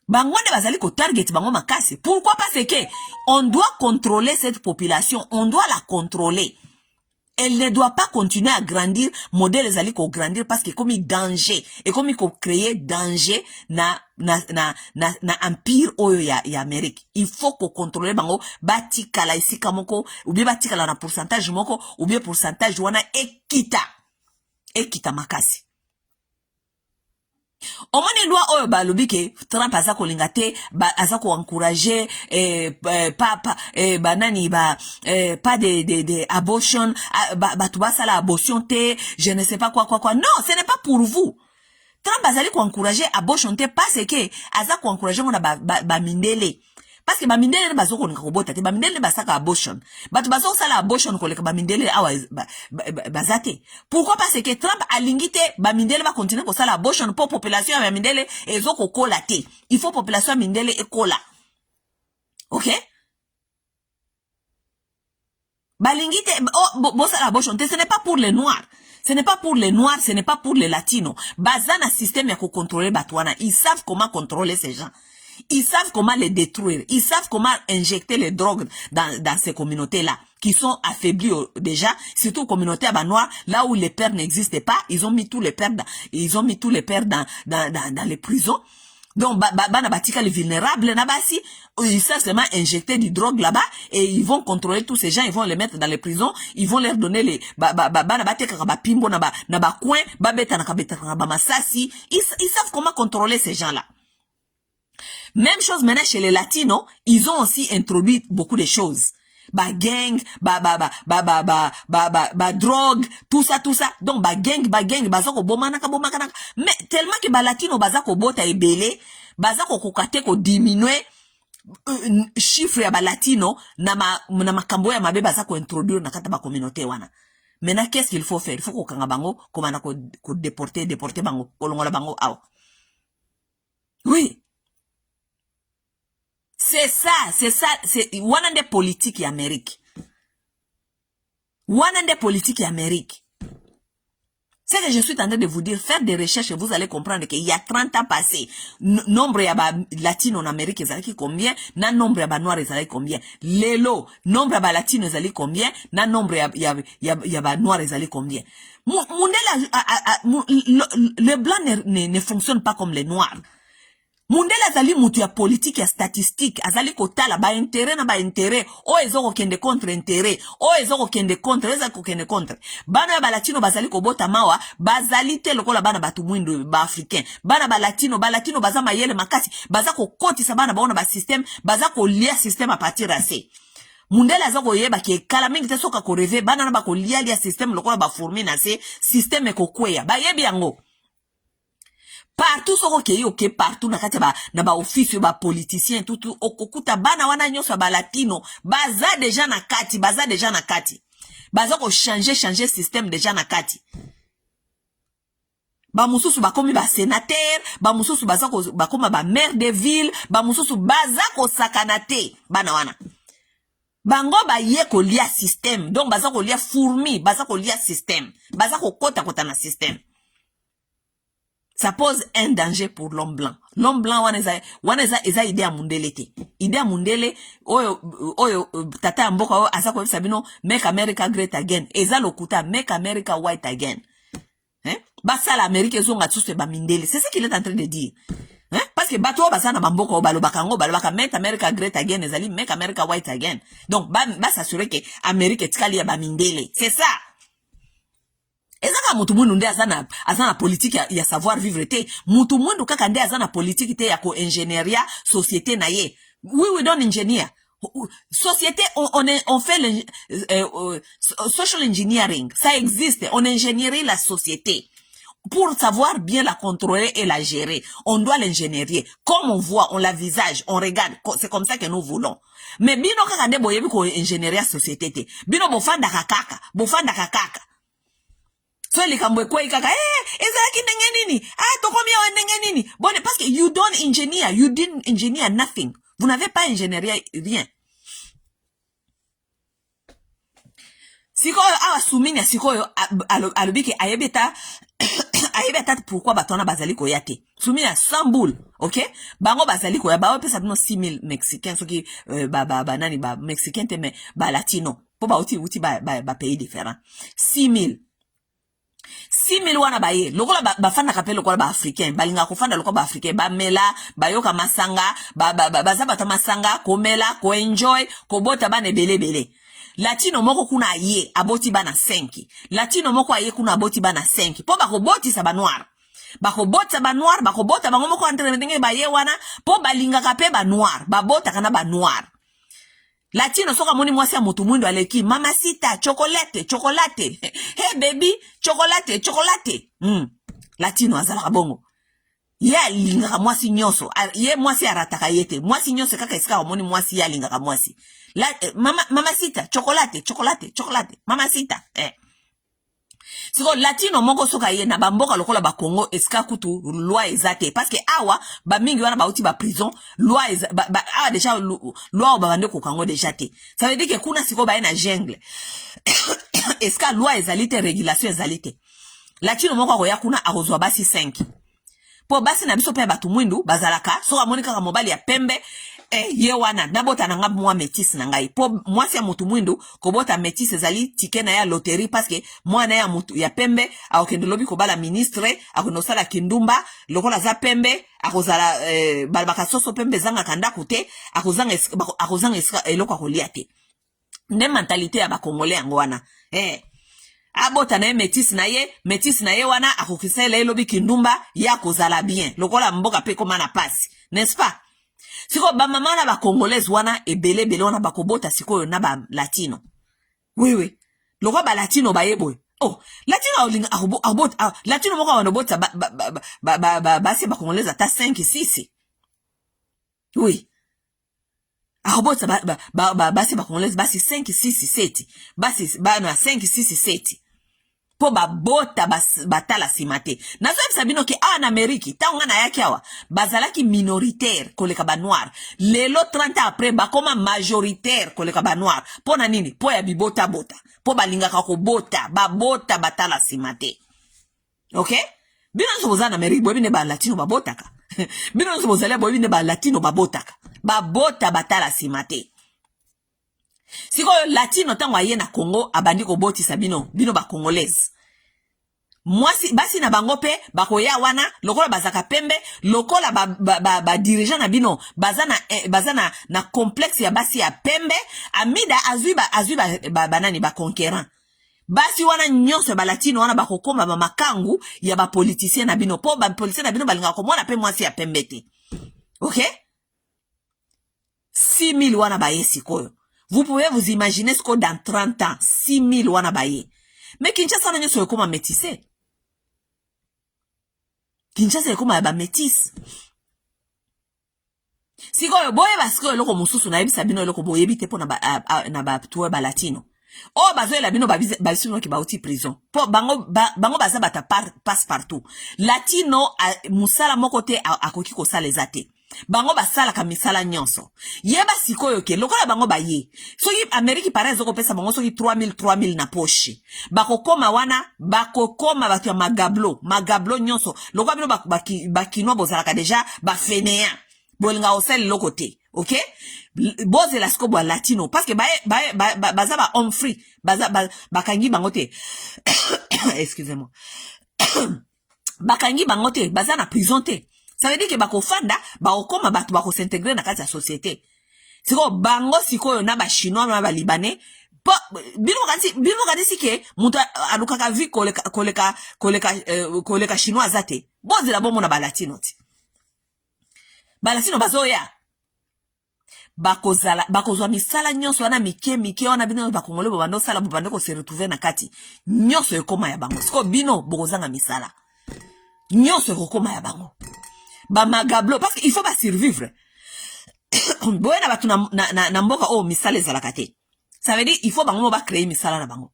Speaker 1: Bangonde bazali ko target bango makasi. Pourquoi? Parce que on doit contrôler cette population, on doit la contrôler. Elle ne doit pas continuer à grandir, modèle zali ko grandir parce que comme il danger et comme il ko créer danger na empire oyo ya Amérique. Il faut qu'on contrôle bango bati kala ici kamoko ou bien bati kala na pourcentage moko ou bien pourcentage wana ekita makasi. Omoni loi oyo balobi ke Trump aza ko lingate aza ko encourager banani pas de abortion tu vas la abortion te je ne sais pas quoi non, ce n'est pas pour vous. Trump azali ko encourager abortion te parce que aza ko encourager mona ba mindele. Parce que ba mindele bazo ko ngakobota te ba mindele basaka abortion. Batu bazo sala abortion ko leka ba mindele awa bazate. Pourquoi? Parce que Trump a lingité ba mindele va continuer ko sala abortion pour population ya mindele ezo ko kola te. Il faut population ya mindele e kola. OK? Ba lingité bo sala abortion te, ce n'est pas pour les noirs. Ce n'est pas pour les noirs, ce n'est pas pour les latinos. Bazana système ya ko contrôler batwana. Ils savent comment contrôler ces gens. Ils savent comment les détruire. Ils savent comment injecter les drogues dans ces communautés-là, qui sont affaiblies déjà, surtout communautés noires, là où les pères n'existent pas. Ils ont mis tous les pères dans les prisons. Donc, les vulnérables, ils savent seulement injecter du drogue là-bas et ils vont contrôler tous ces gens, ils vont les mettre dans les prisons, ils vont leur donner les, ils savent comment contrôler ces gens-là. Même chose maintenant chez les latinos, ils ont aussi introduit beaucoup de choses. Gang, drogue, tout ça. Donc, gang, bazako bomanaka. Mais tellement que latino bazako bota ebele, bazako kokate ko diminuer, chiffre ya latino, na makambo ya mabe bazako introduire na kata ba communauté wana. Maintenant, qu'est-ce qu'il faut faire? Il faut ko kanga bango, komana ko déporter bango, kolongola bango ao. Oui. C'est ça, c'est one des politiques Amérique. One des politiques Amérique. C'est que je suis en train de vous dire, faire des recherches et vous allez comprendre qu'il y a 30 ans passés, nombre ya ba latino en Amérique ezalaki combien, na nombre ya ba noir ezalaki combien. Lelo, nombre ya ba latino ezalaki combien, na nombre ya ba noir ezalaki combien. Le blanc ne fonctionne pas comme les noirs. Mundele azali mutu ya politique ya statistique azali kotala ba intérêt na ba intérêt o ezoko kende contre intérêt o ezoko kende contre ezako kende contre bana ya ba latino bazali kobota mawa bazali te lokola bana batu mwindu ba africain bana ba latino baza mayele makasi bazako kotisa bana baona ba système bazako lia système à partir à c'est mundele azako yeba ke kala mingi te soka ko rêver bana na ba ko lia système lokola ba former na c'est système ko kweya ba yebi yango. Partout soko ke yoke partout na kati na ba office ba politicien tout okukuta bana wana nyoso ba latino baza déjà na kati baza ko changer système déjà na kati ba mususu ba komi ba sénateur ba mususu baza ko ba koma ba maire de ville ba mususu baza ko sakanate bana wana bango ba ye ko lia système donc baza ko lia fourmi baza ko lia système baza ko kota na système. Ça pose un danger pour l'homme blanc. L'homme blanc, eza idée à mundele te. Idée à mundele, oyo, tata mboka, asako sabino, make America great again. Eza lokuta, make America white again. Hein? Basa l'Amérique, zonga tous ba mindele. C'est ce qu'il est en train de dire. Hein? Parce que bato, basa na bamboka, balobaka, make America great again, ezali, make America white again. Donc, ba s'assurer que Amérique tikali ya ba mindele. C'est ça. Ezaka mutu mwindu nde azana politique ya savoir vivre te. Mutu mwindu kaka nde azana politique te ya ko ingénieria société na ye. We don't engineer. Société, on fait le social engineering. Ça existe. On ingénierie la société. Pour savoir bien la contrôler et la gérer, on doit l'ingénierie. Comme on voit, on la visage, on regarde. C'est comme ça que nous voulons. Mais bino kaka nde boyebi ko ingénieria société te. Bino bofanda kakaka. So likambo kwe kaka ezalaki ndenge nini tokomi ya ndenge nini bon parce que you didn't engineer nothing, vous n'avez pas ingénié rien. Sikoyo awa suminya sikoyo alobiki ayebeta ayebe tata pourquoi batona bazali koyate sumi na 100 boules, OK? Bango bazali koya ba pesa bino 6000 mexicains soki nani ba mexicain te mais ba latino po ba uti ba pays différent 6000 wana baye lokola bafanda kapele lokola ba africain balinga kofanda lokola ba africain ba mela bayoka masanga bazabata masanga komela ko enjoy ko bota bana belebele. Latino moko kuna ye aboti bana 5. Latino moko aye kuna aboti bana 5. Po bako boti sa ba noir. Bako bota bango moko entre ba ye wana po balinga kape ba noir. Ba bota kana ba noir. Latino soka moni mwasi ya mutu mwindo aleki mamacita chocolate. Hey baby chocolate. Latino azala bongo. Ye alinga mwasi nyoso. Ye mwasi arataka yete. Mwasi nyoso kaka iska moni mwasi ya alinga mwasi. Mamacita chocolate. Mamacita. Siko latino moko soka ye na bamboka lokola ba Congo eska kutu loi ezate parce que awa ba mingi wana ba uti ba prison loi awa déjà loi ba bande ko Congo déjà te. Ça veut dire que kuna siko ba na jungle. Eska loi ezalite régulation ezalite. Latino moko ko ya kuna arozwa basi 5. Po basi na biso pe batu mwindu bazalaka soka monika ka mobali ya pembe ye wana nabota nanga mwa métis na ngai po mwasi ya mutu mwindu kobota métis ezali tike na ya loterie parce que mwana ya mutu ya pembe akokende lobi kobala ministre akonosala kindumba lokola za pembe akozala balbaka soso pembe zanga kanda kute akozanga eloko akolia te nde mentalité ya bakongole yango wana abota na ye métis na ye wana akokisela elobi kindumba ya kozala bien lokola mboka pe koma na pasi n'est-ce pas? Siko ba mama na ba congolaise wana ebele wana bakobota siko na ba latino. Oui. Loko ba latino ba yeboy. Oh, latino olinga abota latino moko wana bota ba congolaise ata 5 6. Oui. Abota ba congolaise basi 5 6 7. Basi ba na 5 6 7. Po bota batala simate. Nazo sabino ke en Amérique taonga na yaki awa bazalaki minoritaire koleka ba noir. Lelo 30 ans après bakoma majoritaire koleka ba noir. Po na nini? Po ya bibota. Po balinga kako bota batala simate. OK? Bino nso na Amérique bobi ne ba latino babotaka. Bino nso bozale bobi ne ba latino babotaka. Babota batala simate. Siko latino tango aye na Congo abandi ko botisa bino ba congolaise. Mwasi basi na bango pe bakoya wana lokola bazaka pembe lokola ba dirigeant na bino bazana na complexe ya basi ya pembe amida azui banani ba conquérant. Basi wana nyonso ba latino wana bakokoma ba makangu ya ba politicien na bino po ba politicien na bino balinga ko mona pe mwasi ya pembe te. OK? 6000 wana ba yesi koyo. Vous pouvez vous imaginer ce que dans 30 ans, 6000 wana baye. Mais Kinshasa na nyoso yekoma métissé. Kinshasa yekoma ba métis. Siko boye basiko eloko mususu na yebisa bino eloko boye bite po na ba tuwe ba latino. Oh bazo la bino babisino ki ba uti prison. Po bango baza bata passe partout. Latino musala moko te akoki ko sala ezate. Bango basala ka misala nyonso. Yeba sikoyo ke lokola bango baye. Soki Ameriki pare zoko pesa bango soki 3000 na poche. Bakokoma wana bakokoma batu ya magablo nyonso. Lokola bino bakino bozala ka deja bafenéa. Bolinga osel lokote. OK? Boze la sikobo latino parce que baza ba homme free. Bakangi bango te. Excusez-moi. Bakangi bango te, baza na prison te. Ça veut dire que bako fanda bakokoma batu bako s'intégrer na kati ya société. Siko bango sikoyo na ba chinois na ba libanais bino kanisi ke mutu alukaka vi koleka chinois zate. Boze la bomo na ba latino ti. Ba latino bazoya. Bakozwa misala nyonso wana mike wana bino bakongole bobando sala bobando ko se retrouver na kati. Nyonso ekoma ya bango. Siko bino bokozanga misala. Nyonso ekoma ya bango. Ba magablo parce qu'il faut pas survivre. Boye na batu na mboka misala ezalaka te. Ça veut dire il faut bango ba créer misala na bango.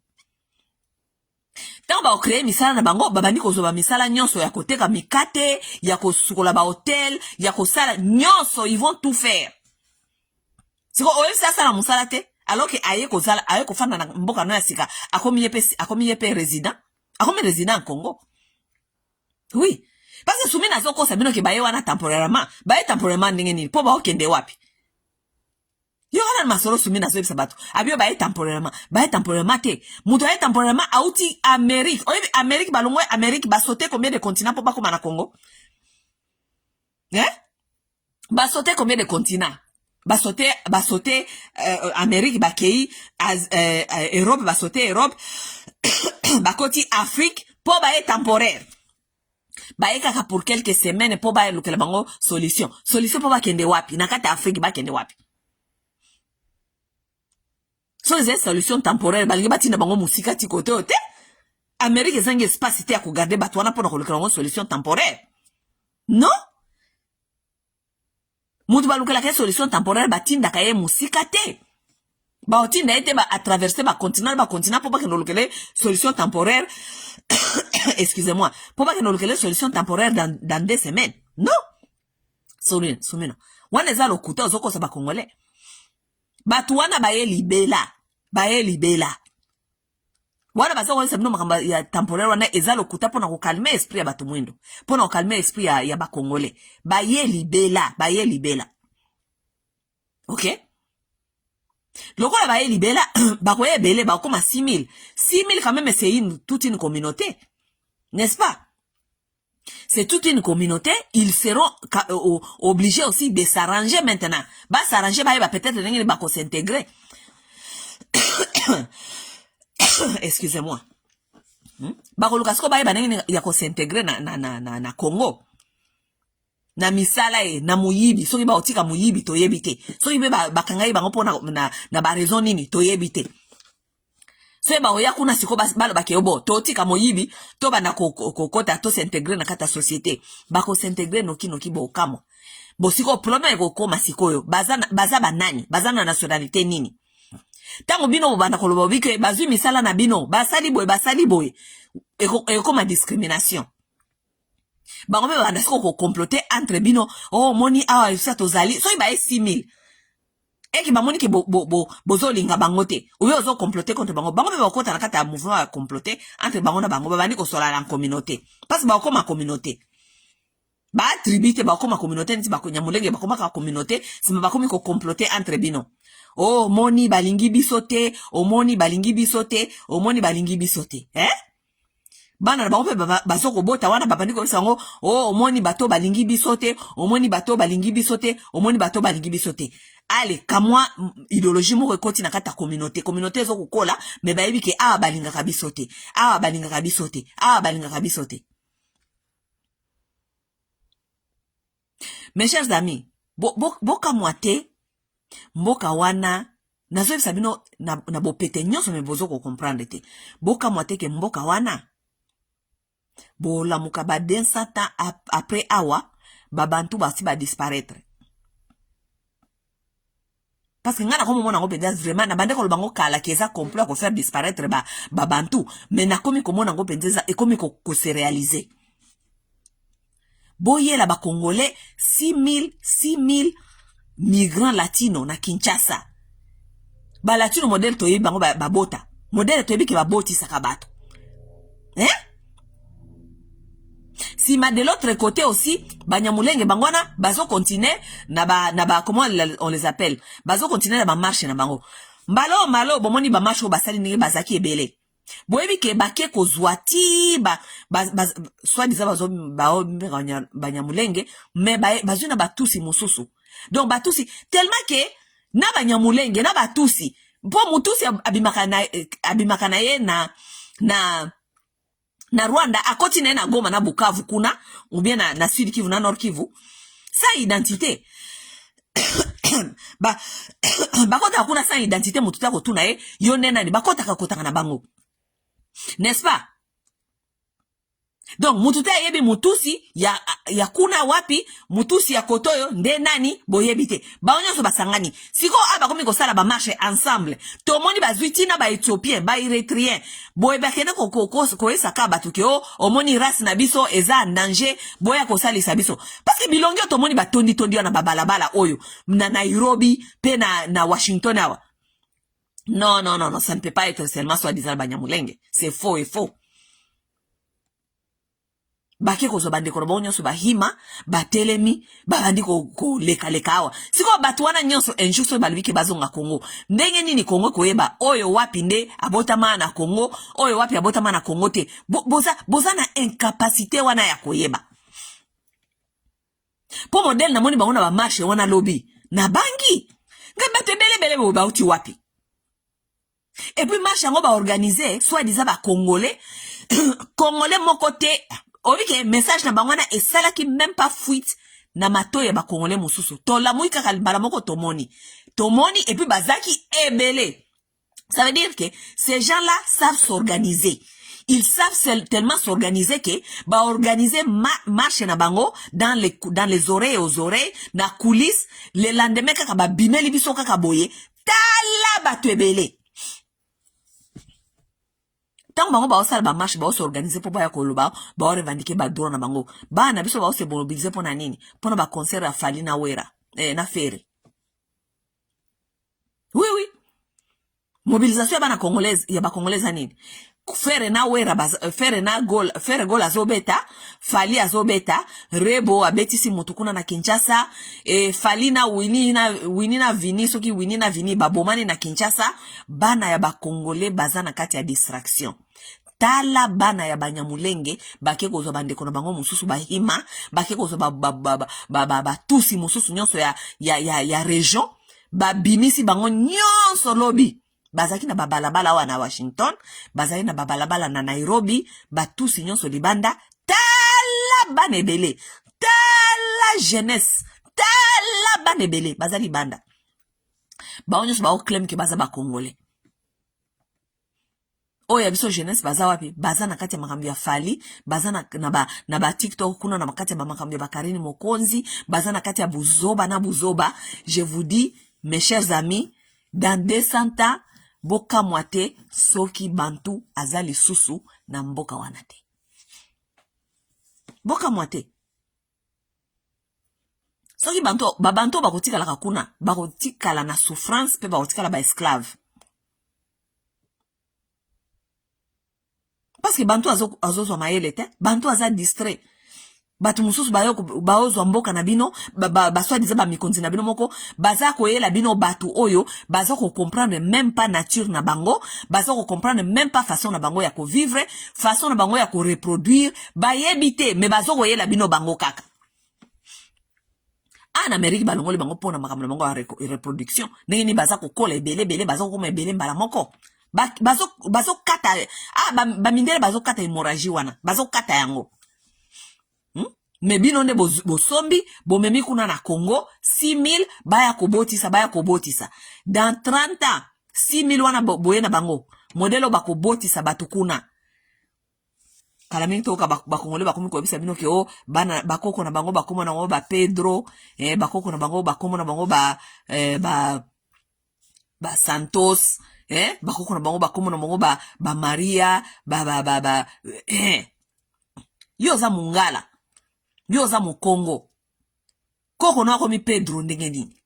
Speaker 1: Tant ba créer misala na bango babandi kozoba misala nyonso ya koteka mikate, ya kosukola ba hotel, ya kosala nyonso, ils vont tout faire. Siko oyo sasa na musala te alors que aye kofanda na mboka no ya sika akomi yepe résident. Akomi résident en Congo. Oui. Parce que soumena zoko sabino ke baye wana temporairement ndenge nini po ba okende wapi. Yo wana masolo soumena zo ebisa bato. Abio baye temporairement te. Muto baye temporairement auti Amérique. Oyebi Amérique balongwe Amérique ba sauter combien de continents po ba koma na Congo? Ba sauter combien de continents? Ba sauter Amérique ba kei Europe ba sauter Europe ba koti Afrique po baye temporaire. Baye kaka pour quelques semaines po baye lukela bango solution po ba kende wapi nakata Afrique ba kende wapi. So les solutions temporaires balingi batina bango musika ti kote ote Amérique ezangi espace te ya ko garder bato wana pona ko lukela bango solution temporaire. Non? Mutu balukela ke solution temporaire batinda kaye musika te. Ba otinda ete ba à traverser ba continent po ba kendo lukele solution temporaire. Excusez-moi, pour pas que nous ayons solution temporaire dans 2 semaines. Non. Soumino. Wana eza lokuta ozoko sa ba Congolais. Batu wana baye libela. Wana baza wana sabino makamba ya temporaire wana eza lokuta pona ko calmer esprit ya batu mwindo. Pona ko calmer esprit ya ba Congolais. Baye libela. OK? Lokola baye libela, bakoye belé ba koma 6000. 6000 quand même c'est toute une communauté. N'est-ce pas? C'est toute une communauté, ils seront obligés aussi de s'arranger maintenant. Bah s'arranger, bah peut-être ils vont s'intégrer. Excusez-moi. Bah kolukasko bah ils vont s'intégrer na Congo. Na misala na muyibi, soki ba otika muyibi to yebite. Soki be ba kangai ba ngopo na ba raison nini to yebite. So ba oya kuna siko balo ba keobo to tika moyibi to ba na kokota to s'intégrer na kata société ba ko s'intégrer noki bo kamo bo siko problème ko koma sikoyo baza banani baza na nationalité nini tango bino banda ko lobo bike bazui misala na bino basali boy e koma discrimination bango be banda siko ko comploter entre bino oh moni awa ça tozali so ba 6000 eki bamoni ke bozo linga bangote uyo ozo comploter contre bango be bakota na kata mouvement à comploter entre bango na bango bani ko sola la communauté parce que ba ko ma communauté ba attribute ba ko ma communauté nti ba ko nyamulenge ba ko ma communauté sima ba ko mi ko comploter entre bino oh moni balingi bisote o moni balingi bisote bana bango pe bazoko bota wana babandi ko sango oh omoni bato balingi bisote allez kamwa idéologie moko ekoti na kata communauté ezoko kola mais bayebi ke balinga kabisote mes chers amis boka mwate mboka wana nazo sabino na bopete nyonso me bozoko comprendre te boka mwate ke mboka wana bola muka ba densata après awa babantu basi ba disparaître parce que ngana komo mona ngo penza vraiment na bande ko bango kala keza complot ko faire disparaître babantu mais na komi ko mona ngo penza e komi ko se réaliser boye la ba congolais 6000 migrants latinos na Kinshasa ba latino modèle to yebi bango ba bota modèle to yebi ke ba boti sakabato si ma de l'autre côté aussi banyamulenge bangwana bazo continuer na ba comment on les appelle bazo continuer na ba marche na bango malo bomoni ba marche basali ningi bazaki ebele boyebi ke bake ko zwati soit disant bazo banyamulenge mais bazo na batusi mususu donc batusi tellement que na banyamulenge na batusi po mutusi abimaka na ye na Rwanda akoti na Goma na Bukavu kuna ou bien na Sud Kivu na Nord Kivu sa identité bakota kuna sa identité mututa ko tuna yo nena ni bakota kakota na bango n'est-ce pas donc mututa yebi mutusi ya kuna wapi mutusi ya kotoyo nde nani boyebite baonyo so basangani siko komi ko sala ba marche ensemble to moni bazwiti na ba Éthiopien ba Érythréen boyeba kene ko esaka batuke omoni race na biso eza danger boya ko salisa biso parce que bilongo to moni batondi na babalabala oyo na Nairobi pe na Washington awa non ça ne peut pas être seulement soit disant banyamulenge c'est faux et faux bake ko zo bande ko ba nyonso ba hima ba telemi ba bandi ko leka awa siko batu wana nyonso enjuso balibike bazonga Congo ndenge nini Congo koyeba oyo wapi nde abotama na Congo oyo wapi abotama na Congo te boza na incapacité wana ya koyeba po model na moni bango na ba marche wana lobby na bangi nga bate bele bo bauti wapi et puis marche yango ba organiser soit disant ba congolais congolais mon côté obike message na bango na esala ki même pas fuite na mato ya ba congolais mususu to la muika kalbala moko tomoni et puis bazaki ebele. Ça veut dire que ces gens-là savent s'organiser. Ils savent tellement s'organiser que ba organiser marche na bango dans les oreilles aux oreilles na coulisses le lendemain kaka ba bimeli biso kaka boye tala ba twebele. Tant bango ba osala ba marche ba s'organiser pour ba koloba ba revendiquer ba droit na bango ba na biso ba se mobiliser pour na nini pour na ba concert à Fali na Wera na Ferry. Oui mobilisation ba na congolaise ya ba congolaise nini Fere na Wera fere na gol azobeta Fali azobeta Rebo abetisi mutukuna na Kinshasa Fali na Winnie na Vini soki Winnie na Vini babomani na Kinshasa bana ya ba congolais bazana kati ya distraction tala bana ya Banyamulenge bake kozo bandeko na bango mususu bahima bake kozo ba tusi mususu nyonso ya region babimisi bango nyonso lobi bazaki na babalabala wana Washington bazaki na babalabala na Nairobi batusi nyonso libanda tala banebele tala jeunesse tala banebele bazali banda ba nyonso ba claim ke baza ba congolais oya biso jeunesse baza wapi baza na kati ya makambi ya Fali baza na ba TikTok kuna na makati ya makambi ya Bakarini Mokonzi baza na kati ya buzoba je vous dis mes chers amis dans 200 ans boka mwate soki bantu azali susu na mboka wanate boka mwate soki bantu bakotikala kakuna bakotikala na souffrance pe bakotikala ba esclave parce que bantu azozo mayele te bantu aza distrait batu mususu baozwa mboka na bino baswa diza ba mikonzi na bino moko baza koyela bino batu oyo baza ko comprendre même pas nature na bango baza ko comprendre même pas façon na bango ya ko vivre façon na bango ya ko reproduire bayebite mais baza koyela bino bango kaka en Amérique balongoli bango pona makambo na bango ya reproduction ndenge ni baza ko kola ebele baza ko ebele mbala moko bazo kata ba mindele bazo kata hémorragie wana bazo kata yango mais bino nde bosombi bomemi kuna na Congo 6000 baya kobotisa dans 30 ans 6000 wana boye na bango modelo bakobotisa batu kuna kala mingi toka bakongole bakomi koyebisa bino ke o bana bakoko na bango bakoma na bango ba Pedro bakoko na bango bakoma na bango ba Santos bakoko na bango bakoma na bango ba Maria yo za mungala yo za mukongo koko na komi Pedro ndenge nini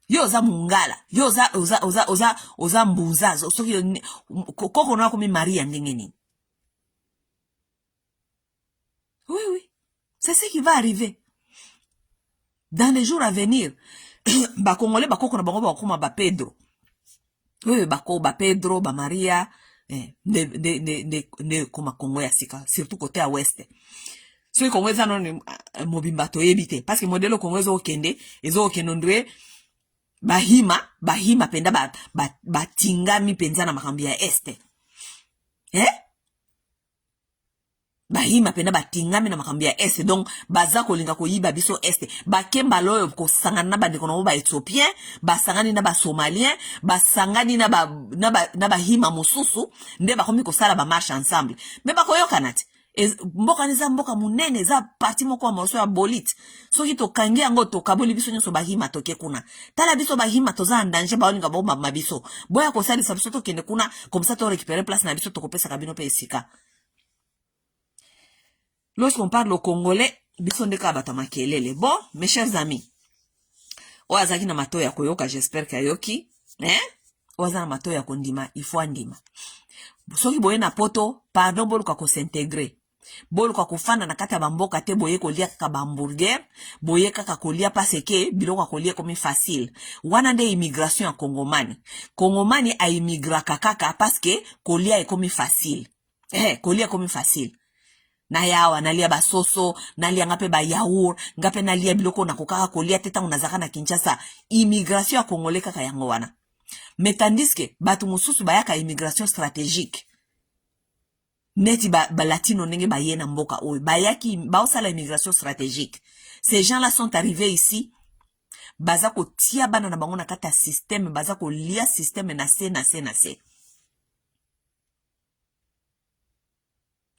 Speaker 1: yo za mungala yo za mbunza soki koko na komi Maria ndenge nini. Oui c'est ce qui va arriver dans les jours à venir. Ba congolais bakoko na bango bakoma ba Pedro ba Pedro ba Maria ne koma Congo ya sika surtout côté à ouest. So Congo za non mobimba to ebite parce que modelo Congo zo okende ezo okendondwe bahima penda ba tingami penza na makambi ya este bahima penda batingami na makambi ya este donc baza kolinga koyiba biso este bakemba loyo ko sangana na bandeko na ba Ethiopien basangani na ba Somalien basangani na bahima mususu nde bakomi ko sala ba marche ensemble mais bakoyoka nati mboka niza mboka munene za parti moko wa morso ya bolit soki to kangi yango to kaboli biso nyonso bahima toke kuna tala biso bahima toza ndanje baolinga bomba mabiso boya ko sali biso to kende kuna comme ça to récupérer place na biso to kopesa kabino pe esika. Lorsqu'on parle au congolais biso ndeka bata makelele. Bon mes chers amis oazaki na mato ya koyoka j'espère que ayoki oaza na mato ya kondima il faut andima soki boye na poto pardon boluka ko s'intégrer Bolo kwa kufanda na kata bamboka te boye kolia kaka hamburger, boye kaka kolia paseke biloko kolia komi facile. Wana nde immigration ya Kongomani. Kongomani a immigra kaka paske kolia ekomi facile. Kolia komi facile. Na yawa nalia basoso, nalia ngape ba yaourt, ngape nalia biloko na kokaka kolia teta unazaka na Kinshasa. Immigration ya Kongole kaka yango wana. Mais tandis que batu mususu bayaka immigration stratégique. Neti ba latino nenge ba yena mboka oy bayaki baosala immigration stratégique. Ces gens-là sont arrivés ici baza ko tia bana na bango na kata système, baza ko lia système na se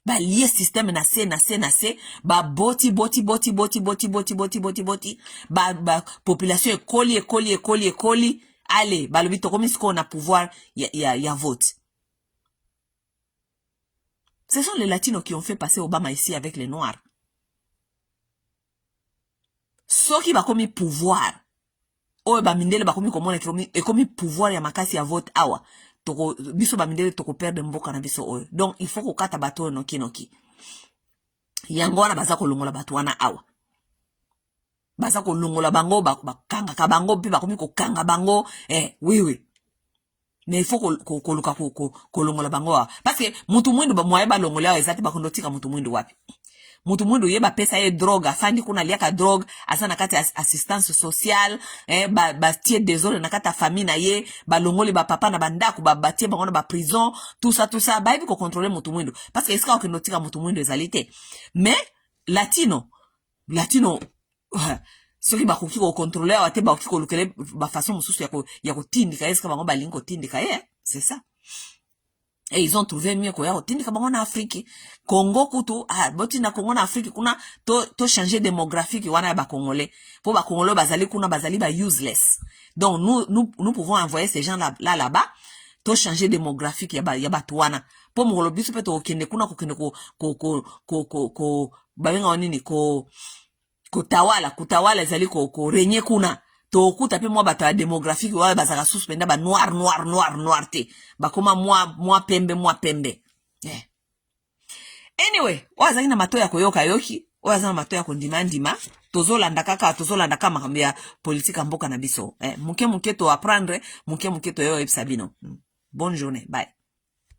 Speaker 1: ba lia système na se ba boti ba population ekoli allez balobi tokomi siko na pouvoir ya vote. Ce sont les latinos qui ont fait passer Obama ici avec les noirs. Ceux qui va comme pouvoir. Oh, ba mindele ba comme comment et comme pouvoir ya makasi ya vote awa. Toko biso ba mindele toko perdre mboka na biso oyo. Donc il faut ko kata bato noki. Yango wana baza ko longola bato wana awa. Baza ko longola bango ba kanga ka bango puis ba comme ko kanga bango oui. Mais il faut ko longola bango parce que mutu mwindu ba mwaye ba longola ezati ba kondotika mutu mwindu wapi. Mutu mwindu yeba pesa ye drogue afandi kuna liaka drogue asa na kati assistance sociale ba tie désordre na kati famille na ye ba longoli ba papa na bandaku ba tie bango na ba prison tout ça ba hivi ko contrôler mutu mwindu parce que iska okendotika mutu mwindu ezalite. Mais latino ceux qui bakoki ko contrôler wa te bakoki ko lukele ba façon mususu ya ko tindika eska bango ba linko tindika c'est ça. Et ils ont trouvé mieux quoi tindika bango na Afrique. Congo kutu boti na Congo na Afrique kuna to changer démographique wana ba congolais. Pour ba congolais bazali kuna bazali ba useless. Donc nous pouvons envoyer ces gens là-bas to changer démographique ya ba tuana. Pour mongolo biso pe to kende kuna ko kende ko ba benga nini kutawala ezali ko renye kuna to kuta pe mwa bata démographique wa bazaka suspenda ba noir te bakoma mwa pembe anyway wazali na mato ya koyoka yoki wazali na mato ya kondima tozolanda kaka makambo ya politique mboka na biso muke to apprendre muke to yo ebisa bino. Bonne journée, bye.